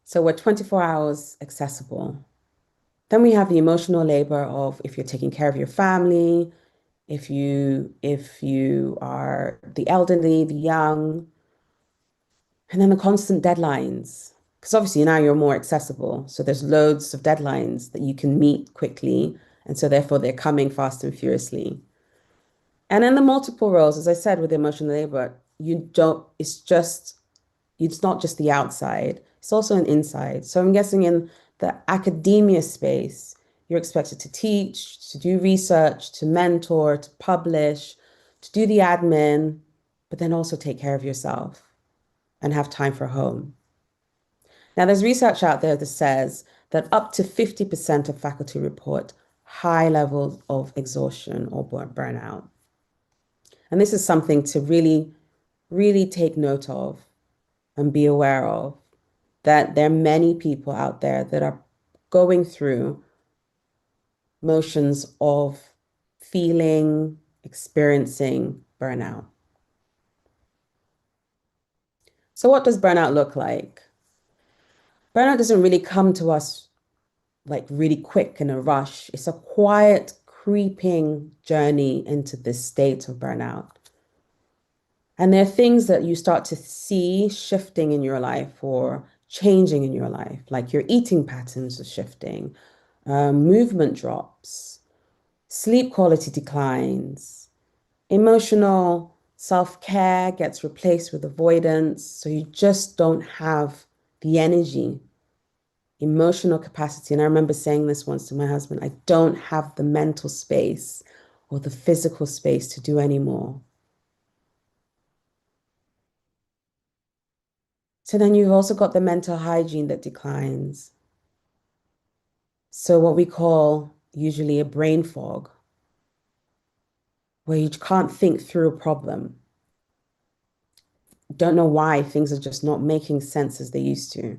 So we're 24 hours accessible. Then we have the emotional labor of if you're taking care of your family, if you are the elderly, the young, and then the constant deadlines. Because obviously now you're more accessible. So there's loads of deadlines that you can meet quickly. And so therefore they're coming fast and furiously. And then the multiple roles, as I said, with emotional labor, it's not just the outside, it's also an inside. So I'm guessing in the academia space, you're expected to teach, to do research, to mentor, to publish, to do the admin, but then also take care of yourself and have time for home. Now, there's research out there that says that up to 50% of faculty report high levels of exhaustion or burnout. And this is something to really, really take note of and be aware of, that there are many people out there that are going through motions of feeling, experiencing burnout. So what does burnout look like? Burnout doesn't really come to us like really quick in a rush. It's a quiet, creeping journey into this state of burnout. And there are things that you start to see shifting in your life or changing in your life, like your eating patterns are shifting, movement drops, sleep quality declines, emotional self-care gets replaced with avoidance. So you just don't have the energy, emotional capacity. And I remember saying this once to my husband, I don't have the mental space or the physical space to do anymore. So then you've also got the mental hygiene that declines. So what we call usually a brain fog, where you can't think through a problem. Don't know why things are just not making sense as they used to.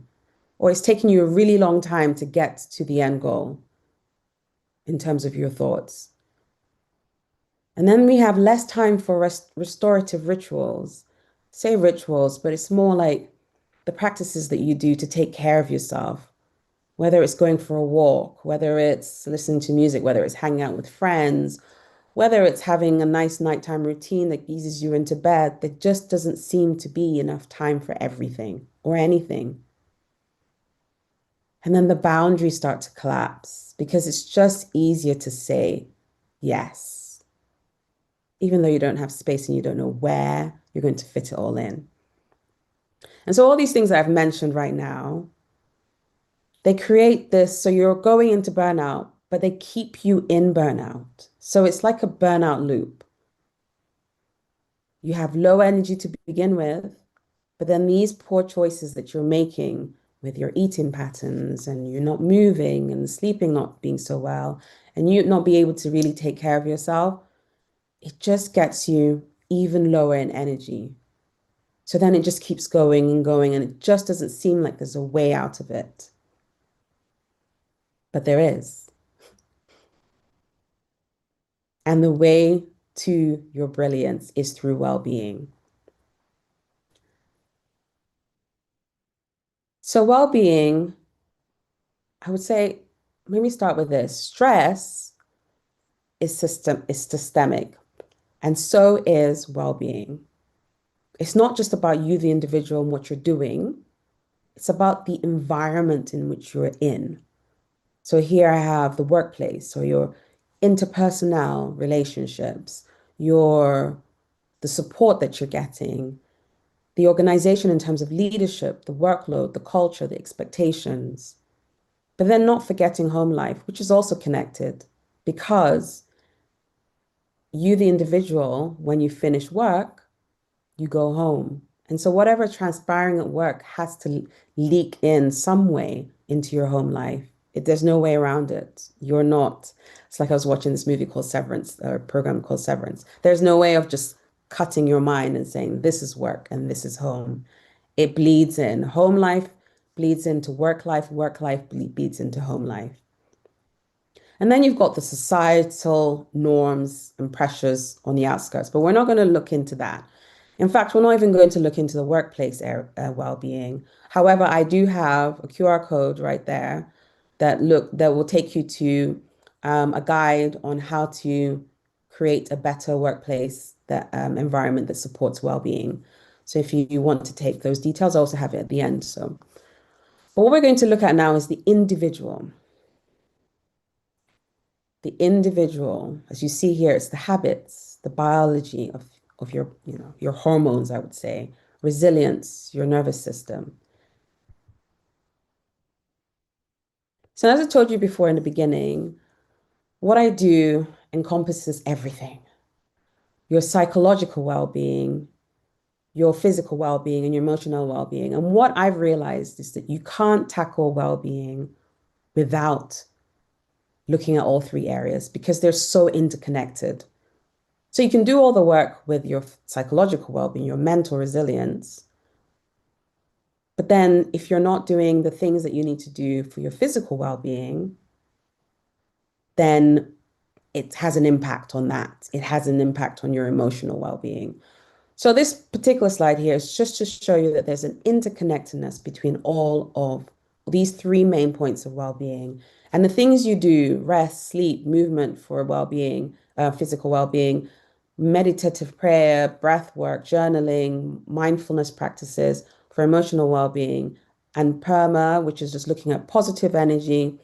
Or it's taking you a really long time to get to the end goal in terms of your thoughts. And then we have less time for restorative rituals. Say rituals, but it's more like the practices that you do to take care of yourself, whether it's going for a walk, whether it's listening to music, whether it's hanging out with friends, whether it's having a nice nighttime routine that eases you into bed. There just doesn't seem to be enough time for everything or anything. And then the boundaries start to collapse because it's just easier to say yes, even though you don't have space and you don't know where you're going to fit it all in. And so all these things that I've mentioned right now, they create this, so you're going into burnout, but they keep you in burnout. So it's like a burnout loop. You have low energy to begin with, but then these poor choices that you're making with your eating patterns and you're not moving and sleeping not being so well, and you not be able to really take care of yourself, it just gets you even lower in energy. So then it just keeps going and going, and it just doesn't seem like there's a way out of it. But there is. And the way to your brilliance is through well-being. So well-being, I would say, maybe start with this. Stress is systemic, and so is well-being. It's not just about you, the individual, and what you're doing. It's about the environment in which you're in. So here I have the workplace, so your interpersonal relationships, the support that you're getting, the organization in terms of leadership, the workload, the culture, the expectations. But then not forgetting home life, which is also connected because you, the individual, when you finish work, you go home. And so whatever transpiring at work has to leak in some way into your home life. There's no way around it. You're not. It's like I was watching this movie called Severance, or a program called Severance. There's no way of just cutting your mind and saying this is work and this is home. It bleeds in. Home life bleeds into work life bleeds into home life. And then you've got the societal norms and pressures on the outskirts, but we're not going to look into that. In fact, we're not even going to look into the workplace well-being. However, I do have a QR code right there that will take you to a guide on how to create a better workplace environment that supports well-being. So if you want to take those details, I also have it at the end. So, but what we're going to look at now is the individual. The individual, as you see here, it's the habits, the biology of your, your hormones, I would say, resilience, your nervous system. So as I told you before in the beginning, what I do encompasses everything. Your psychological well-being, your physical well-being, and your emotional well-being. And what I've realized is that you can't tackle well-being without looking at all three areas because they're so interconnected. So you can do all the work with your psychological well-being, your mental resilience. But then if you're not doing the things that you need to do for your physical well-being, then it has an impact on that. It has an impact on your emotional well-being. So this particular slide here is just to show you that there's an interconnectedness between all of these three main points of well-being. And the things you do, rest, sleep, movement for well-being, physical well-being, meditative prayer, breath work, journaling, mindfulness practices for emotional well-being, and PERMA, which is just looking at positive energy,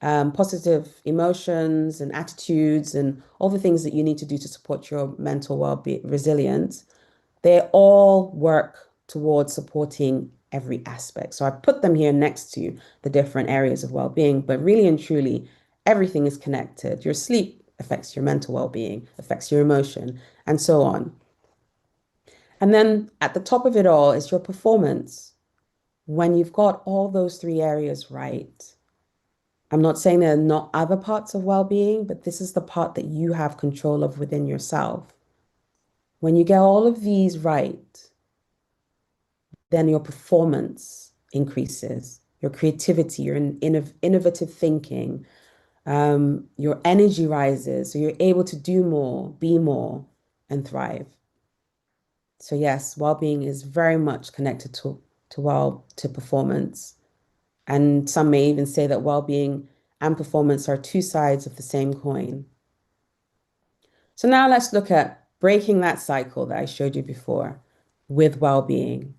positive emotions and attitudes, and all the things that you need to do to support your mental well-being, resilience. They all work towards supporting every aspect. So I put them here next to the different areas of well-being, but really and truly, everything is connected. Your sleep affects your mental well-being, affects your emotion, and so on. And then at the top of it all is your performance. When you've got all those three areas right, I'm not saying there are not other parts of well-being, but this is the part that you have control of within yourself. When you get all of these right, then your performance increases, your creativity, your innovative thinking, your energy rises, so you're able to do more, be more, and thrive. So yes, well-being is very much connected to performance. And some may even say that well-being and performance are two sides of the same coin. So now let's look at breaking that cycle that I showed you before with well-being.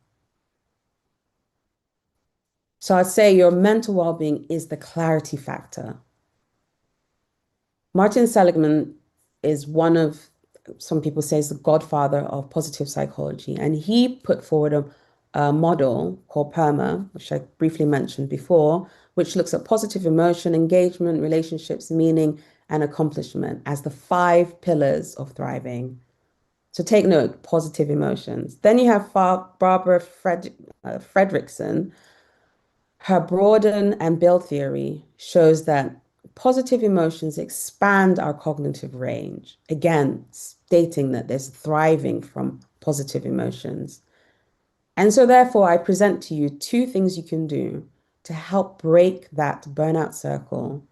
So I'd say your mental well-being is the clarity factor. Martin Seligman is one of, some people say, is the godfather of positive psychology. And he put forward a model called PERMA, which I briefly mentioned before, which looks at positive emotion, engagement, relationships, meaning, and accomplishment as the 5 pillars of thriving. So take note, positive emotions. Then you have Barbara Fredrickson. Her broaden and build theory shows that positive emotions expand our cognitive range, again, stating that there's thriving from positive emotions. And so therefore, I present to you two things you can do to help break that burnout circle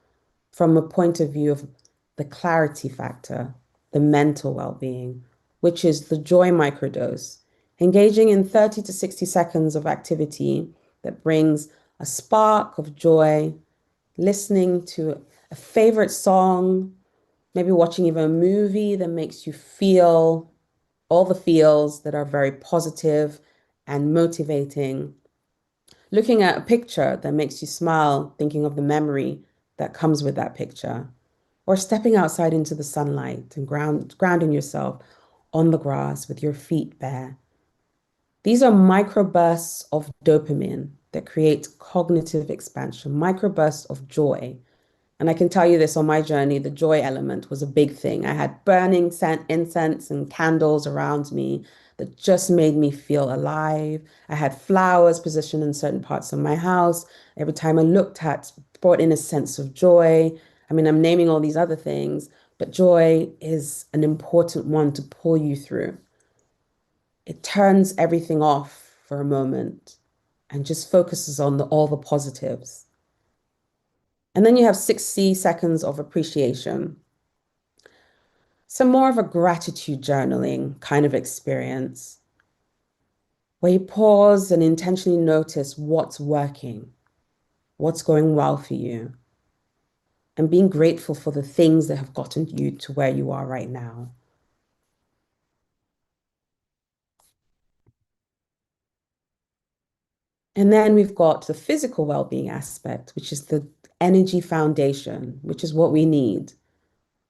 from a point of view of the clarity factor, the mental well-being, which is the joy microdose, engaging in 30 to 60 seconds of activity that brings a spark of joy, listening to a favorite song, maybe watching even a movie that makes you feel all the feels that are very positive and motivating. Looking at a picture that makes you smile, thinking of the memory that comes with that picture, or stepping outside into the sunlight and grounding yourself on the grass with your feet bare. These are microbursts of dopamine that create cognitive expansion, microbursts of joy. And I can tell you this, on my journey, the joy element was a big thing. I had burning incense and candles around me that just made me feel alive. I had flowers positioned in certain parts of my house. Every time I looked at, brought in a sense of joy. I mean, I'm naming all these other things, but joy is an important one to pull you through. It turns everything off for a moment and just focuses on all the positives. And then you have 60 seconds of appreciation. Some more of a gratitude journaling kind of experience where you pause and intentionally notice what's working, what's going well for you, and being grateful for the things that have gotten you to where you are right now. And then we've got the physical well-being aspect, which is the energy foundation, which is what we need,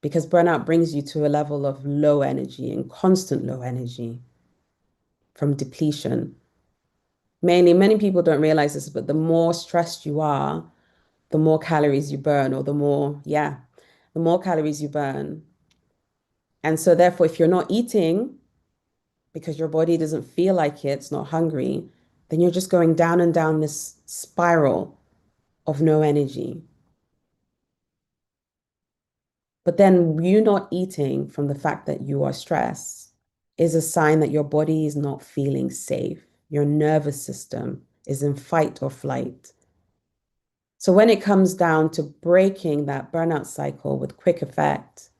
because burnout brings you to a level of low energy and constant low energy from depletion. Mainly, many people don't realize this, but the more stressed you are, the more calories you burn, or the more calories you burn. And so therefore, if you're not eating because your body doesn't feel like it's not hungry, then you're just going down and down this spiral of no energy. But then you not eating from the fact that you are stressed is a sign that your body is not feeling safe. Your nervous system is in fight or flight. So when it comes down to breaking that burnout cycle with quick effect,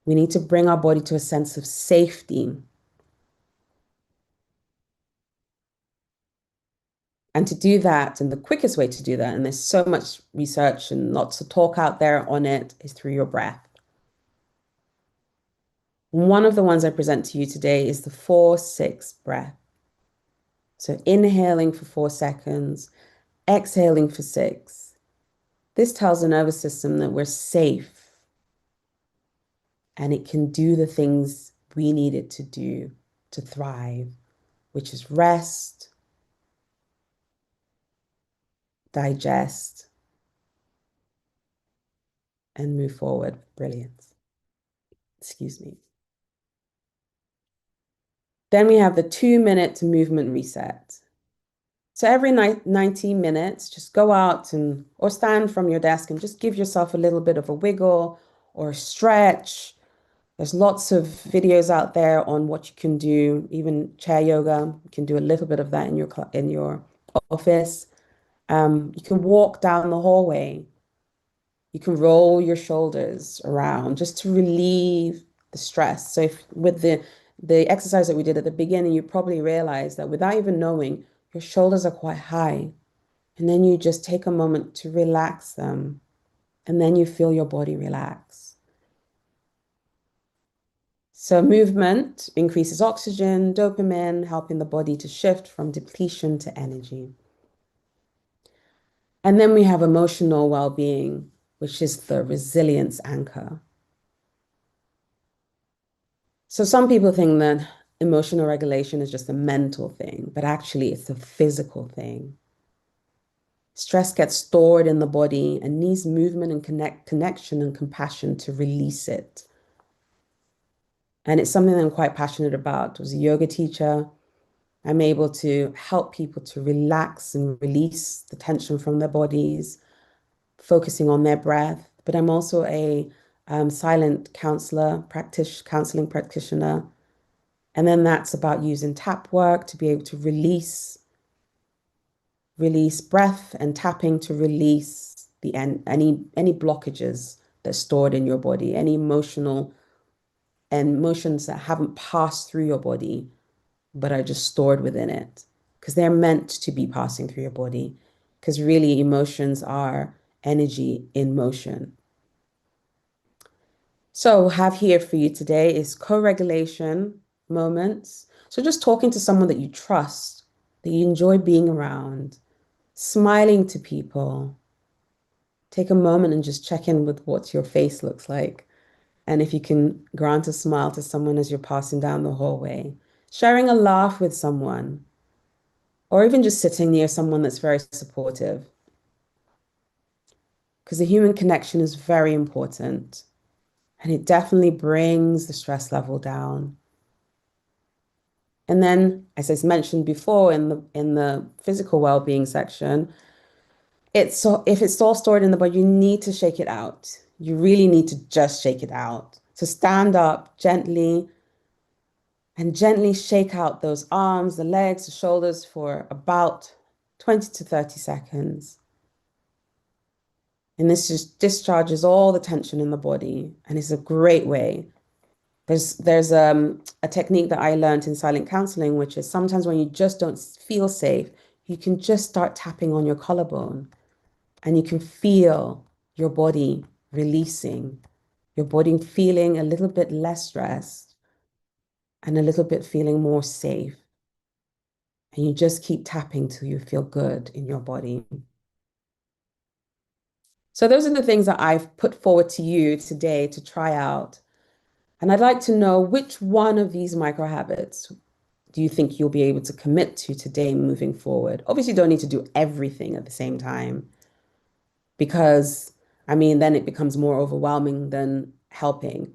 we need to bring our body to a sense of safety. And to do that, and the quickest way to do that, and there's so much research and lots of talk out there on it, is through your breath. One of the ones I present to you today is the 4-6 breath. So inhaling for 4 seconds, exhaling for 6. This tells the nervous system that we're safe and it can do the things we need it to do to thrive, which is rest, digest, and move forward. Brilliance. Excuse me. Then we have the 2-minute movement reset. So every 90 minutes, just go out or stand from your desk and just give yourself a little bit of a wiggle or a stretch. There's lots of videos out there on what you can do, even chair yoga. You can do a little bit of that in your office. You can walk down the hallway. You can roll your shoulders around just to relieve the stress. So with the exercise that we did at the beginning, you probably realized that without even knowing, your shoulders are quite high. And then you just take a moment to relax them. And then you feel your body relax. So movement increases oxygen, dopamine, helping the body to shift from depletion to energy. And then we have emotional well-being, which is the resilience anchor. So some people think that emotional regulation is just a mental thing, but actually it's a physical thing. Stress gets stored in the body and needs movement and connection and compassion to release it. And it's something that I'm quite passionate about. I was a yoga teacher. I'm able to help people to relax and release the tension from their bodies, focusing on their breath. But I'm also a silent counselor, counseling practitioner. And then that's about using tap work to be able to release breath and tapping to release any blockages that's stored in your body, any emotional and emotions that haven't passed through your body but are just stored within it, because they're meant to be passing through your body, because really emotions are energy in motion. So have here for you today is co-regulation moments. So just talking to someone that you trust, that you enjoy being around, smiling to people. Take a moment and just check in with what your face looks like. And if you can grant a smile to someone as you're passing down the hallway, sharing a laugh with someone, or even just sitting near someone that's very supportive. Because the human connection is very important, and it definitely brings the stress level down. And then, as I mentioned before in the physical well-being section, if it's all stored in the body, you need to shake it out. You really need to just shake it out. So stand up gently and gently shake out those arms, the legs, the shoulders for about 20 to 30 seconds. And this just discharges all the tension in the body, and it's a great way. There's a technique that I learned in silent counseling, which is sometimes when you just don't feel safe, you can just start tapping on your collarbone, and you can feel your body releasing, your body feeling a little bit less stressed and a little bit feeling more safe. And you just keep tapping till you feel good in your body. So those are the things that I've put forward to you today to try out. And I'd like to know, which one of these micro habits do you think you'll be able to commit to today moving forward? Obviously, you don't need to do everything at the same time, because, I mean, then it becomes more overwhelming than helping.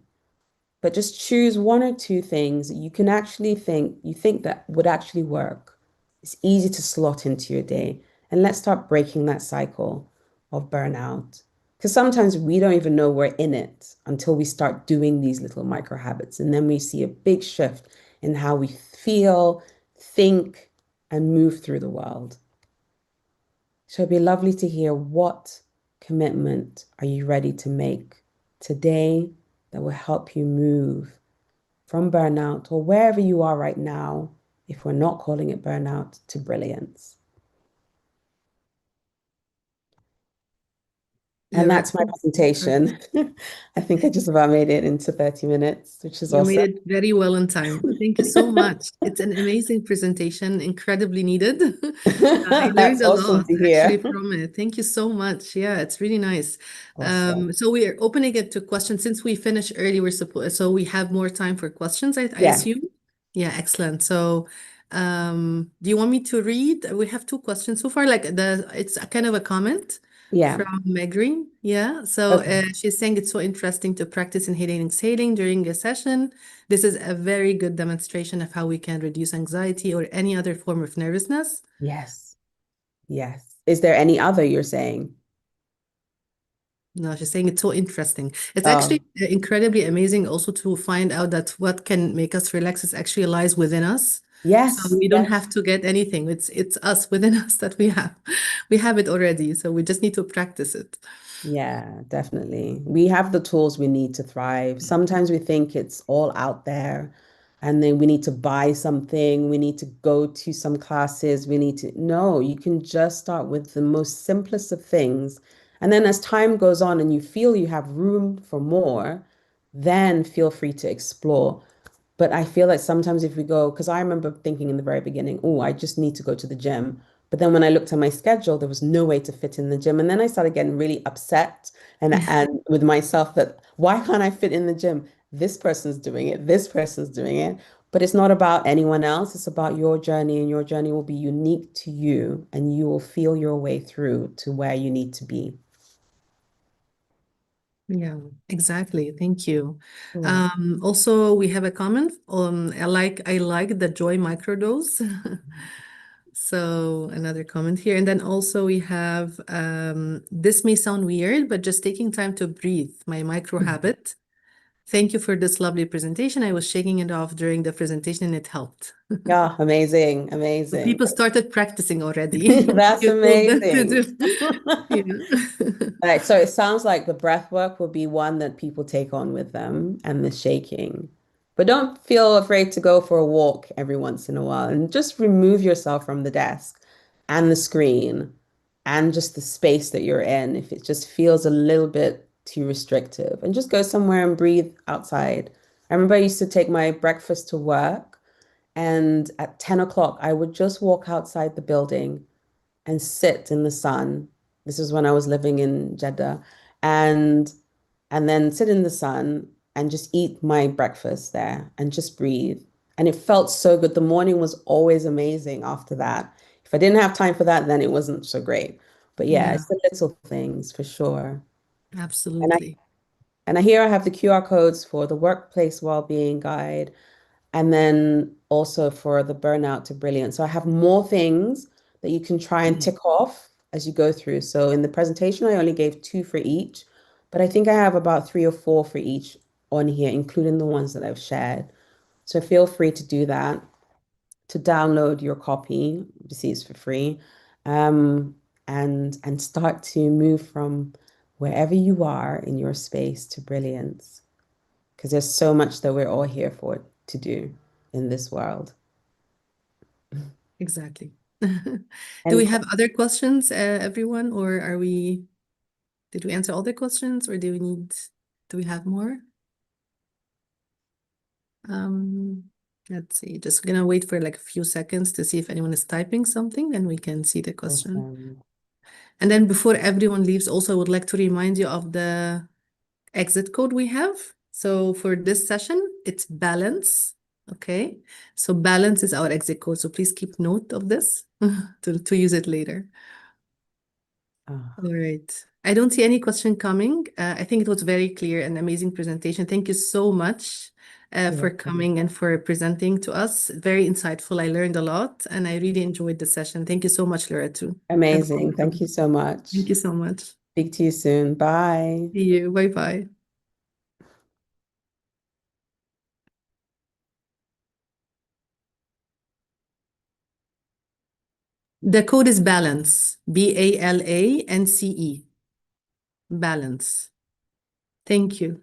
But just choose one or two things that you can actually think that would actually work. It's easy to slot into your day. And let's start breaking that cycle of burnout. Because sometimes we don't even know we're in it until we start doing these little micro habits. And then we see a big shift in how we feel, think, and move through the world. So it'd be lovely to hear, what commitment are you ready to make today that will help you move from burnout, or wherever you are right now, if we're not calling it burnout, to brilliance. And that's my presentation. I think I just about made it into 30 minutes, which is
You
awesome.
made it very well in time. Thank you so much. It's an amazing presentation, incredibly needed. I
That's
learned a
awesome
lot
to
actually
hear.
from it. Thank you so much. Yeah, it's really nice.
Awesome.
So we are opening it to questions. Since we finished early, so we have more time for questions, I
Yeah.
assume. Yeah, excellent. So do you want me to read? We have two questions so far. It's a kind of a comment
Yeah.
from Meg Green. Yeah. So
Okay.
she's saying it's so interesting to practice inhaling and exhaling during a session. This is a very good demonstration of how we can reduce anxiety or any other form of nervousness.
Yes. Yes. Is there any other you're saying?
No, she's saying it's so interesting. It's
Oh,
actually incredibly amazing also to find out that what can make us relax is actually lies within us. So
yes.
we don't
Yes.
have to get anything. It's us within us that we have it already. So we just need to practice it.
Yeah, definitely. We have the tools we need to thrive. Sometimes we think it's all out there, and then we need to buy something, we need to go to some classes, no, you can just start with the most simplest of things. And then as time goes on and you feel you have room for more, then feel free to explore. But I feel like sometimes if we go, because I remember thinking in the very beginning, oh, I just need to go to the gym. But then when I looked at my schedule, there was no way to fit in the gym. And then I started getting really upset and with myself, that why can't I fit in the gym? This person's doing it, this person's doing it. But it's not about anyone else. It's about your journey, and your journey will be unique to you, and you will feel your way through to where you need to be.
Yeah, exactly. Thank you.
Cool.
Also, we have a comment on I like the joy microdose. So another comment here. And then also we have this may sound weird, but just taking time to breathe, my micro habit. Thank you for this lovely presentation. I was shaking it off during the presentation and it helped.
Yeah, amazing,
So
amazing.
people started practicing already.
That's
You told them to
amazing.
do. Yeah.
Right, so it sounds like the breath work will be one that people take on with them and the shaking. But don't feel afraid to go for a walk every once in a while and just remove yourself from the desk and the screen and just the space that you're in if it just feels a little bit too restrictive and just go somewhere and breathe outside. I remember I used to take my breakfast to work and at 10 o'clock I would just walk outside the building and sit in the sun. This is when I was living in Jeddah, and and then sit in the sun and just eat my breakfast there and just breathe. And it felt so good. The morning was always amazing after that. If I didn't have time for that, then it wasn't so great. But yeah,
Yeah,
it's the little things for sure. And I
absolutely.
and here I have the QR codes for the workplace well-being guide and then also for the burnout to brilliant. So I have more things that you can try and tick off as you go through. So in the presentation, I only gave 2 for each, but I think I have about 3 or 4 for each on here, including the ones that I've shared. So feel free to do that, to download your copy. Obviously, it's for free, and start to move from wherever you are in your space to brilliance because there's so much that we're all here for to do in this world.
Exactly. Do
Any
we have other questions, everyone, or did we answer all the questions, or do we have more? Um, let's see, just gonna wait for like a few seconds to see if anyone is typing something, and we can see the question.
Awesome.
And then before everyone leaves, also I would like to remind you of the exit code we have. So for this session, it's balance. Okay. So balance is our exit code. So please keep note of this to use it later.
Ah,
All right. I don't see any question coming. I think it was very clear and amazing presentation. Thank you so much
you're
for
welcome.
coming and for presenting to us. Very insightful. I learned a lot and I really enjoyed the session. Thank you so much, Laura, too. Have a
Amazing.
great
Thank
day.
you so much.
Thank you so much.
Speak to you soon. Bye.
See you. Bye-bye. The code is balance, BALANCE, balance. Thank you.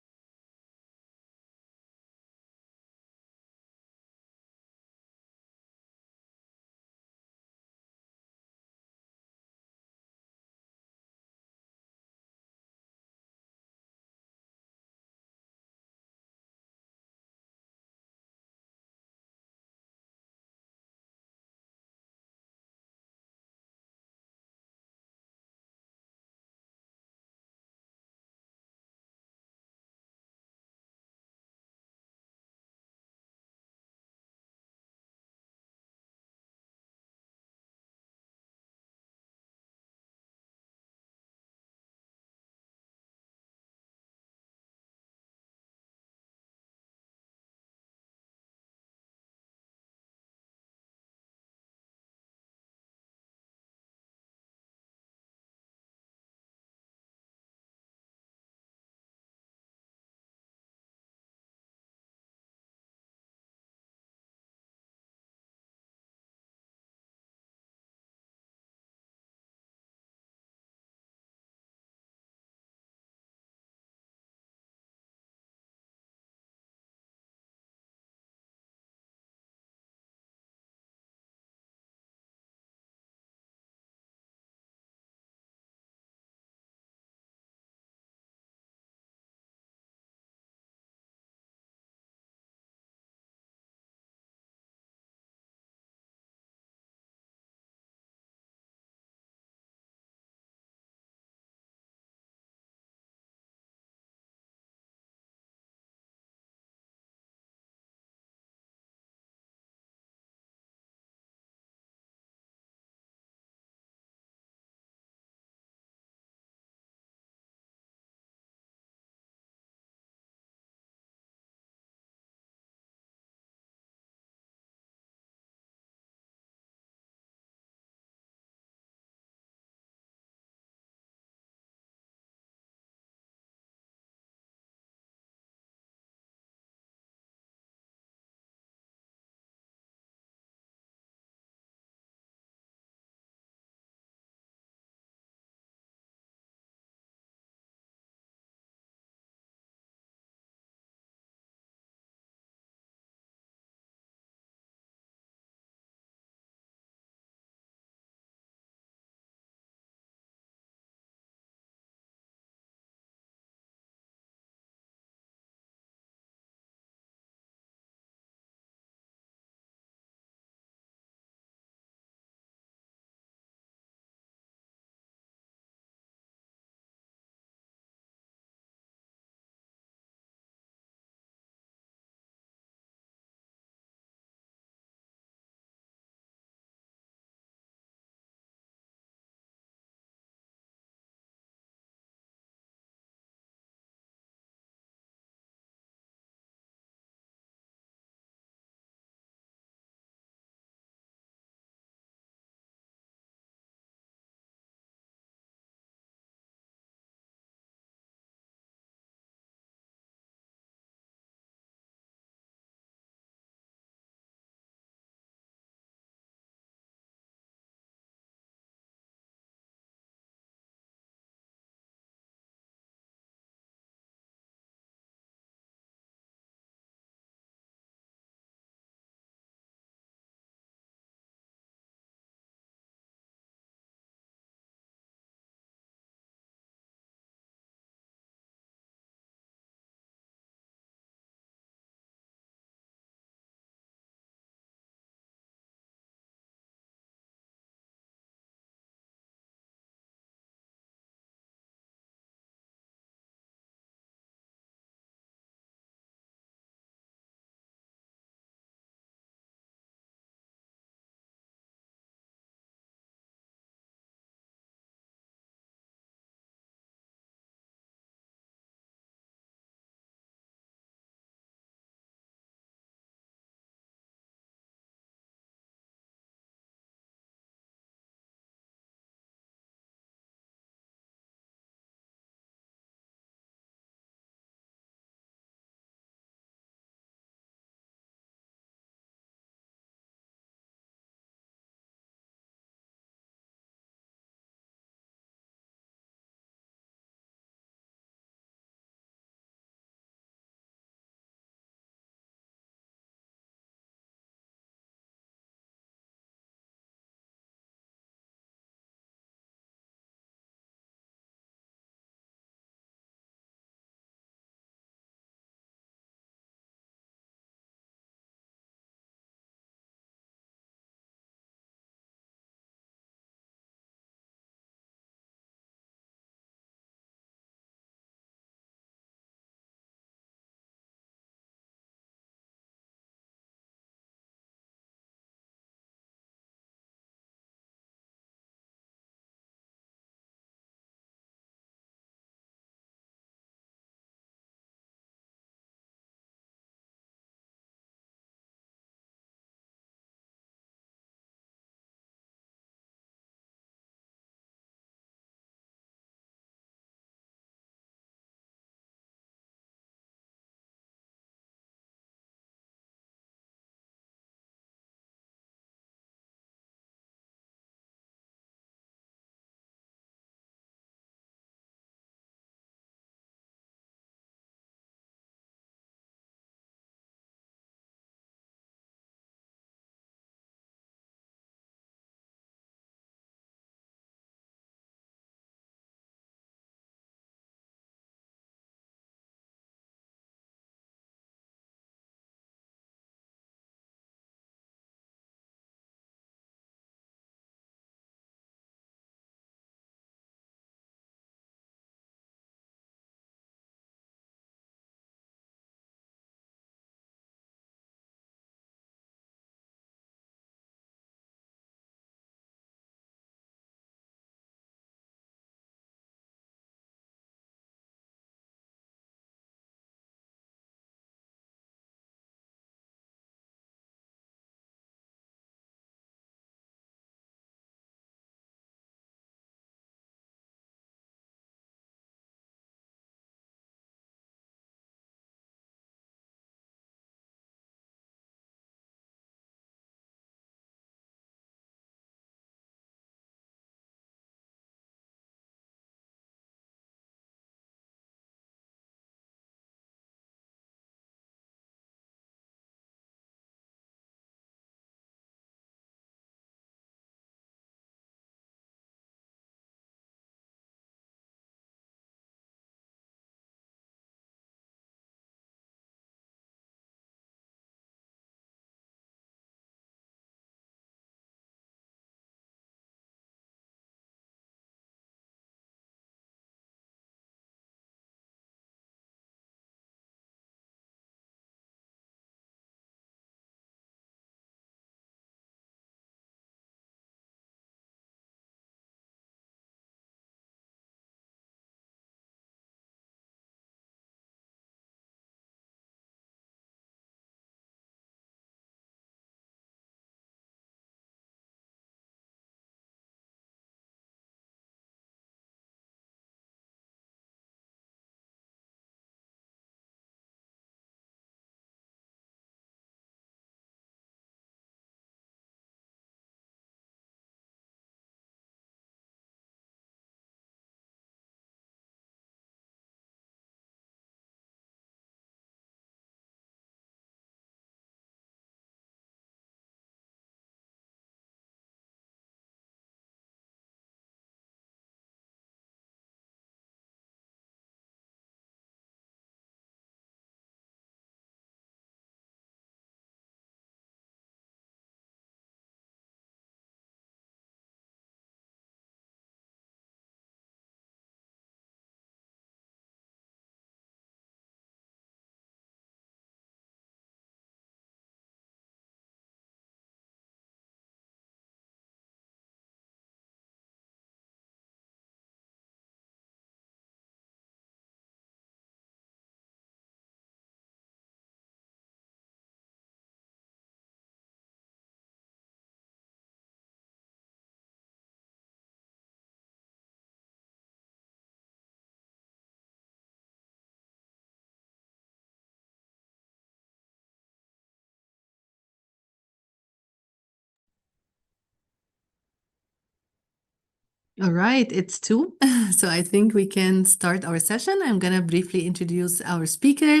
All right, it's 2. So I think we can start our session. I'm going to briefly introduce our speaker,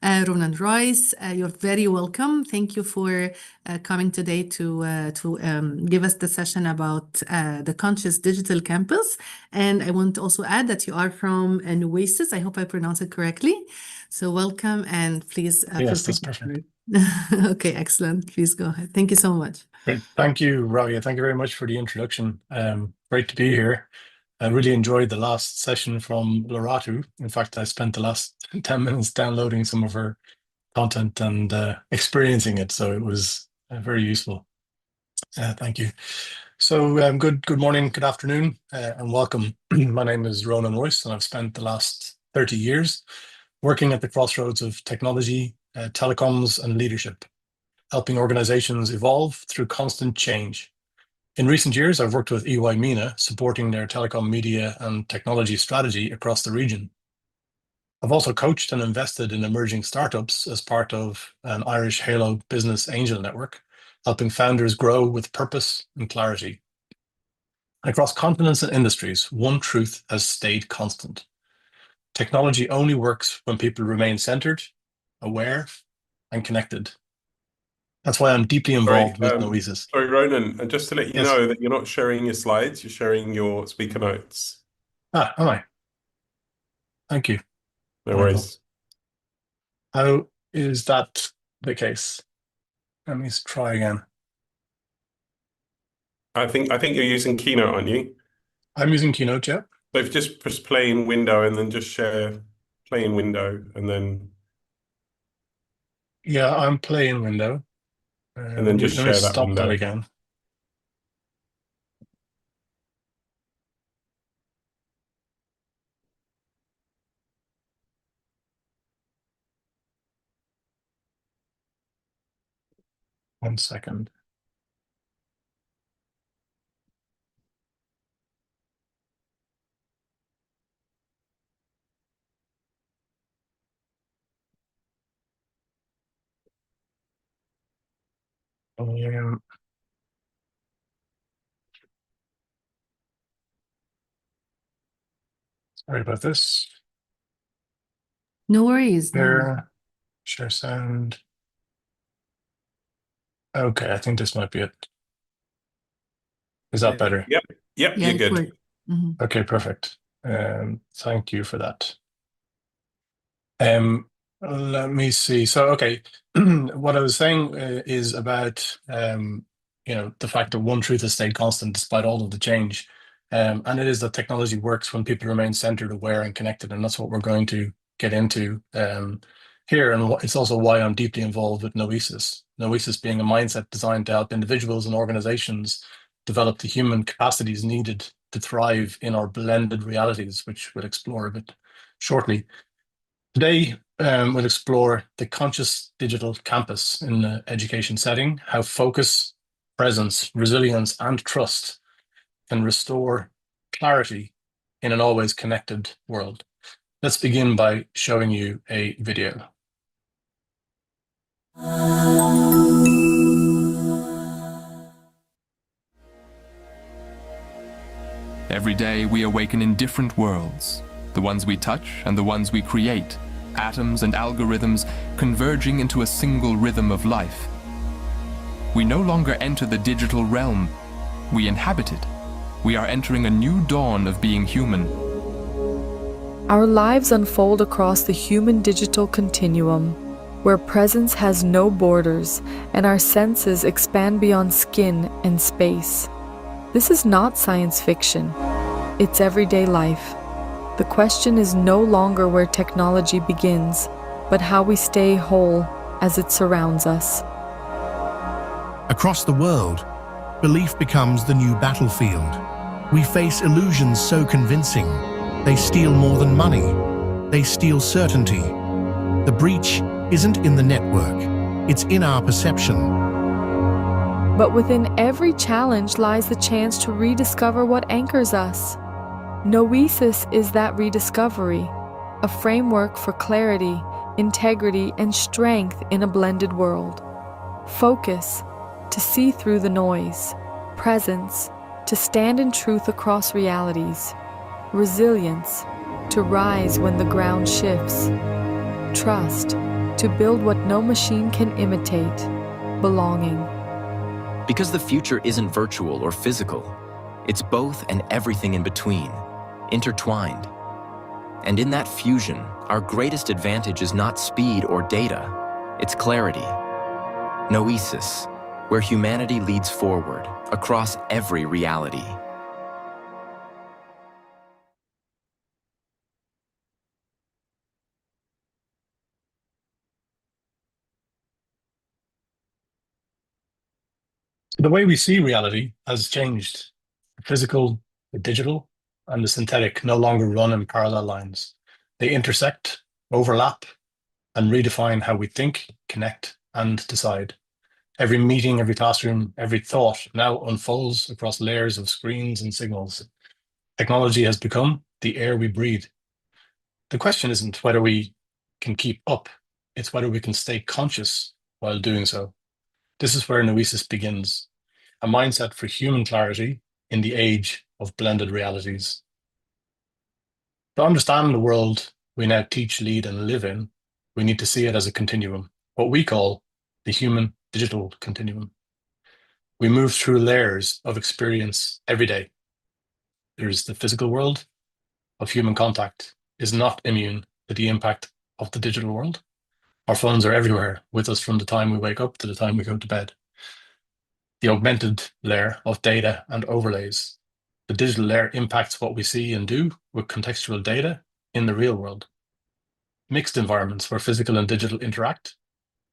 Ronan Royce. You're very welcome. Thank you for coming today to give us the session about the Conscious Digital Campus. And I want to also add that you are from Nueces. I hope I pronounce it correctly. So welcome, and please feel
Yes,
free
that's
to
perfect.
Okay, excellent. Please go ahead. Thank you so much.
Great. Thank you, Ravia. Thank you very much for the introduction. Great to be here. I really enjoyed the last session from Loratu. In fact, I spent the last 10 minutes downloading some of her content and experiencing it, so it was very useful. Thank you. So good morning, good afternoon, and welcome. My name is Ronan Royce, and I've spent the last 30 years working at the crossroads of technology, telecoms, and leadership, helping organizations evolve through constant change. In recent years, I've worked with EY MENA, supporting their telecom media and technology strategy across the region. I've also coached and invested in emerging startups as part of an Irish Halo business angel network, helping founders grow with purpose and clarity. Across continents and industries, one truth has stayed constant. Technology only works when people remain centered, aware, and connected. That's why I'm deeply involved with Noesis.
Sorry, Ronan, and just to let you
Yes.
know that you're not sharing your slides, you're sharing your speaker notes.
Am I? Thank you.
No worries.
How is that the case? Let me try again.
I think you're using Keynote, aren't you?
I'm using Keynote, yeah.
So if you just press play in window and then just share play in window and then
Yeah, I'm playing window.
just
let me
share that
stop that
window.
again. One second. Sorry about this.
No worries.
There, share sound. Okay, I think this might be it. Is that better?
Yep,
Yeah,
you're good.
it worked.
Okay, perfect. Thank you for that. Let me see. So, okay, what I was saying is about the fact that one truth has stayed constant despite all of the change, and it is that technology works when people remain centered, aware, and connected, and that's what we're going to get into here. And it's also why I'm deeply involved with Noesis. Noesis being a mindset designed to help individuals and organizations develop the human capacities needed to thrive in our blended realities, which we'll explore a bit shortly. Today, we'll explore the conscious digital campus in the education setting, how focus, presence, resilience, and trust can restore clarity in an always connected world. Let's begin by showing you a video.
Every day we awaken in different worlds, the ones we touch and the ones we create, atoms and algorithms converging into a single rhythm of life. We no longer enter the digital realm, we inhabit it. We are entering a new dawn of being human.
Our lives unfold across the human-digital continuum, where presence has no borders and our senses expand beyond skin and space. This is not science fiction. It's everyday life. The question is no longer where technology begins, but how we stay whole as it surrounds us.
Across the world, belief becomes the new battlefield. We face illusions so convincing. They steal more than money. They steal certainty. The breach isn't in the network. It's in our perception.
But within every challenge lies the chance to rediscover what anchors us. Noesis is that rediscovery, a framework for clarity, integrity, and strength in a blended world. Focus, to see through the noise. Presence, to stand in truth across realities, resilience, to rise when the ground shifts, trust, to build what no machine can imitate, belonging.
Because the future isn't virtual or physical, it's both and everything in between, intertwined. And in that fusion, our greatest advantage is not speed or data, it's clarity. Noesis, where humanity leads forward across every reality.
The way we see reality has changed. The physical, the digital, and the synthetic no longer run in parallel lines. They intersect, overlap, and redefine how we think, connect, and decide. Every meeting, every classroom, every thought now unfolds across layers of screens and signals. Technology has become the air we breathe. The question isn't whether we can keep up, it's whether we can stay conscious while doing so. This is where Noesis begins, a mindset for human clarity in the age of blended realities. To understand the world we now teach, lead, and live in, we need to see it as a continuum, what we call the human-digital continuum. We move through layers of experience every day. There's the physical world of human contact is not immune to the impact of the digital world. Our phones are everywhere with us from the time we wake up to the time we go to bed. The augmented layer of data and overlays. The digital layer impacts what we see and do with contextual data in the real world. Mixed environments where physical and digital interact.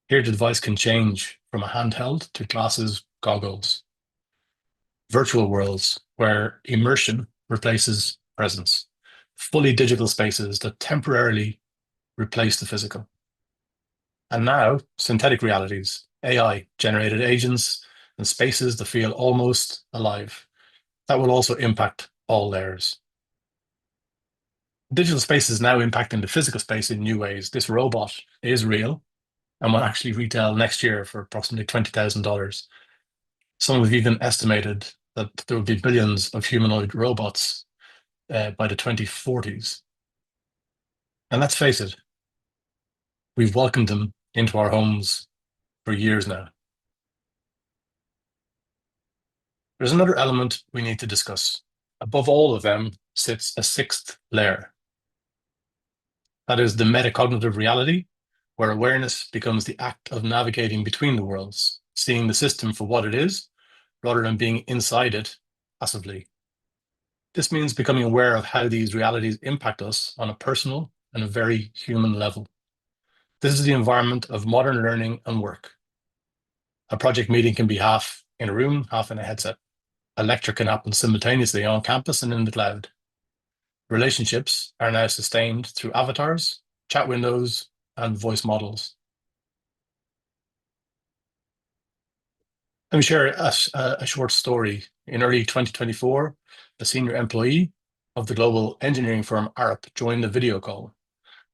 Here the device can change from a handheld to glasses, goggles. Virtual worlds where immersion replaces presence. Fully digital spaces that temporarily replace the physical. And now, synthetic realities, AI-generated agents and spaces that feel almost alive. That will also impact all layers. Digital space is now impacting the physical space in new ways. This robot is real and will actually retail next year for approximately $20,000. Some have even estimated that there will be billions of humanoid robots by the 2040s. And let's face it, we've welcomed them into our homes for years now. There's another element we need to discuss. Above all of them sits a sixth layer. That is the metacognitive reality, where awareness becomes the act of navigating between the worlds, seeing the system for what it is, rather than being inside it passively. This means becoming aware of how these realities impact us on a personal and a very human level. This is the environment of modern learning and work. A project meeting can be half in a room, half in a headset. A lecture can happen simultaneously on campus and in the cloud. Relationships are now sustained through avatars, chat windows, and voice models. Let me share a short story. In early 2024, a senior employee of the global engineering firm Arup joined a video call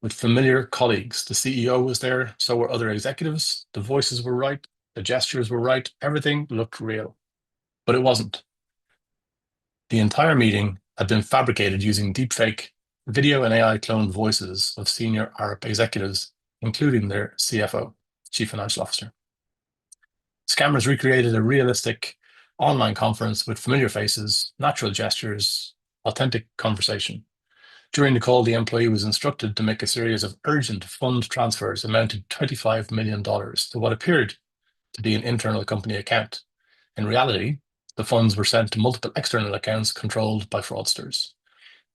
with familiar colleagues. The CEO was there, so were other executives. The voices were right, the gestures were right, everything looked real. But it wasn't. The entire meeting had been fabricated using deepfake video and AI cloned voices of senior Arup executives, including their CFO, Chief Financial Officer. Scammers recreated a realistic online conference with familiar faces, natural gestures, authentic conversation. During the call, the employee was instructed to make a series of urgent fund transfers amounting to $25 million to what appeared to be an internal company account. In reality, the funds were sent to multiple external accounts controlled by fraudsters.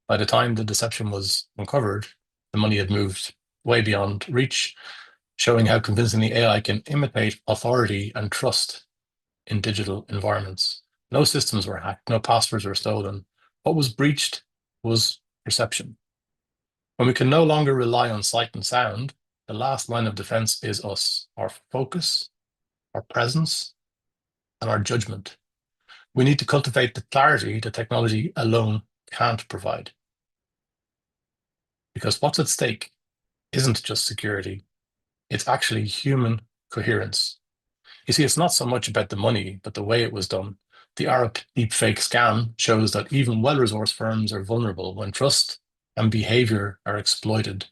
By the time the deception was uncovered, the money had moved way beyond reach, showing how convincingly AI can imitate authority and trust in digital environments. No systems were hacked, no passwords were stolen. What was breached was perception. When we can no longer rely on sight and sound, the last line of defense is us, our focus, our presence, and our judgment. We need to cultivate the clarity that technology alone can't provide. Because what's at stake isn't just security, it's actually human coherence. You see, it's not so much about the money, but the way it was done. The Arab deepfake scam shows that even well-resourced firms are vulnerable when trust and behavior are exploited,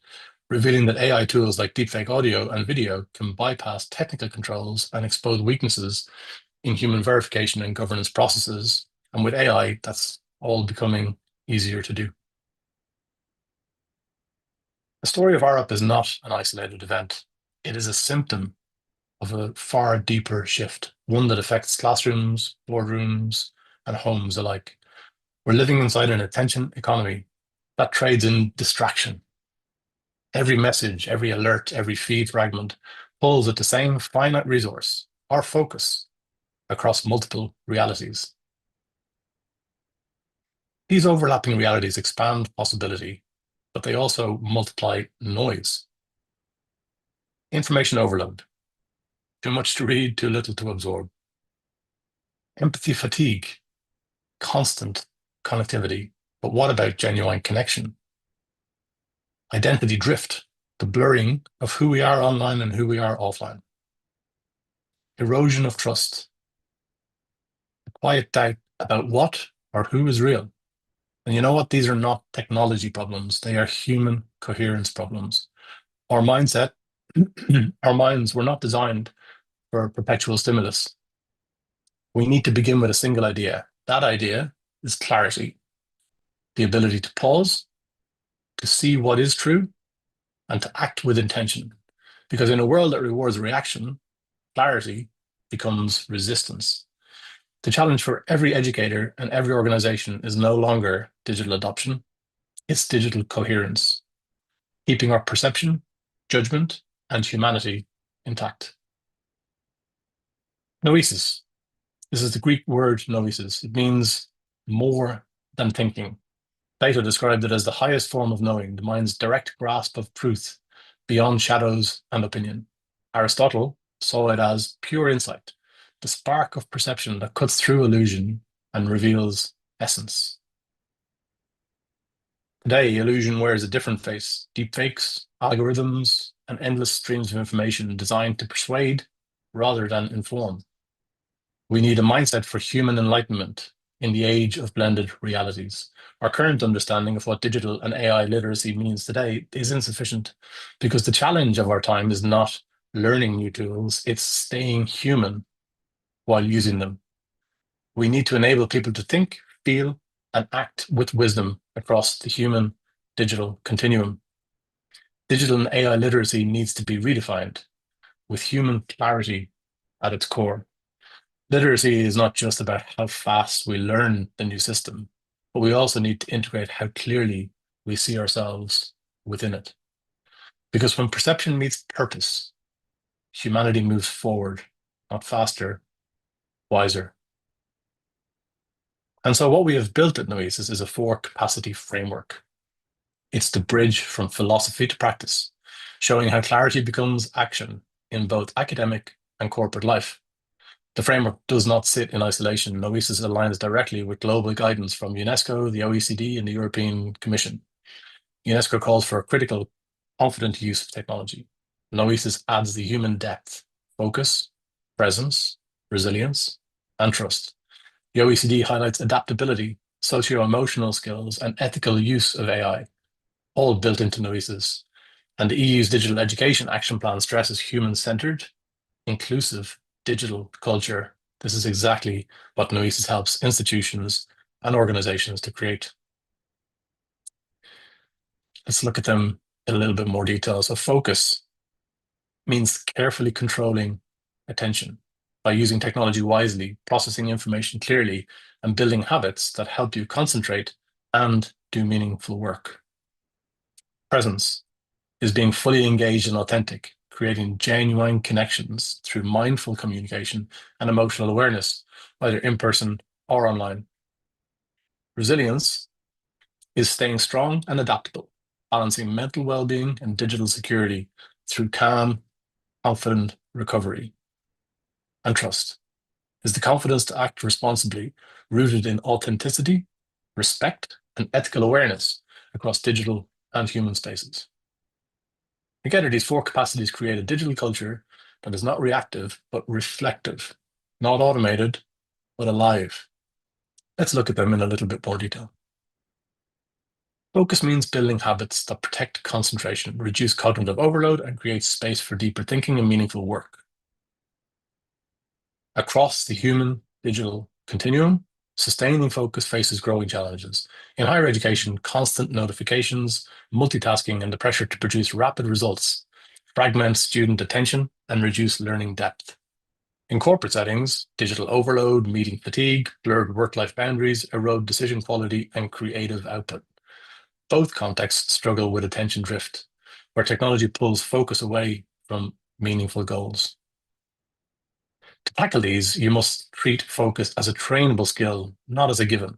revealing that AI tools like deepfake audio and video can bypass technical controls and expose weaknesses in human verification and governance processes. And with AI, that's all becoming easier to do. The story of Arup is not an isolated event. It is a symptom of a far deeper shift, one that affects classrooms, boardrooms, and homes alike. We're living inside an attention economy that trades in distraction. Every message, every alert, every feed fragment pulls at the same finite resource, our focus, across multiple realities. These overlapping realities expand possibility, but they also multiply noise. Information overload. Too much to read, too little to absorb. Empathy fatigue. Constant connectivity. But what about genuine connection? Identity drift. The blurring of who we are online and who we are offline. Erosion of trust. A quiet doubt about what or who is real. And you know what? These are not technology problems. They are human coherence problems. Our mindset, our minds were not designed for perpetual stimulus. We need to begin with a single idea. That idea is clarity, the ability to pause, to see what is true, and to act with intention. Because in a world that rewards reaction, clarity becomes resistance. The challenge for every educator and every organization is no longer digital adoption, it's digital coherence, keeping our perception, judgment, and humanity intact. Noesis. This is the Greek word noesis. It means more than thinking. Plato described it as the highest form of knowing, the mind's direct grasp of truth, beyond shadows and opinion. Aristotle saw it as pure insight, the spark of perception that cuts through illusion and reveals essence. Today, illusion wears a different face. Deepfakes, algorithms, and endless streams of information designed to persuade rather than inform. We need a mindset for human enlightenment in the age of blended realities. Our current understanding of what digital and AI literacy means today is insufficient because the challenge of our time is not learning new tools, it's staying human while using them. We need to enable people to think, feel, and act with wisdom across the human digital continuum. Digital and AI literacy needs to be redefined with human clarity at its core. Literacy is not just about how fast we learn the new system, but we also need to integrate how clearly we see ourselves within it. Because when perception meets purpose, humanity moves forward, not faster, wiser. And so what we have built at Noesis is a 4-capacity framework. It's the bridge from philosophy to practice, showing how clarity becomes action in both academic and corporate life. The framework does not sit in isolation. Noesis aligns directly with global guidance from UNESCO, the OECD, and the European Commission. UNESCO calls for a critical, confident use of technology. Noesis adds the human depth, focus, presence, resilience, and trust. The OECD highlights adaptability, socio-emotional skills, and ethical use of AI, all built into Noesis. And the EU's Digital Education Action Plan stresses human-centered, inclusive digital culture. This is exactly what Noesis helps institutions and organizations to create. Let's look at them in a little bit more detail. So focus means carefully controlling attention by using technology wisely, processing information clearly, and building habits that help you concentrate and do meaningful work. Presence is being fully engaged and authentic, creating genuine connections through mindful communication and emotional awareness, whether in person or online. Resilience is staying strong and adaptable, balancing mental well-being and digital security through calm, confident recovery. And trust is the confidence to act responsibly, rooted in authenticity, respect, and ethical awareness across digital and human spaces. Together, these 4 capacities create a digital culture that is not reactive, but reflective, not automated, but alive. Let's look at them in a little bit more detail. Focus means building habits that protect concentration, reduce cognitive overload, and create space for deeper thinking and meaningful work. Across the human-digital continuum, sustaining focus faces growing challenges. In higher education, constant notifications, multitasking, and the pressure to produce rapid results fragment student attention and reduce learning depth. In corporate settings, digital overload, meeting fatigue, blurred work-life boundaries erode decision quality and creative output. Both contexts struggle with attention drift, where technology pulls focus away from meaningful goals. To tackle these, you must treat focus as a trainable skill, not as a given.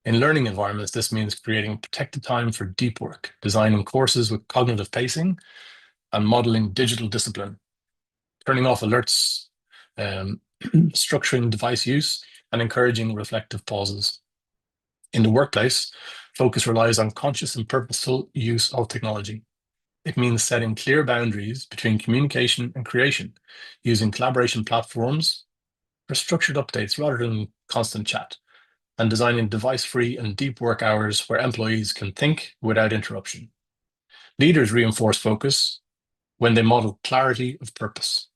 In learning environments, this means creating protected time for deep work, designing courses with cognitive pacing, and modeling digital discipline, turning off alerts, structuring device use, and encouraging reflective pauses. In the workplace, focus relies on conscious and purposeful use of technology. It means setting clear boundaries between communication and creation, using collaboration platforms for structured updates rather than constant chat, and designing device-free and deep work hours where employees can think without interruption. Leaders reinforce focus when they model clarity of purpose.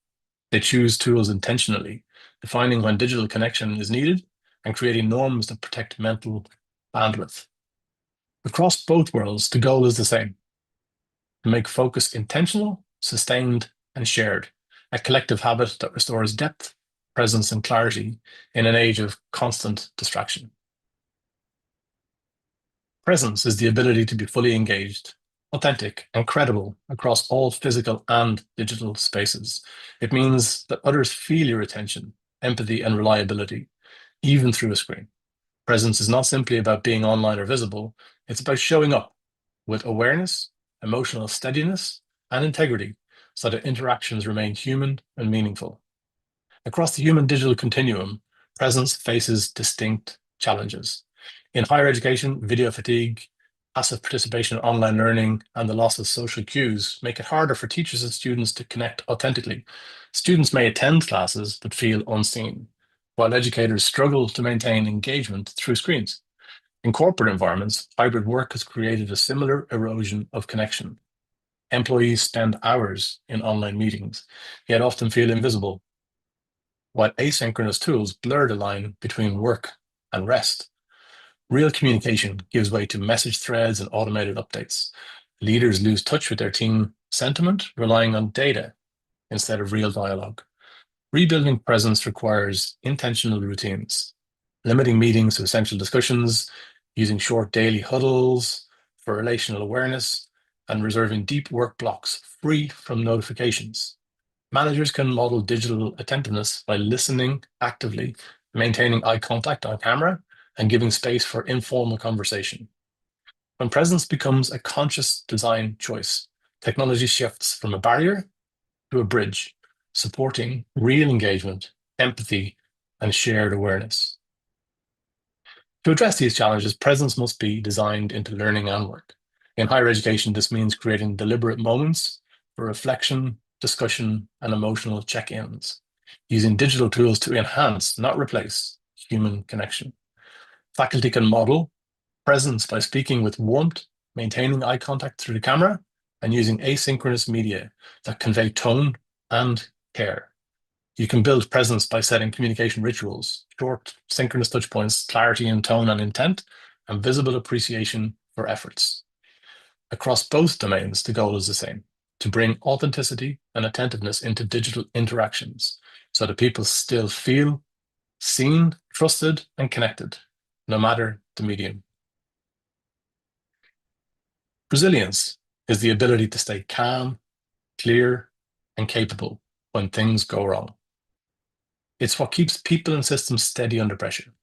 They choose tools intentionally, defining when digital connection is needed and creating norms that protect mental bandwidth. Across both worlds, the goal is the same: to make focus intentional, sustained, and shared, a collective habit that restores depth, presence, and clarity in an age of constant distraction. Presence is the ability to be fully engaged, authentic, and credible across all physical and digital spaces. It means that others feel your attention, empathy, and reliability, even through a screen. Presence is not simply about being online or visible, it's about showing up with awareness, emotional steadiness, and integrity so that interactions remain human and meaningful. Across the human-digital continuum, presence faces distinct challenges. In higher education, video fatigue, passive participation in online learning, and the loss of social cues make it harder for teachers and students to connect authentically. Students may attend classes but feel unseen, while educators struggle to maintain engagement through screens. In corporate environments, hybrid work has created a similar erosion of connection. Employees spend hours in online meetings, yet often feel invisible, while asynchronous tools blur the line between work and rest. Real communication gives way to message threads and automated updates. Leaders lose touch with their team sentiment, relying on data instead of real dialogue. Rebuilding presence requires intentional routines, limiting meetings to essential discussions, using short daily huddles for relational awareness, and reserving deep work blocks free from notifications. Managers can model digital attentiveness by listening actively, maintaining eye contact on camera, and giving space for informal conversation. When presence becomes a conscious design choice, technology shifts from a barrier to a bridge, supporting real engagement, empathy, and shared awareness. To address these challenges, presence must be designed into learning and work. In higher education, this means creating deliberate moments for reflection, discussion, and emotional check-ins, using digital tools to enhance, not replace, human connection. Faculty can model presence by speaking with warmth, maintaining eye contact through the camera, and using asynchronous media that convey tone and care. You can build presence by setting communication rituals, short synchronous touch points, clarity in tone and intent, and visible appreciation for efforts. Across both domains, the goal is the same: to bring authenticity and attentiveness into digital interactions so that people still feel seen, trusted, and connected, no matter the medium. Resilience is the ability to stay calm, clear, and capable when things go wrong. It's what keeps people and systems steady under pressure.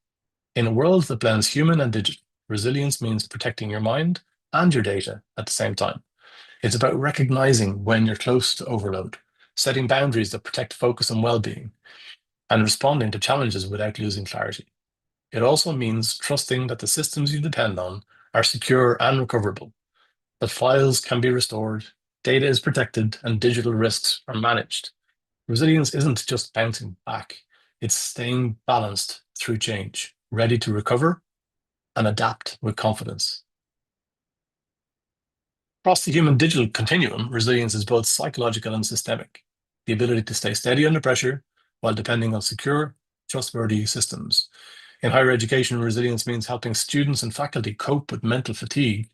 In a world that blends human and digital, resilience means protecting your mind and your data at the same time. It's about recognizing when you're close to overload, setting boundaries that protect focus and well-being, and responding to challenges without losing clarity. It also means trusting that the systems you depend on are secure and recoverable, that files can be restored, data is protected, and digital risks are managed. Resilience isn't just bouncing back, it's staying balanced through change. ready to recover and adapt with confidence. Across the human digital continuum, resilience is both psychological and systemic. The ability to stay steady under pressure while depending on secure, trustworthy systems. In higher education, resilience means helping students and faculty cope with mental fatigue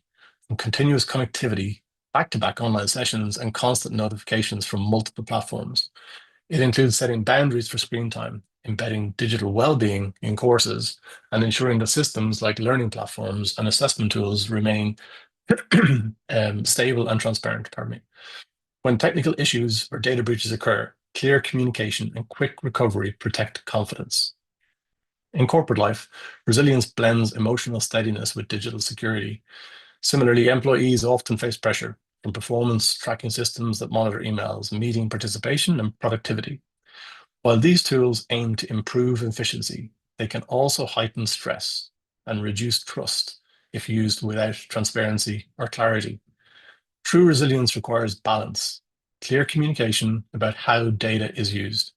from continuous connectivity, back-to-back online sessions, and constant notifications from multiple platforms. It includes setting boundaries for screen time, embedding digital well-being in courses, and ensuring that systems like learning platforms and assessment tools remain stable and transparent. Pardon me. When technical issues or data breaches occur, clear communication and quick recovery protect confidence. In corporate life, resilience blends emotional steadiness with digital security. Similarly, employees often face pressure from performance tracking systems that monitor emails, meeting participation, and productivity. While these tools aim to improve efficiency, they can also heighten stress and reduce trust if used without transparency or clarity. True resilience requires balance, clear communication about how data is used,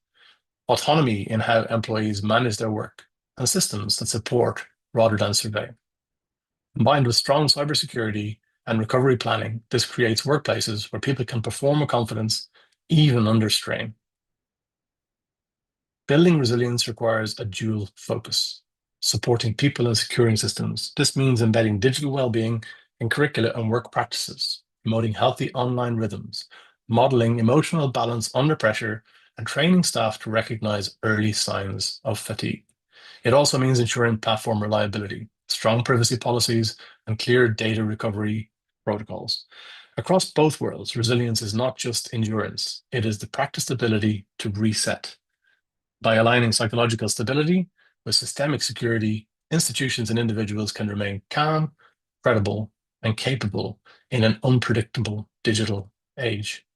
autonomy in how employees manage their work, and systems that support rather than survey. Combined with strong cybersecurity and recovery planning, this creates workplaces where people can perform with confidence even under strain. Building resilience requires a dual focus, supporting people and securing systems. This means embedding digital well-being in curricula and work practices, promoting healthy online rhythms, modeling emotional balance under pressure, and training staff to recognize early signs of fatigue. It also means ensuring platform reliability, strong privacy policies, and clear data recovery protocols. Across both worlds, resilience is not just endurance, it is the practiced ability to reset. By aligning psychological stability with systemic security, institutions and individuals can remain calm, credible, and capable in an unpredictable digital age.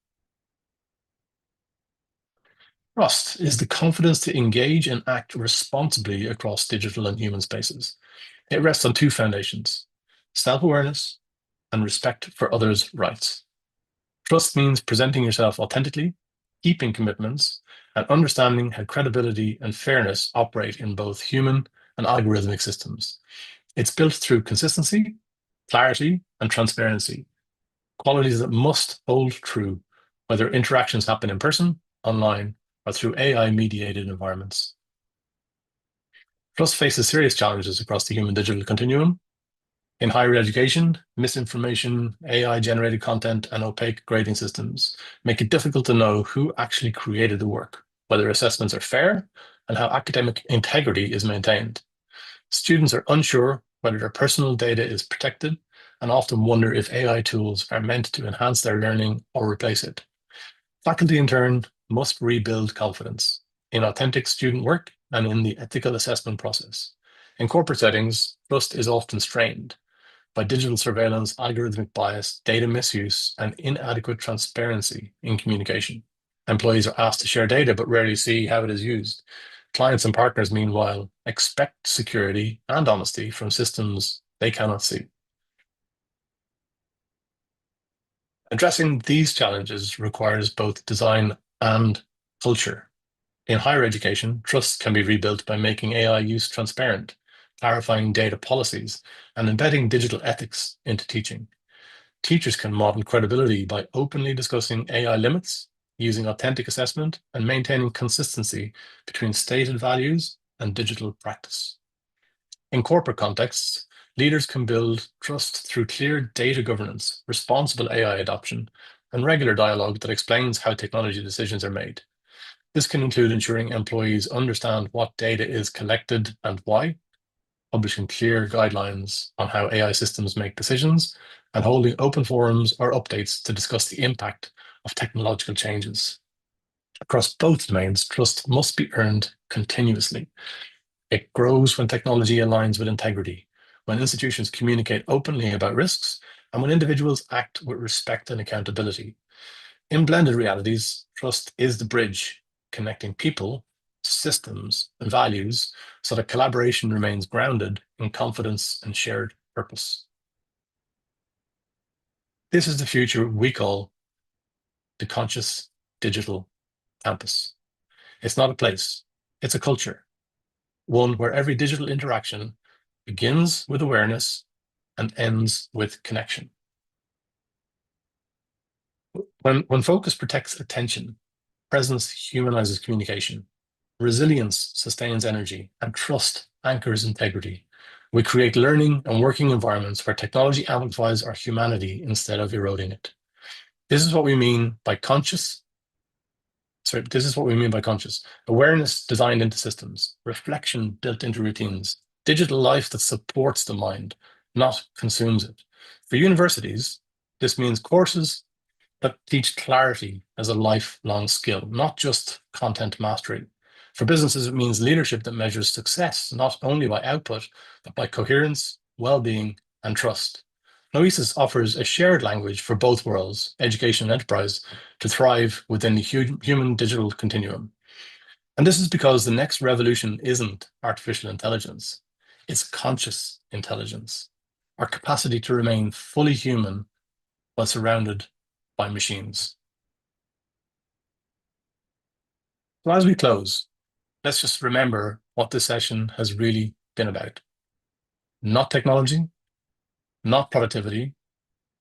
Trust is the confidence to engage and act responsibly across digital and human spaces. It rests on two foundations: self-awareness and respect for others' rights. Trust means presenting yourself authentically, keeping commitments, and understanding how credibility and fairness operate in both human and algorithmic systems. It's built through consistency, clarity, and transparency, qualities that must hold true whether interactions happen in person, online, or through AI-mediated environments. Trust faces serious challenges across the human digital continuum. In higher education, misinformation, AI-generated content, and opaque grading systems make it difficult to know who actually created the work, whether assessments are fair, and how academic integrity is maintained. Students are unsure whether their personal data is protected and often wonder if AI tools are meant to enhance their learning or replace it. Faculty, in turn, must rebuild confidence in authentic student work and in the ethical assessment process. In corporate settings, trust is often strained by digital surveillance, algorithmic bias, data misuse, and inadequate transparency in communication. Employees are asked to share data but rarely see how it is used. Clients and partners, meanwhile, expect security and honesty from systems they cannot see. Addressing these challenges requires both design and culture. In higher education, trust can be rebuilt by making AI use transparent, clarifying data policies, and embedding digital ethics into teaching. Teachers can model credibility by openly discussing AI limits, using authentic assessment, and maintaining consistency between stated values and digital practice. In corporate contexts, leaders can build trust through clear data governance, responsible AI adoption, and regular dialogue that explains how technology decisions are made. This can include ensuring employees understand what data is collected and why, publishing clear guidelines on how AI systems make decisions, and holding open forums or updates to discuss the impact of technological changes. Across both domains, trust must be earned continuously. It grows when technology aligns with integrity, when institutions communicate openly about risks, and when individuals act with respect and accountability. In blended realities, trust is the bridge connecting people, systems, and values so that collaboration remains grounded in confidence and shared purpose. This is the future we call the conscious digital campus. It's not a place, it's a culture. one where every digital interaction begins with awareness and ends with connection. When focus protects attention, presence humanizes communication, resilience sustains energy, and trust anchors integrity, we create learning and working environments where technology amplifies our humanity instead of eroding it. This is what we mean by conscious. This is what we mean by conscious. Awareness designed into systems, reflection built into routines, digital life that supports the mind, not consumes it. For universities, this means courses that teach clarity as a lifelong skill, not just content mastery. For businesses, it means leadership that measures success, not only by output, but by coherence, well-being, and trust. Noesis offers a shared language for both worlds, education and enterprise, to thrive within the human-digital continuum. And this is because the next revolution isn't artificial intelligence, it's conscious intelligence, our capacity to remain fully human while surrounded by machines. So as we close, let's just remember what this session has really been about. Not technology, not productivity,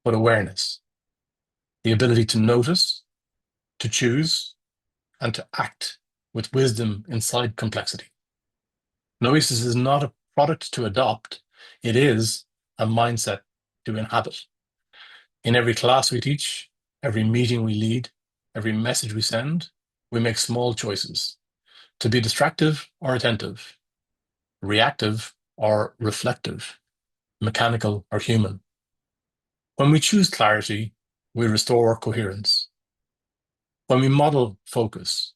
but awareness. The ability to notice, to choose, and to act with wisdom inside complexity. Noesis is not a product to adopt, it is a mindset to inhabit. In every class we teach, every meeting we lead, every message we send, we make small choices to be distractive or attentive, reactive or reflective, mechanical or human. When we choose clarity, we restore coherence. When we model focus,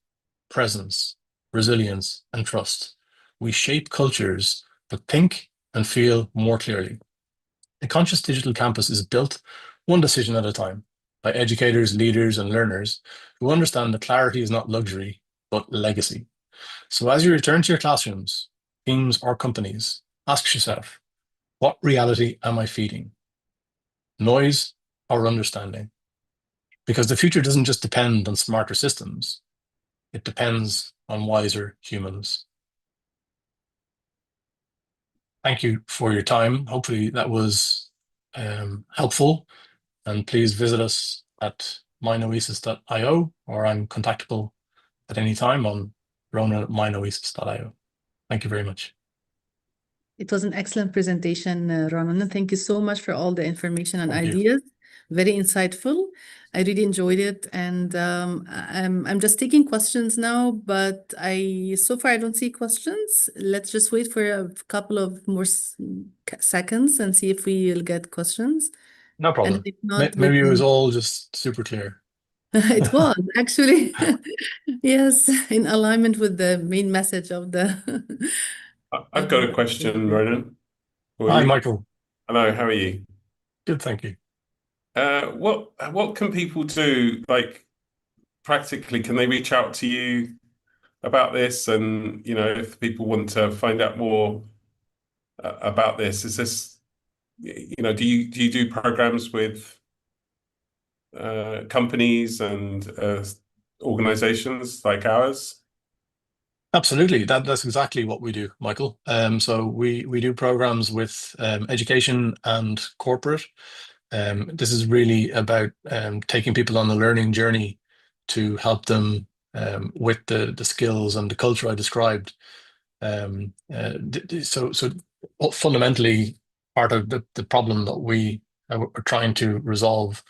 presence, resilience, and trust, we shape cultures that think and feel more clearly. The Conscious Digital Campus is built one decision at a time by educators, leaders, and learners who understand that clarity is not luxury, but legacy. So as you return to your classrooms, teams, or companies, ask yourself, what reality am I feeding? Noise or understanding? Because the future doesn't just depend on smarter systems, it depends on wiser humans. Thank you for your time. Hopefully that was helpful. And please visit us at mynoesis.io, or I'm contactable at any time on ronan@mynoesis.io. Thank you very much.
It was an excellent presentation, Ronan. Thank you so much for all the information and
Thank you.
ideas. Very insightful. I really enjoyed it, and I'm just taking questions now. But so far I don't see questions. Let's just wait for a couple of more seconds and see if we'll get questions.
No problem.
And if not, we
Maybe it was
can.
all just super clear.
It was actually yes, in alignment with the main message of the.
I've got a question, Ronan, for
Hi,
you.
Michael.
Hello, how are you?
Good, thank you.
What can people do, like practically? Can they reach out to you about this? And if people want to find out more about this, is this, do you do programs with companies and organizations like ours?
Absolutely. That's exactly what we do, Michael. So we do programs with education and corporate. This is really about taking people on a learning journey to help them with the skills and the culture I described. So fundamentally, part of the problem that we are trying to resolve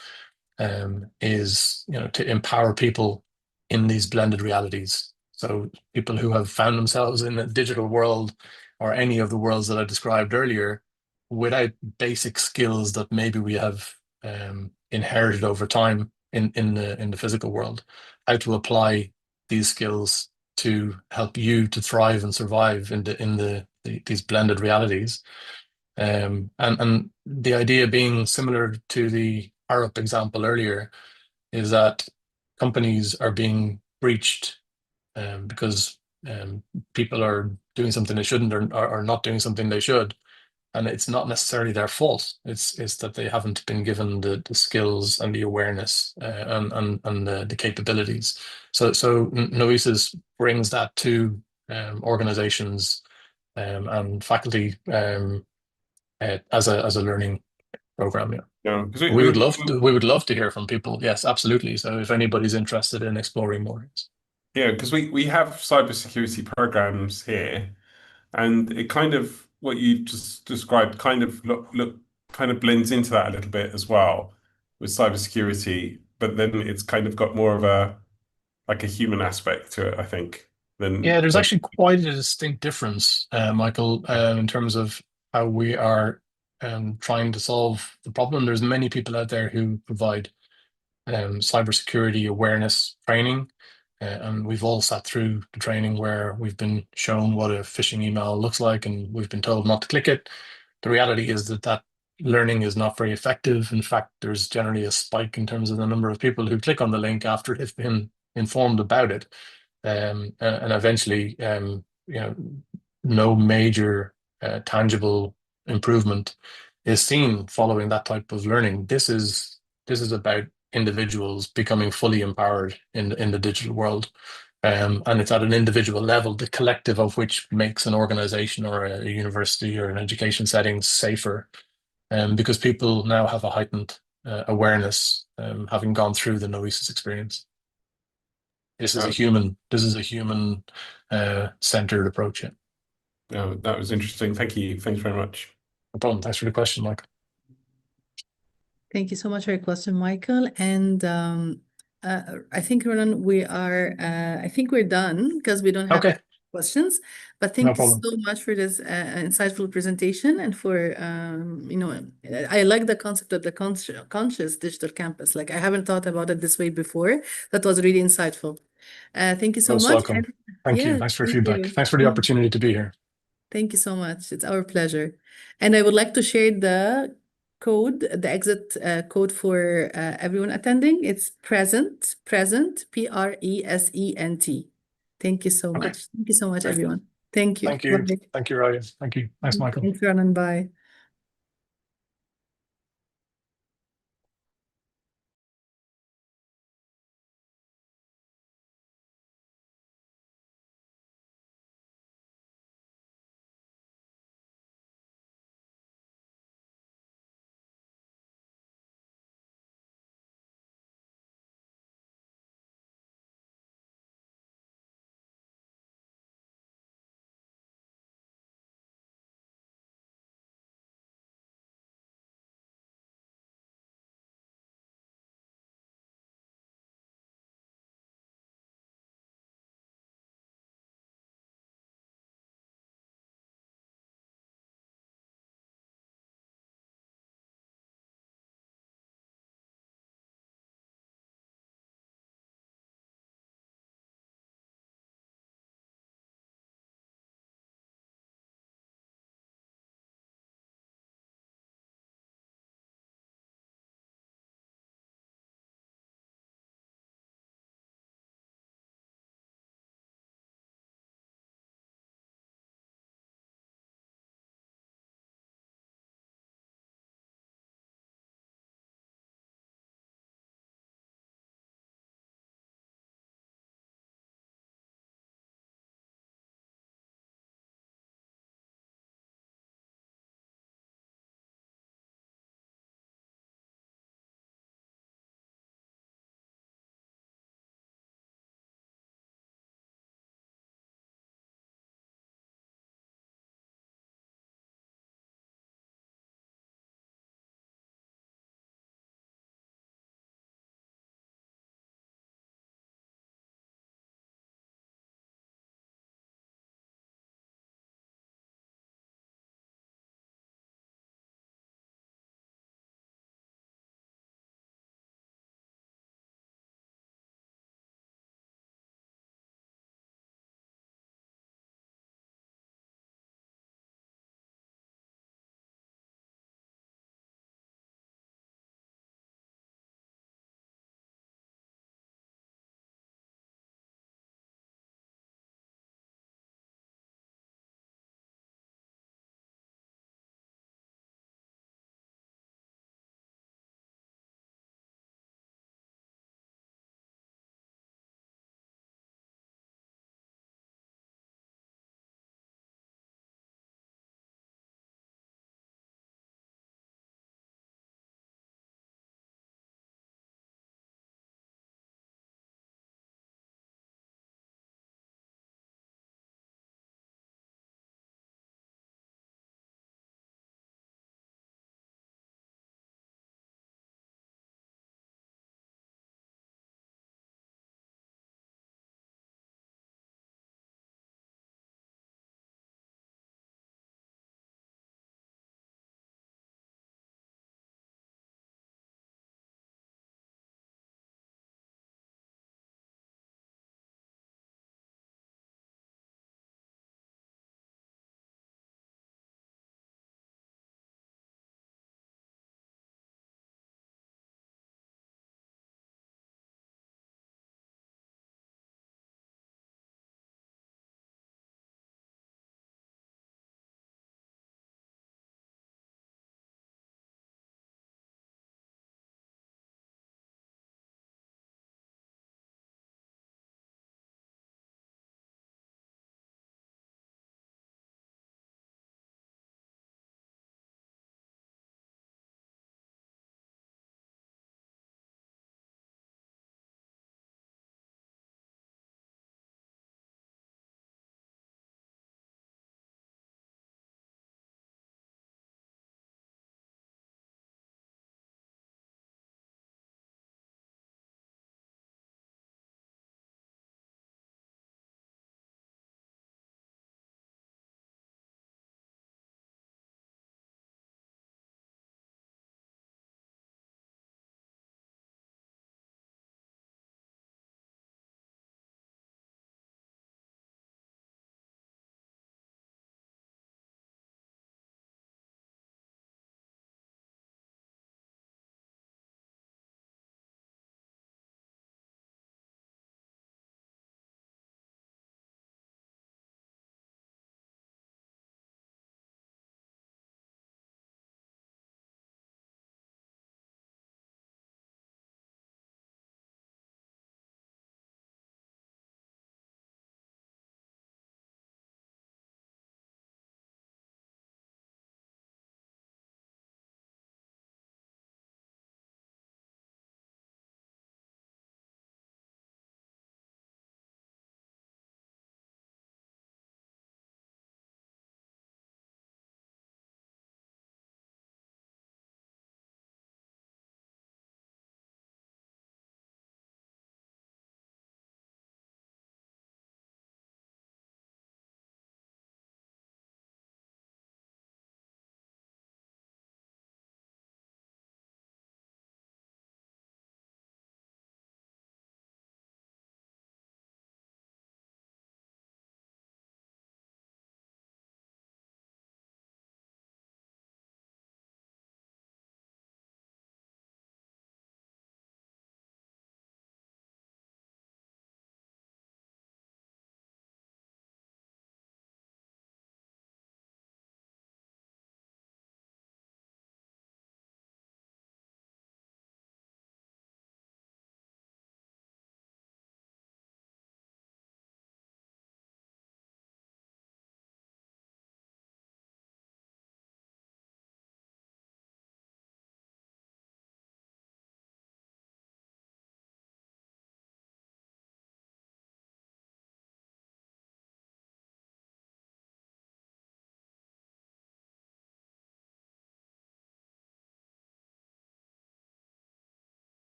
is to empower people in these blended realities. So people who have found themselves in a digital world or any of the worlds that I described earlier without basic skills that maybe we have inherited over time in the physical world, how to apply these skills to help you to thrive and survive in these blended realities. And the idea being similar to the Arup example earlier is that companies are being breached because people are doing something they shouldn't, or are not doing something they should. And it's not necessarily their fault. It's that they haven't been given the skills and the awareness and the capabilities. So Noesis brings that to organizations and faculty as a learning program. Yeah.
Yeah, because
We would love to hear from people. Yes, absolutely. So if anybody's interested in exploring more.
yeah, because we have cybersecurity programs here, and it kind of what you just described kind of look kind of blends into that a little bit as well with cybersecurity, but then it's kind of got more of a like a human aspect to it, I think,
Yeah,
than
there's actually quite a distinct difference, Michael, in terms of how we are trying to solve the problem. There's many people out there who provide cybersecurity awareness training, and we've all sat through the training where we've been shown what a phishing email looks like, and we've been told not to click it. The reality is that learning is not very effective. In fact, there's generally a spike in terms of the number of people who click on the link after they've been informed about it. And eventually, no major tangible improvement is seen following that type of learning. This is about individuals becoming fully empowered in the digital world, and it's at an individual level, the collective of which makes an organization or a university or an education setting safer, because people now have a heightened awareness, having gone through the Noesis experience. This is a human centered approach. Yeah.
No, that was interesting. Thank you. Thanks very much.
No problem. Thanks for the question, Michael.
Thank you so much for your question, Michael. And I think, Ronan, I think we're done because we don't have
Okay.
questions. But
No
thank you
problem.
so much for this insightful presentation and for, I like the concept of the conscious digital campus. Like I haven't thought about it this way before. That was really insightful. Thank you so
Most
much.
welcome. Thank you.
Yeah,
Thanks for your
thank
feedback.
you.
Thanks for the opportunity to be here.
Thank you so much. It's our pleasure. And I would like to share the exit code for everyone attending. It's present, present, PRESENT. Thank you so
Okay.
much. Thank you so much,
Great.
everyone. Thank you.
Thank you.
Bye.
Thank you, Ryan. Thank you. Thanks, Michael.
Thanks, Ronan. Bye.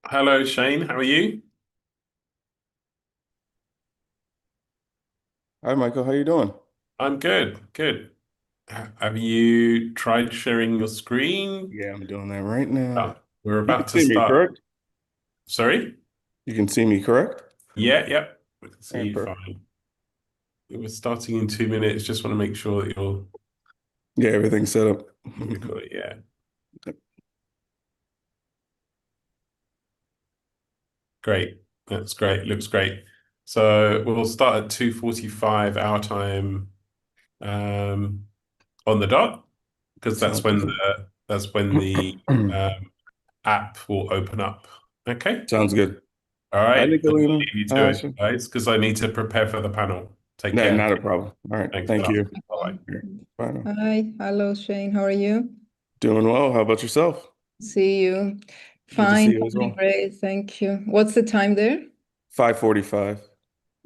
Hello, Shane. How are you?
Hi, Michael. How you doing?
I'm good. Good. Have you tried sharing your screen?
Yeah, I'm doing that right now.
Oh, we're
You can
about to
see me,
start.
correct?
Sorry?
You can see me, correct?
Yeah. We can see
All right,
you
perfect.
fine. We're starting in 2 minutes. Just want to make sure that you're
Yeah, everything's set up.
recording. Yeah. Great. That's great. Looks great. So we'll start at 2:45 our time on the dot, because
Sounds good.
that's when the app will open up. Okay.
Sounds good.
All
Hi,
right. I'll
Nicolina.
leave you
Hi,
to it,
Ashley.
guys, because I need to prepare for the panel. Take
No,
care.
not a problem. All right.
Thanks a
Thank
lot.
you.
Bye-bye.
Bye now.
Hi, hello Shane, how are you?
Doing well. How about yourself?
See you.
Good to see
Fine,
you as
doing
well.
great, thank you. What's the time there?
5:45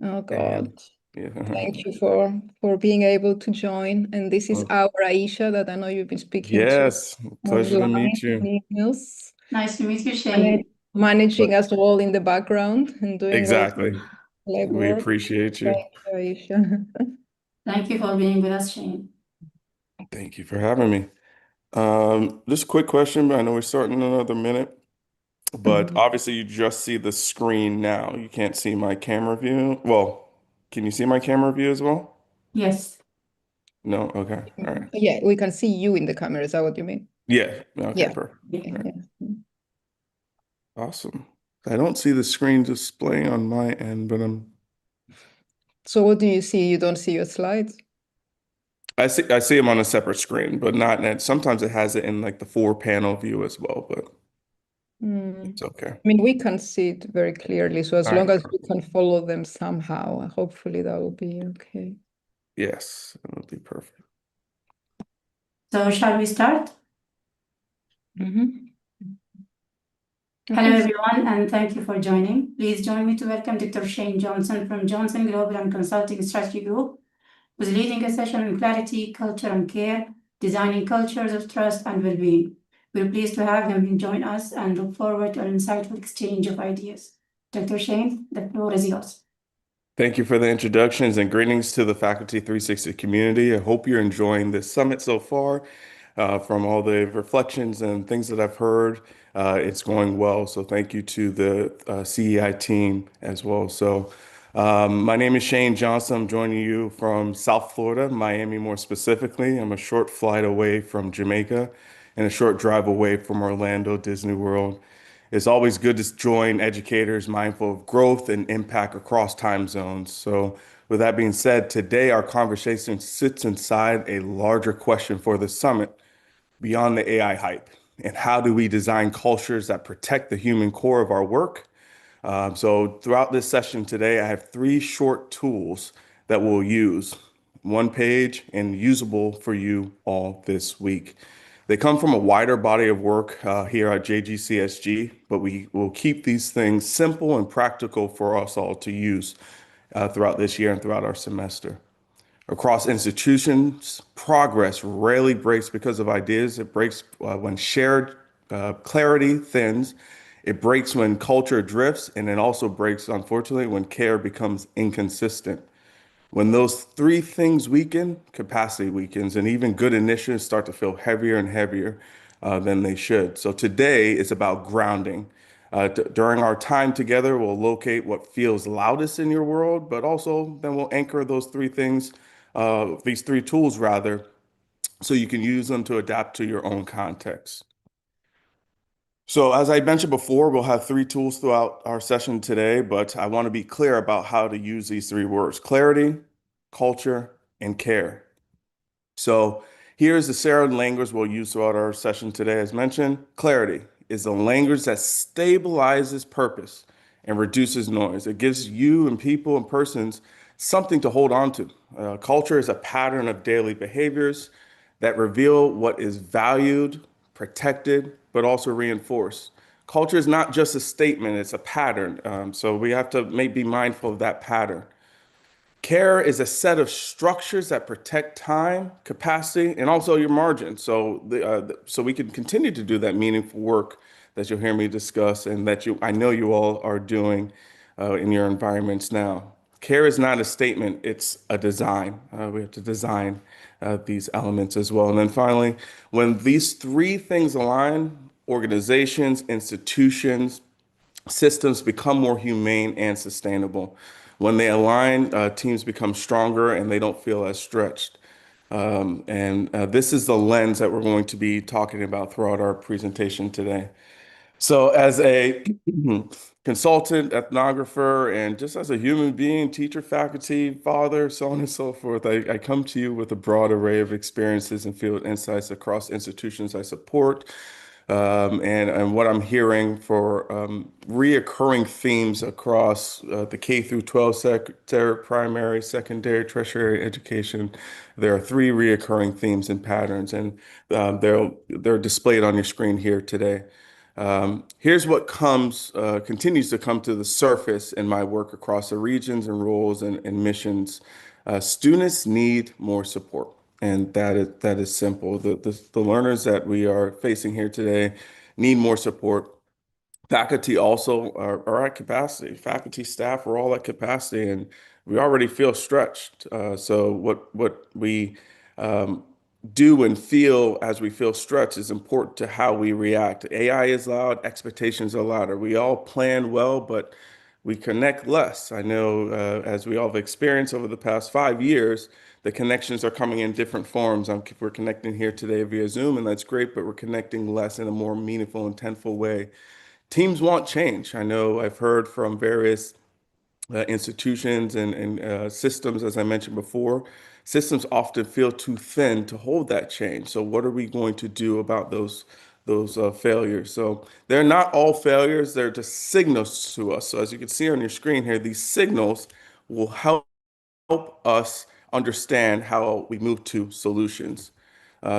Oh God,
a.m. Yeah.
thank you for being able to join. And this is
Well,
our Aisha that I know you've been speaking to
yes. Pleasure to
online,
meet you.
emails,
Nice to meet you, Shane.
managing us all in the background and doing all
Exactly.
the
We
legwork.
appreciate you.
Thank you, Aisha.
Thank you for being with us, Shane.
Thank you for having me. Just a quick question. I know we're starting in another minute, but obviously you just see the screen now. You can't see my camera view. Well, can you see my camera view as well?
Yes.
No? Okay. All right.
Yeah, we can see you in the camera. Is that what you mean?
Yeah. Okay,
Yeah.
perfect.
Yeah,
All right.
yeah.
Awesome. I don't see the screen displaying on my end, but
So what do you see? You don't see your slides?
I see them on a separate screen, but not in sometimes it has it in like the four panel view as well, but it's okay.
I mean, we can see it very clearly. So as
All right.
long as we can follow them somehow, hopefully that will be okay.
Yes, that'll be perfect.
So shall we start?
Mm-hmm.
Hello, everyone, and thank you for joining. Please join me to welcome Dr. Shane Johnson from Johnson Global and Consulting Strategy Group, who's leading a session on clarity, culture, and care, designing cultures of trust and well-being. We're pleased to have him join us and look forward to an insightful exchange of ideas. Dr. Shane, the floor is yours.
Thank you for the introductions and greetings to the Faculty 360 community. I hope you're enjoying this summit so far. From all the reflections and things that I've heard, it's going well. So thank you to the CEI team as well. So my name is Shane Johnson. I'm joining you from South Florida, Miami more specifically. I'm a short flight away from Jamaica and a short drive away from Orlando, Disney World. It's always good to join educators mindful of growth and impact across time zones. So, with that being said, today our conversation sits inside a larger question for the summit beyond the AI hype. And how do we design cultures that protect the human core of our work? So, throughout this session today, I have three short tools that we'll use, one page and usable for you all this week. They come from a wider body of work here at JGCSG, but we will keep these things simple and practical for us all to use throughout this year and throughout our semester. Across institutions, progress rarely breaks because of ideas. It breaks when shared clarity thins. It breaks when culture drifts, and it also breaks, unfortunately, when care becomes inconsistent. When those three things weaken, capacity weakens, and even good initiatives start to feel heavier and heavier than they should. So today is about grounding. During our time together, we'll locate what feels loudest in your world, but also then we'll anchor those three things, these three tools rather, so you can use them to adapt to your own context. So as I mentioned before, we'll have three tools throughout our session today, but I want to be clear about how to use these three words: clarity, culture, and care. So here's the Sarah language we'll use throughout our session today. As mentioned, clarity is the language that stabilizes purpose and reduces noise. It gives you and people and persons something to hold on to. Culture is a pattern of daily behaviors that reveal what is valued, protected, but also reinforced. Culture is not just a statement, it's a pattern. So we have to be mindful of that pattern. Care is a set of structures that protect time, capacity, and also your margin. So we can continue to do that meaningful work that you'll hear me discuss and that I know you all are doing in your environments now. Care is not a statement, it's a design. We have to design these elements as well. And then finally, when these three things align, organizations, institutions, systems become more humane and sustainable. When they align, teams become stronger and they don't feel as stretched. And this is the lens that we're going to be talking about throughout our presentation today. So as a consultant, ethnographer, and just as a human being, teacher, faculty, father, so on and so forth, I come to you with a broad array of experiences and field insights across institutions I support. And what I'm hearing for reoccurring themes across the K through 12 sector, primary, secondary, tertiary education. There are three reoccurring themes and patterns, and they're displayed on your screen here today. Here's what continues to come to the surface in my work across the regions and roles and missions. Students need more support. And that is simple. The learners that we are facing here today need more support. Faculty also are at capacity. Faculty, staff are all at capacity, and we already feel stretched. So what we do and feel as we feel stretched is important to how we react. AI is loud, expectations are louder. We all plan well, but we connect less. I know as we all have experienced over the past 5 years, the connections are coming in different forms. We're connecting here today via Zoom, and that's great, but we're connecting less in a more meaningful, intentful way. Teams want change. I know I've heard from various institutions and systems, as I mentioned before. Systems often feel too thin to hold that change. So what are we going to do about those failures? So they're not all failures, they're just signals to us. So as you can see on your screen here, these signals will help us understand how we move to solutions.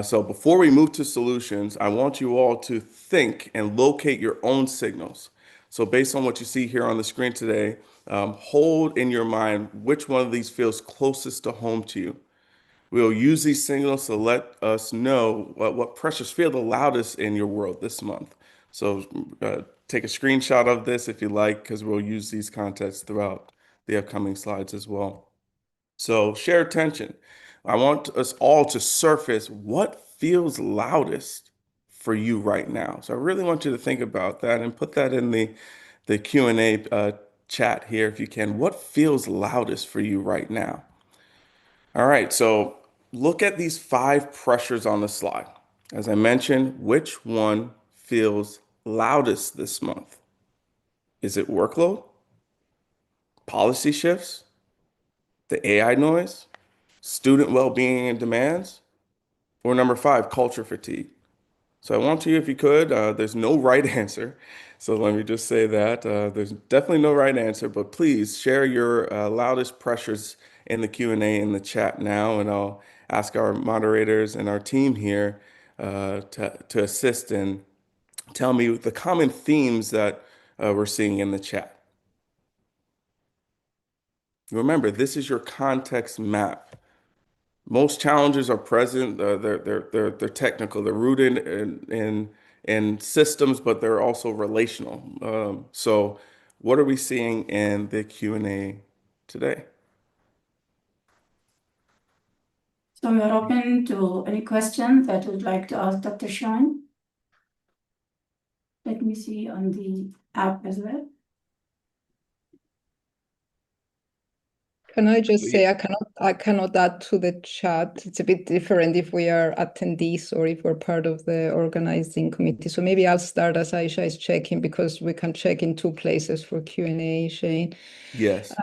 So before we move to solutions, I want you all to think and locate your own signals. So based on what you see here on the screen today, hold in your mind which one of these feels closest to home to you. We'll use these signals to let us know what pressures feel the loudest in your world this month. So take a screenshot of this if you like, because we'll use these contexts throughout the upcoming slides as well. So share attention. I want us all to surface what feels loudest for you right now. So I really want you to think about that and put that in the Q&A chat here if you can. What feels loudest for you right now? All right, so look at these 5 pressures on the slide. As I mentioned, which one feels loudest this month? Is it workload, policy shifts, the AI noise, student well-being and demands, or number 5, culture fatigue? So I want you, if you could, there's no right answer. So let me just say that there's definitely no right answer, but please share your loudest pressures in the Q&A in the chat now, and I'll ask our moderators and our team here to assist and tell me the common themes that we're seeing in the chat. Remember, this is your context map. Most challenges are present. They're technical. They're rooted in systems, but they're also relational. So, what are we seeing in the Q&A today?
So we are open to any question that would like to ask Dr. Sean. Let me see on the app as well.
Can I just say I cannot add to the chat. It's a bit different if we are attendees or if we're part of the organizing committee. So maybe I'll start as Aisha is checking, because we can check in 2 places for Q&A, Shane.
Yes.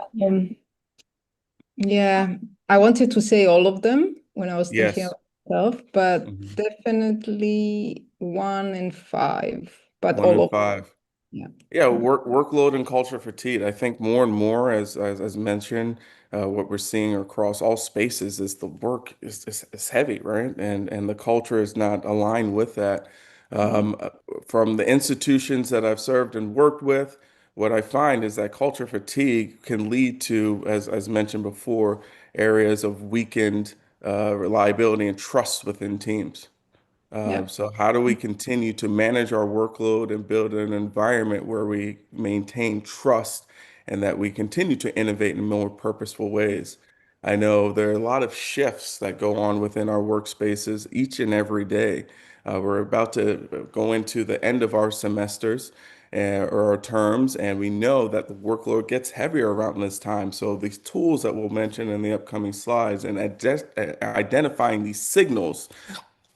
Yeah, I wanted to say all of them when I was thinking
Yes.
of myself, but definitely 1 and 5, but
1
all
and
of
5.
yeah.
Yeah, workload and culture fatigue. I think more and more, as mentioned, what we're seeing across all spaces is the work is heavy, right? And the culture is not aligned with that. From the institutions that I've served and worked with, what I find is that culture fatigue can lead to, as mentioned before, areas of weakened reliability and trust within teams.
Yeah.
So how do we continue to manage our workload and build an environment where we maintain trust and that we continue to innovate in more purposeful ways? I know there are a lot of shifts that go on within our workspaces each and every day. We're about to go into the end of our semesters or our terms, and we know that the workload gets heavier around this time. So these tools that we'll mention in the upcoming slides and identifying these signals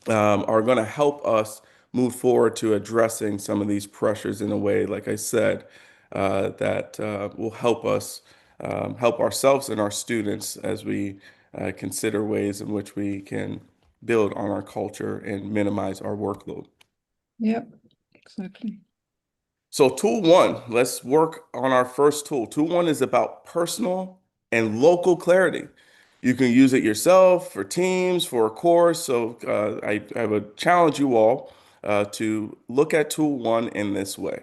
are going to help us move forward to addressing some of these pressures in a way, like I said, that will help us help ourselves and our students as we consider ways in which we can build on our culture and minimize our workload.
Yep, exactly.
So tool one, let's work on our first tool. Tool one is about personal and local clarity. You can use it yourself, for teams, for a course. So I would challenge you all to look at tool one in this way.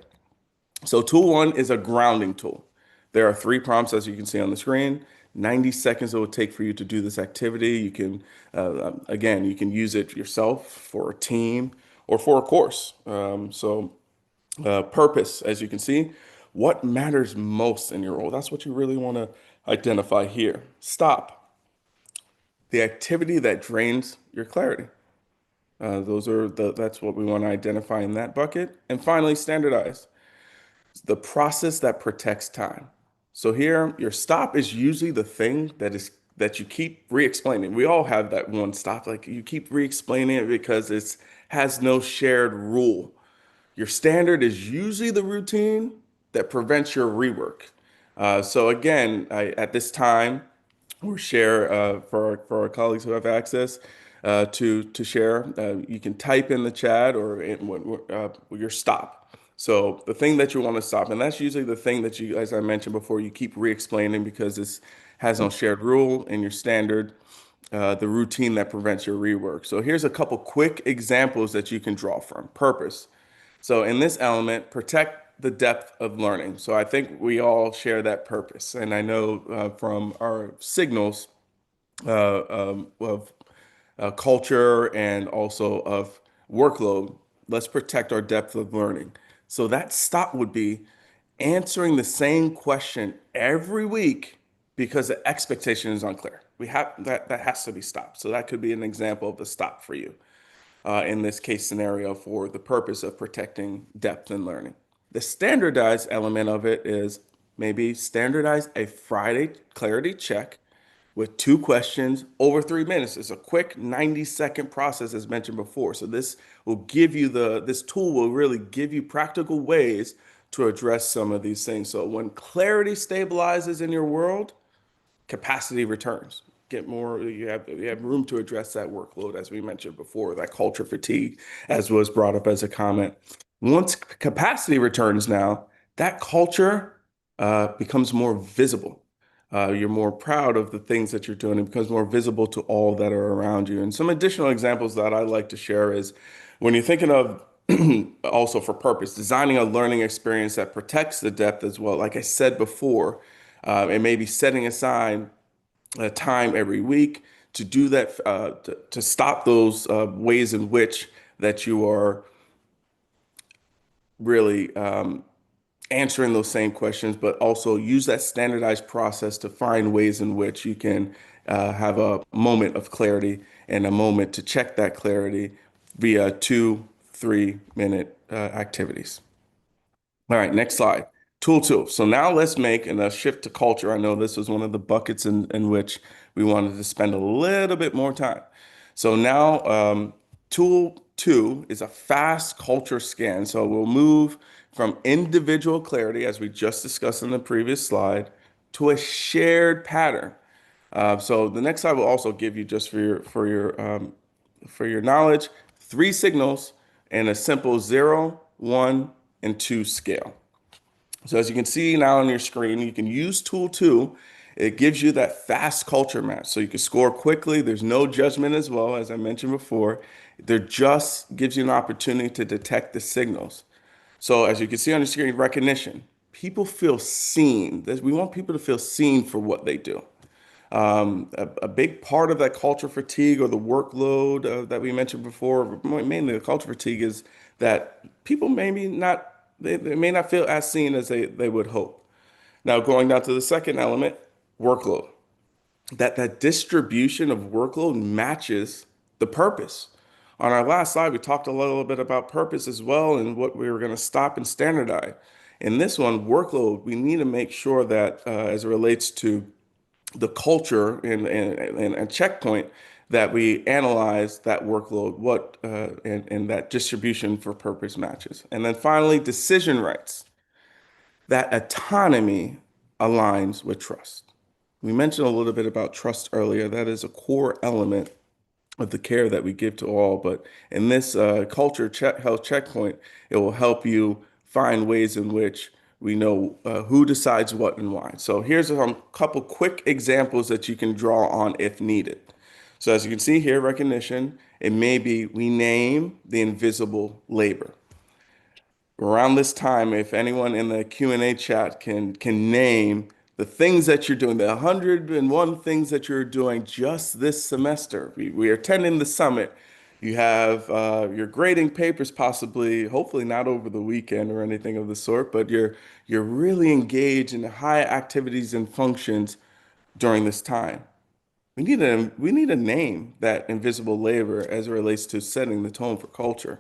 So tool one is a grounding tool. There are 3 prompts, as you can see on the screen. 90 seconds it will take for you to do this activity. You can, again, you can use it yourself, for a team, or for a course. Purpose, as you can see, what matters most in your role? That's what you really want to identify here. Stop. The activity that drains your clarity. That's what we want to identify in that bucket. And finally, standardize. The process that protects time. So here, your stop is usually the thing that you keep re-explaining. We all have that one stop, like you keep re-explaining it because it has no shared rule. Your standard is usually the routine that prevents your rework. So again, at this time, we'll share for our colleagues who have access to share. You can type in the chat or your stop. So the thing that you want to stop, and that's usually the thing that you, as I mentioned before, you keep re-explaining because this has no shared rule in your standard. The routine that prevents your rework. So here's a couple quick examples that you can draw from. Purpose. So in this element, protect the depth of learning. So I think we all share that purpose. And I know from our signals of culture and also of workload, let's protect our depth of learning. So that stop would be answering the same question every week because the expectation is unclear. We have that has to be stopped. So that could be an example of the stop for you in this case scenario for the purpose of protecting depth and learning. The standardized element of it is maybe standardize a Friday clarity check with 2 questions over 3 minutes. It's a quick 90-second process as mentioned before. So this will give you this tool will really give you practical ways to address some of these things. So when clarity stabilizes in your world, capacity returns. Get more, you have room to address that workload, as we mentioned before, that culture fatigue, as was brought up as a comment. Once capacity returns now, that culture becomes more visible. You're more proud of the things that you're doing. It becomes more visible to all that are around you. And some additional examples that I like to share is when you're thinking of also for purpose, designing a learning experience that protects the depth as well. Like I said before, and maybe setting aside time every week to do that, to stop those ways in which that you are really answering those same questions, but also use that standardized process to find ways in which you can have a moment of clarity and a moment to check that clarity via 2-3 minute activities. All right, next slide. Tool 2. So now let's make a shift to culture. I know this was one of the buckets in which we wanted to spend a little bit more time. So now tool 2 is a fast culture scan. So we'll move from individual clarity, as we just discussed in the previous slide, to a shared pattern. So the next slide will also give you, just for your knowledge, 3 signals and a simple 0, 1, and 2 scale. So as you can see now on your screen, you can use tool 2. It gives you that fast culture match. So you can score quickly. There's no judgment as well, as I mentioned before. There just gives you an opportunity to detect the signals. So as you can see on the screen, recognition. People feel seen. We want people to feel seen for what they do. A big part of that culture fatigue or the workload that we mentioned before, mainly the culture fatigue, is that people maybe not, they may not feel as seen as they would hope. Now, going down to the second element, workload. That distribution of workload matches the purpose. On our last slide, we talked a little bit about purpose as well and what we were going to stop and standardize. In this one, workload, we need to make sure that as it relates to the culture and a checkpoint, that we analyze that workload, and that distribution for purpose matches. And then finally, decision rights. That autonomy aligns with trust. We mentioned a little bit about trust earlier. That is a core element of the care that we give to all. But in this health checkpoint, it will help you find ways in which we know who decides what and why. So here's a couple quick examples that you can draw on if needed. So as you can see here, recognition, it may be we name the invisible labor. Around this time, if anyone in the Q&A chat can name the things that you're doing, the 101 things that you're doing just this semester. We are attending the summit. You have your grading papers possibly, hopefully not over the weekend or anything of the sort, but you're really engaged in high activities and functions during this time. We need a name that invisible labor as it relates to setting the tone for culture.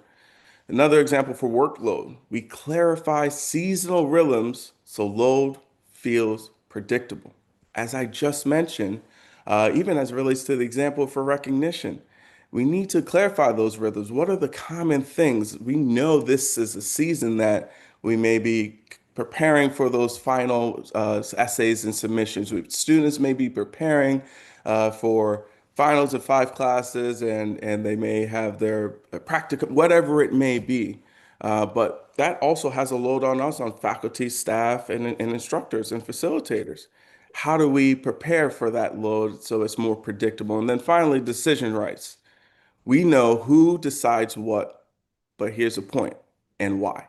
Another example for workload, we clarify seasonal rhythms so load feels predictable. As I just mentioned, even as it relates to the example for recognition, we need to clarify those rhythms. What are the common things? We know this is a season that we may be preparing for those final essays and submissions. Students may be preparing for finals of 5 classes, and they may have their practicum, whatever it may be. But that also has a load on us, on faculty, staff, and instructors and facilitators. How do we prepare for that load so it's more predictable? And then finally, decision rights. We know who decides what, but here's the point and why.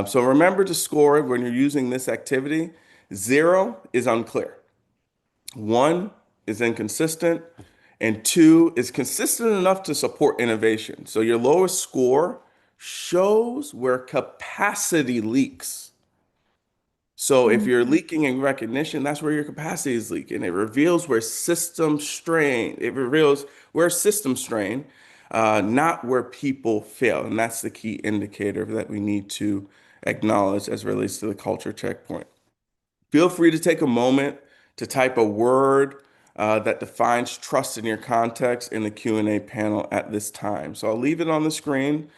So remember to score it when you're using this activity. 0 is unclear. 1 is inconsistent. And 2 is consistent enough to support innovation. So your lowest score shows where capacity leaks. So if you're leaking in recognition, that's where your capacity is leaking. It reveals where system strain. It reveals where system strain, not where people fail. And that's the key indicator that we need to acknowledge as it relates to the culture checkpoint. Feel free to take a moment to type a word that defines trust in your context in the Q&A panel at this time. So I'll leave it on the screen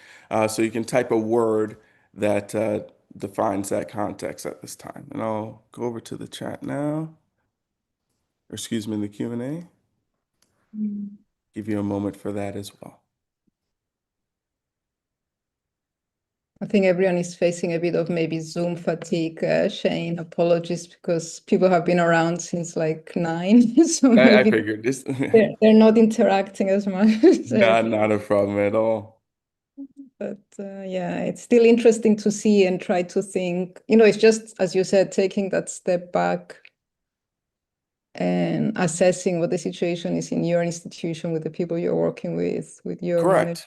so you can type a word that defines that context at this time. And I'll go over to the chat now, or excuse me, the Q&A. Give you a moment for that as well.
I think everyone is facing a bit of maybe Zoom fatigue, Shane. Apologies, because people have been around since like 9, so
I
maybe
figured this.
they're not interacting as much.
Not a problem at all.
But yeah, it's still interesting to see and try to think, it's just, as you said, taking that step back and assessing what the situation is in your institution with the people you're working with your manager.
Correct.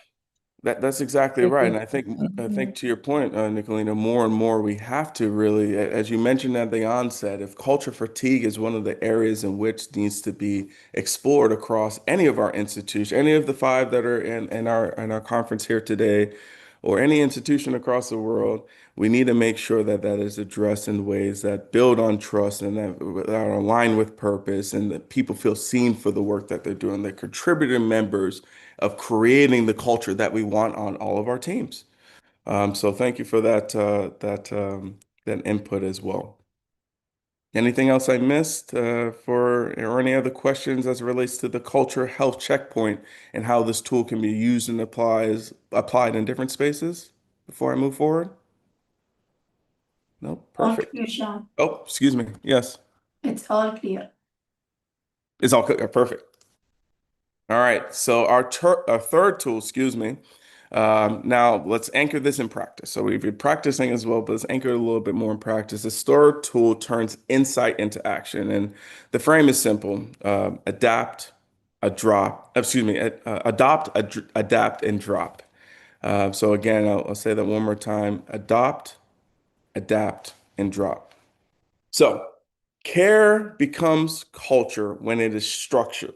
That's exactly right. And I think to your point, Nicolina, more and more we have to really, as you mentioned at the onset, if culture fatigue is one of the areas in which needs to be explored across any of our institutions, any of the 5 that are in our conference here today, or any institution across the world, we need to make sure that that is addressed in ways that build on trust and that are aligned with purpose, and that people feel seen for the work that they're doing. They're contributing members of creating the culture that we want on all of our teams. So thank you for that input as well. Anything else I missed or any other questions as it relates to the culture health checkpoint and how this tool can be used and applied in different spaces before I move forward? No, perfect.
All clear, Sean.
Oh, excuse me. Yes,
It's all clear.
it's all perfect. All right. So our third tool, excuse me, Now, let's anchor this in practice. So we've been practicing as well, but let's anchor it a little bit more in practice. The STAR tool turns insight into action. And the frame is simple. Adapt, adopt, adapt, and drop. So again, I'll say that one more time. Adopt, adapt, and drop. So care becomes culture when it is structured.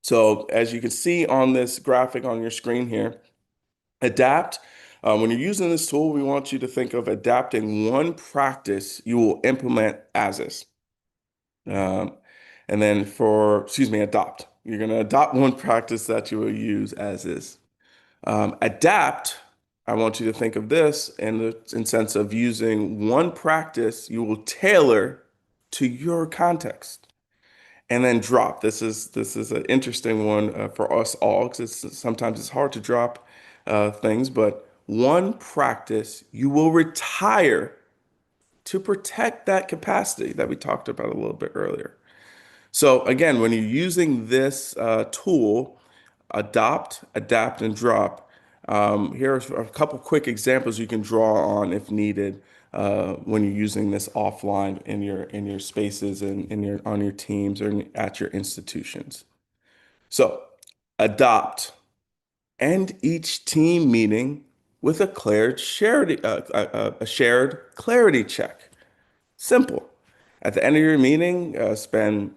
So as you can see on this graphic on your screen here, adapt. When you're using this tool, we want you to think of adapting one practice you will implement as is. And then adopt. You're going to adopt one practice that you will use as is. Adapt, I want you to think of this in sense of using one practice you will tailor to your context. And then drop. This is an interesting one for us all because sometimes it's hard to drop things, but one practice you will retire to protect that capacity that we talked about a little bit earlier. So again, when you're using this tool, adopt, adapt, and drop, here are a couple quick examples you can draw on if needed when you're using this offline in your spaces and on your teams or at your institutions. So adopt, end each team meeting with a shared clarity check. Simple. At the end of your meeting, spend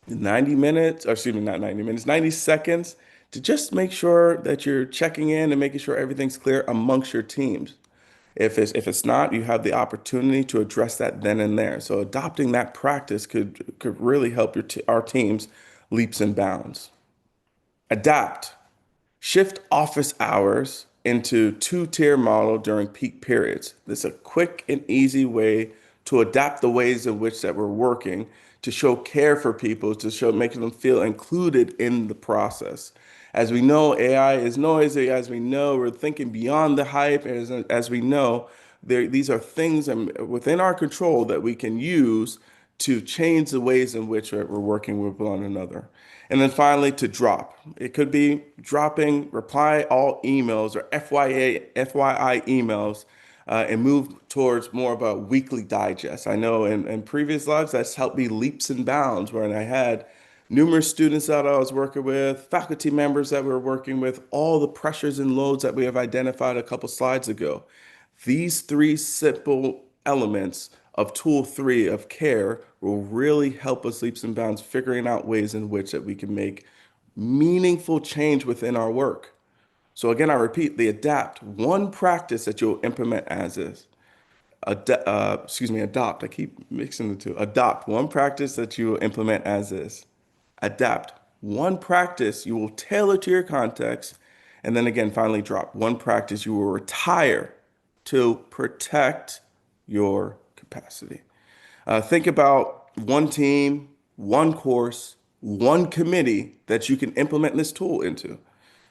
90 minutes, or excuse me, not 90 minutes, 90 seconds to just make sure that you're checking in and making sure everything's clear amongst your teams. If it's not, you have the opportunity to address that then and there. So adopting that practice could really help our teams leaps and bounds. Adapt. Shift office hours into two-tier model during peak periods. This is a quick and easy way to adapt the ways in which that we're working to show care for people, to show making them feel included in the process. As we know, AI is noisy. As we know, we're thinking beyond the hype. As we know, these are things within our control that we can use to change the ways in which we're working with one another. And then finally, to drop. It could be dropping reply all emails or FYI emails and move towards more of a weekly digest. I know in previous lives, that's helped me leaps and bounds when I had numerous students that I was working with, faculty members that we were working with, all the pressures and loads that we have identified a couple slides ago. These three simple elements of tool 3 of care will really help us leaps and bounds figuring out ways in which that we can make meaningful change within our work. So again, I repeat, the adapt, one practice that you'll implement as is. Adopt. I keep mixing the two. Adopt, one practice that you will implement as is. Adapt, one practice you will tailor to your context. And then again, finally drop, one practice you will retire to protect your capacity. Think about one team, one course, one committee that you can implement this tool into.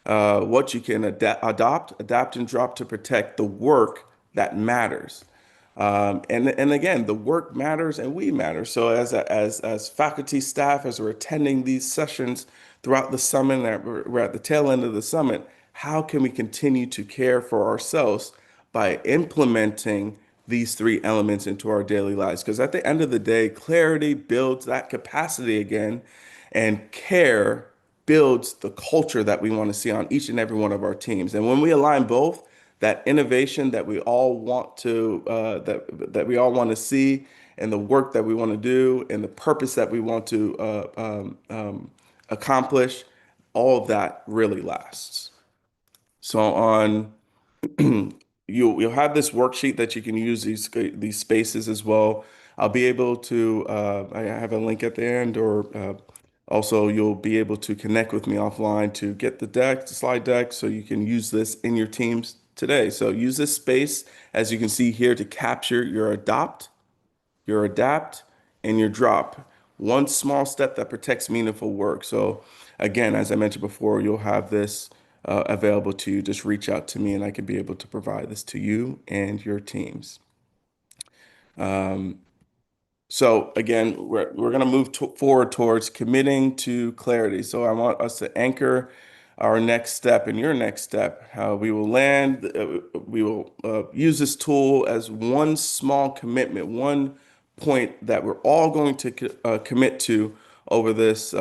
What you can adopt, adapt, and drop to protect the work that matters. And again, the work matters and we matter. So as faculty staff, as we're attending these sessions throughout the summit, we're at the tail end of the summit, how can we continue to care for ourselves by implementing these three elements into our daily lives? Because at the end of the day, clarity builds that capacity again, and care builds the culture that we want to see on each and every one of our teams. And when we align both, that innovation that we all want to that we all want to see, and the work that we want to do, and the purpose that we want to accomplish, all of that really lasts. So on you'll have this worksheet that you can use these spaces as well. I'll be able to I have a link at the end, or also you'll be able to connect with me offline to get the slide deck, so you can use this in your teams today. So use this space, as you can see here, to capture your adopt, your adapt, and your drop. One small step that protects meaningful work. So again, as I mentioned before, you'll have this available to you. Just reach out to me and I can be able to provide this to you and your teams. So again, we're going to move forward towards committing to clarity. So I want us to anchor our next step and your next step. We will use this tool as one small commitment, one point that we're all going to commit to over this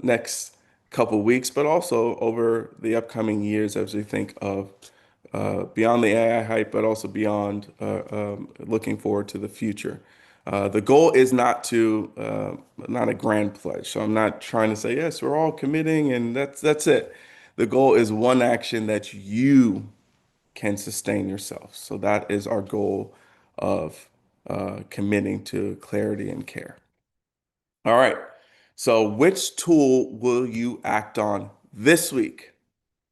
next couple weeks, but also over the upcoming years as we think of beyond the AI hype, but also beyond looking forward to the future. The goal is not a grand pledge. So I'm not trying to say, yes, we're all committing and that's it. The goal is one action that you can sustain yourself. So that is our goal of committing to clarity and care. All right. So which tool will you act on this week?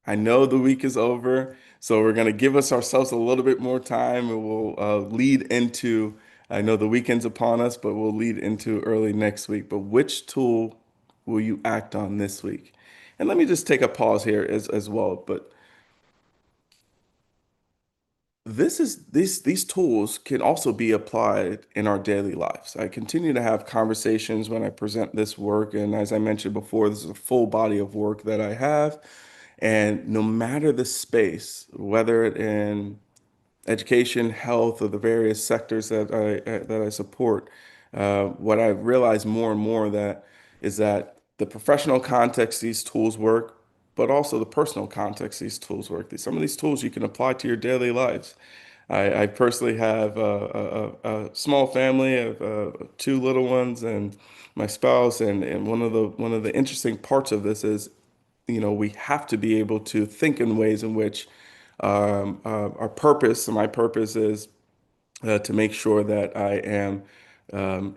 I know the week is over, so we're going to give ourselves a little bit more time and we'll lead into, I know the weekend's upon us, but we'll lead into early next week. But which tool will you act on this week? And let me just take a pause here as well. But these tools can also be applied in our daily lives. I continue to have conversations when I present this work, and as I mentioned before, this is a full body of work that I have. And no matter the space, whether it in education, health, or the various sectors that I support, what I realize more and more that is that the professional context these tools work, but also the personal context these tools work. Some of these tools you can apply to your daily lives. I personally have a small family of two little ones and my spouse, and one of the interesting parts of this is, we have to be able to think in ways in which our purpose, and my purpose is to make sure that I am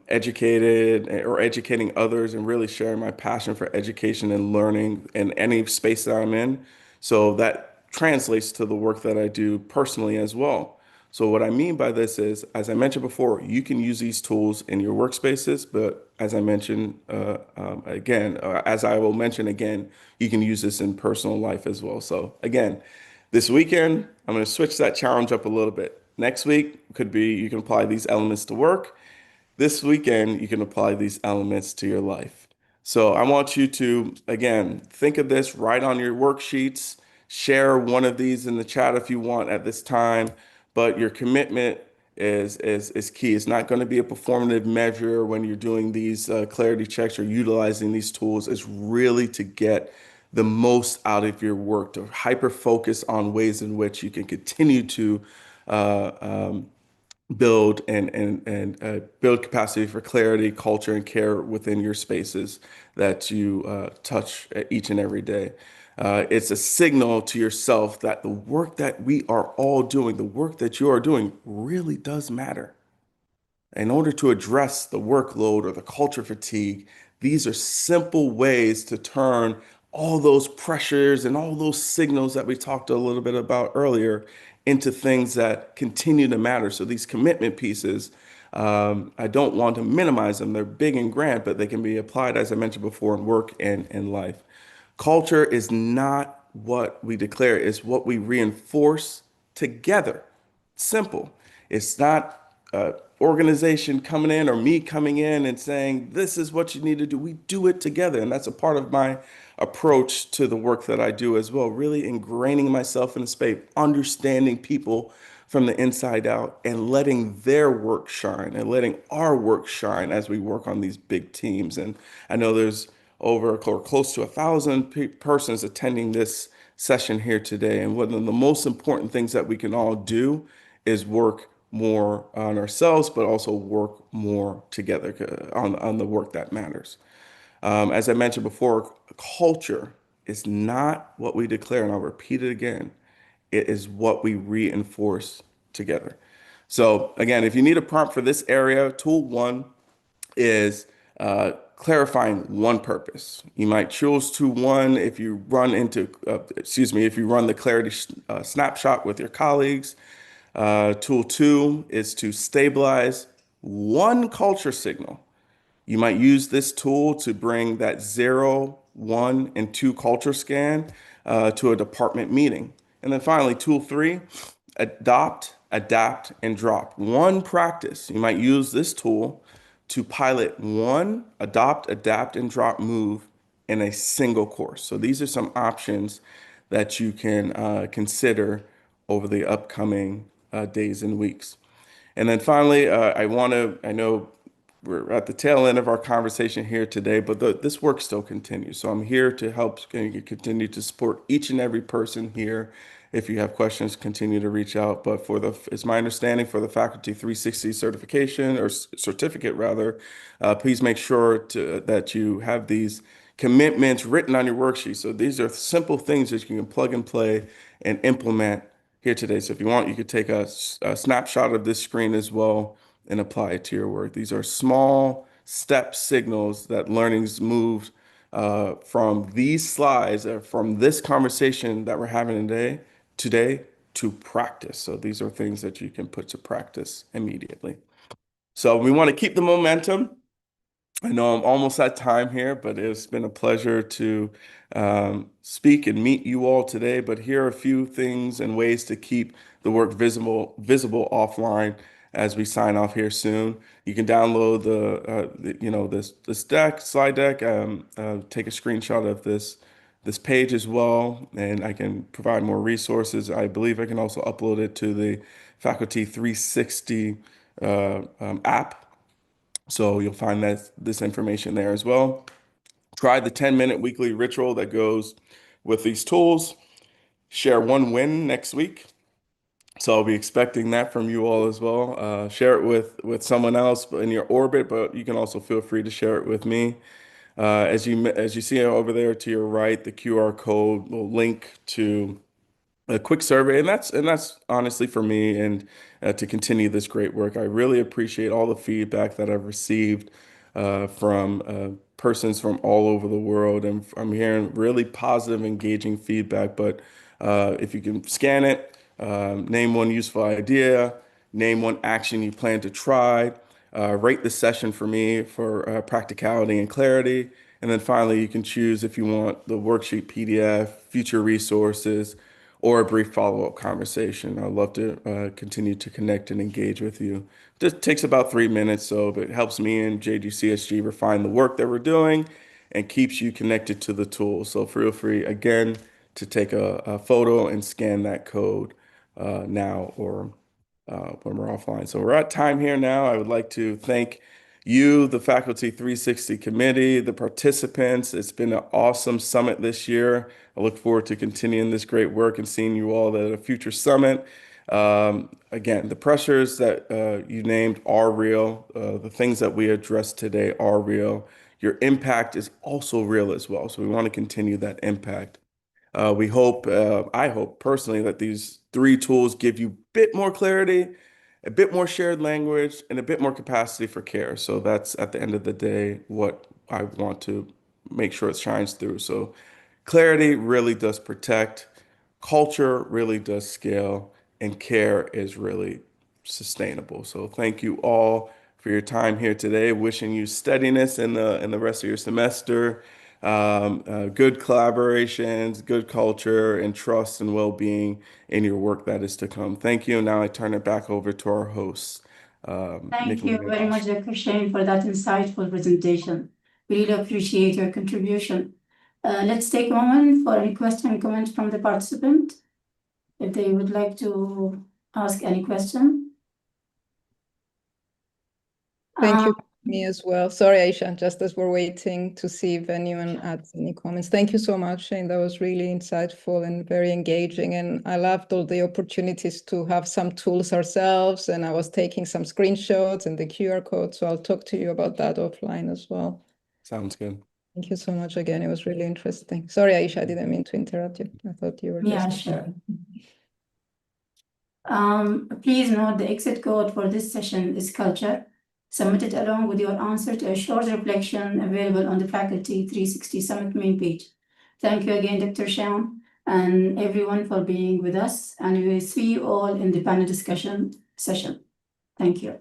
educated or educating others and really sharing my passion for education and learning in any space that I'm in. So that translates to the work that I do personally as well. So what I mean by this is, as I mentioned before, you can use these tools in your workspaces, but as I mentioned as I will mention again, you can use this in personal life as well. So again, this weekend, I'm going to switch that challenge up a little bit. Next week could be you can apply these elements to work. This weekend, you can apply these elements to your life. So I want you to, again, think of this, write on your worksheets, share one of these in the chat if you want at this time, but your commitment is key. It's not going to be a performative measure when you're doing these clarity checks or utilizing these tools. It's really to get the most out of your work, to hyper focus on ways in which you can continue to build and build capacity for clarity, culture, and care within your spaces that you touch each and every day. It's a signal to yourself that the work that we are all doing, the work that you are doing, really does matter. In order to address the workload or the culture fatigue, these are simple ways to turn all those pressures and all those signals that we talked a little bit about earlier into things that continue to matter. So these commitment pieces, I don't want to minimize them. They're big and grand, but they can be applied, as I mentioned before, in work and in life. Culture is not what we declare, it's what we reinforce together. Simple. It's not organization coming in or me coming in and saying, this is what you need to do. We do it together. And that's a part of my approach to the work that I do as well, really ingraining myself in the space, understanding people from the inside out and letting their work shine and letting our work shine as we work on these big teams. And I know there's over or close to 1,000 persons attending this session here today. And one of the most important things that we can all do is work more on ourselves, but also work more together on the work that matters. As I mentioned before, culture is not what we declare, and I'll repeat it again. It is what we reinforce together. So again, if you need a prompt for this area, tool one is clarifying one purpose. You might choose to one if you run if you run the clarity snapshot with your colleagues. Tool two is to stabilize one culture signal. You might use this tool to bring that 0, 1, and 2 culture scan to a department meeting. And then finally, tool three, adopt, adapt, and drop. One practice. You might use this tool to pilot one adopt, adapt, and drop move in a single course. So these are some options that you can consider over the upcoming days and weeks. And then finally, I know we're at the tail end of our conversation here today, but this work still continues. So I'm here to help continue to support each and every person here. If you have questions, continue to reach out. But it's my understanding for the Faculty 360 certification or certificate rather, please make sure that you have these commitments written on your worksheet. So these are simple things that you can plug and play and implement here today. So if you want, you could take a snapshot of this screen as well and apply it to your work. These are small step signals that learning's moved from these slides, from this conversation that we're having today to practice. So these are things that you can put to practice immediately. So we want to keep the momentum. I know I'm almost at time here, but it's been a pleasure to speak and meet you all today. But here are a few things and ways to keep the work visible offline as we sign off here soon. You can download this slide deck, take a screenshot of this page as well, and I can provide more resources. I believe I can also upload it to the Faculty 360 app. So you'll find this information there as well. Try the 10-minute weekly ritual that goes with these tools. Share one win next week. So I'll be expecting that from you all as well. Share it with someone else in your orbit, but you can also feel free to share it with me. As you see over there to your right, the QR code will link to a quick survey, and that's honestly for me and to continue this great work. I really appreciate all the feedback that I've received from persons from all over the world, and I'm hearing really positive, engaging feedback. But if you can scan it, name one useful idea, name one action you plan to try, rate the session for me for practicality and clarity, and then finally you can choose if you want the worksheet PDF, future resources, or a brief follow-up conversation. I'd love to continue to connect and engage with you. Just takes about 3 minutes, so it helps me and JGCSG refine the work that we're doing and keeps you connected to the tool. So feel free, again, to take a photo and scan that code now or when we're offline. So we're at time here now. I would like to thank you, the Faculty 360 Committee, the participants. It's been an awesome summit this year. I look forward to continuing this great work and seeing you all at a future summit. Again, the pressures that you named are real. The things that we addressed today are real. Your impact is also real as well. So we want to continue that impact. I hope personally that these 3 tools give you a bit more clarity, a bit more shared language, and a bit more capacity for care. So that's at the end of the day what I want to make sure it shines through. So clarity really does protect, culture really does scale, and care is really sustainable. So thank you all for your time here today. Wishing you steadiness in the rest of your semester, good collaborations, good culture, and trust and well-being in your work that is to come. Thank you. And now I turn it back over to our hosts.
Thank you very much, Dr. Shane, for that insightful presentation. We really appreciate your contribution. Let's take a moment for any question and comment from the participant, if they would like to ask any question.
Thank you, me as well. Sorry, Aisha, just as we're waiting to see if anyone adds any comments. Thank you so much, Shane. That was really insightful and very engaging. And I loved all the opportunities to have some tools ourselves. And I was taking some screenshots and the QR code. So I'll talk to you about that offline as well.
Sounds good.
Thank you so much again. It was really interesting. Sorry, Aisha, I didn't mean to interrupt you. I thought you were
Yeah, sure. Please note the exit code for this session is culture. Submit it along with your answer to a short reflection available on the Faculty 360 Summit main page. Thank you again, Dr. Sham, and everyone for being with us. And we will see you all in the panel discussion session. Thank you.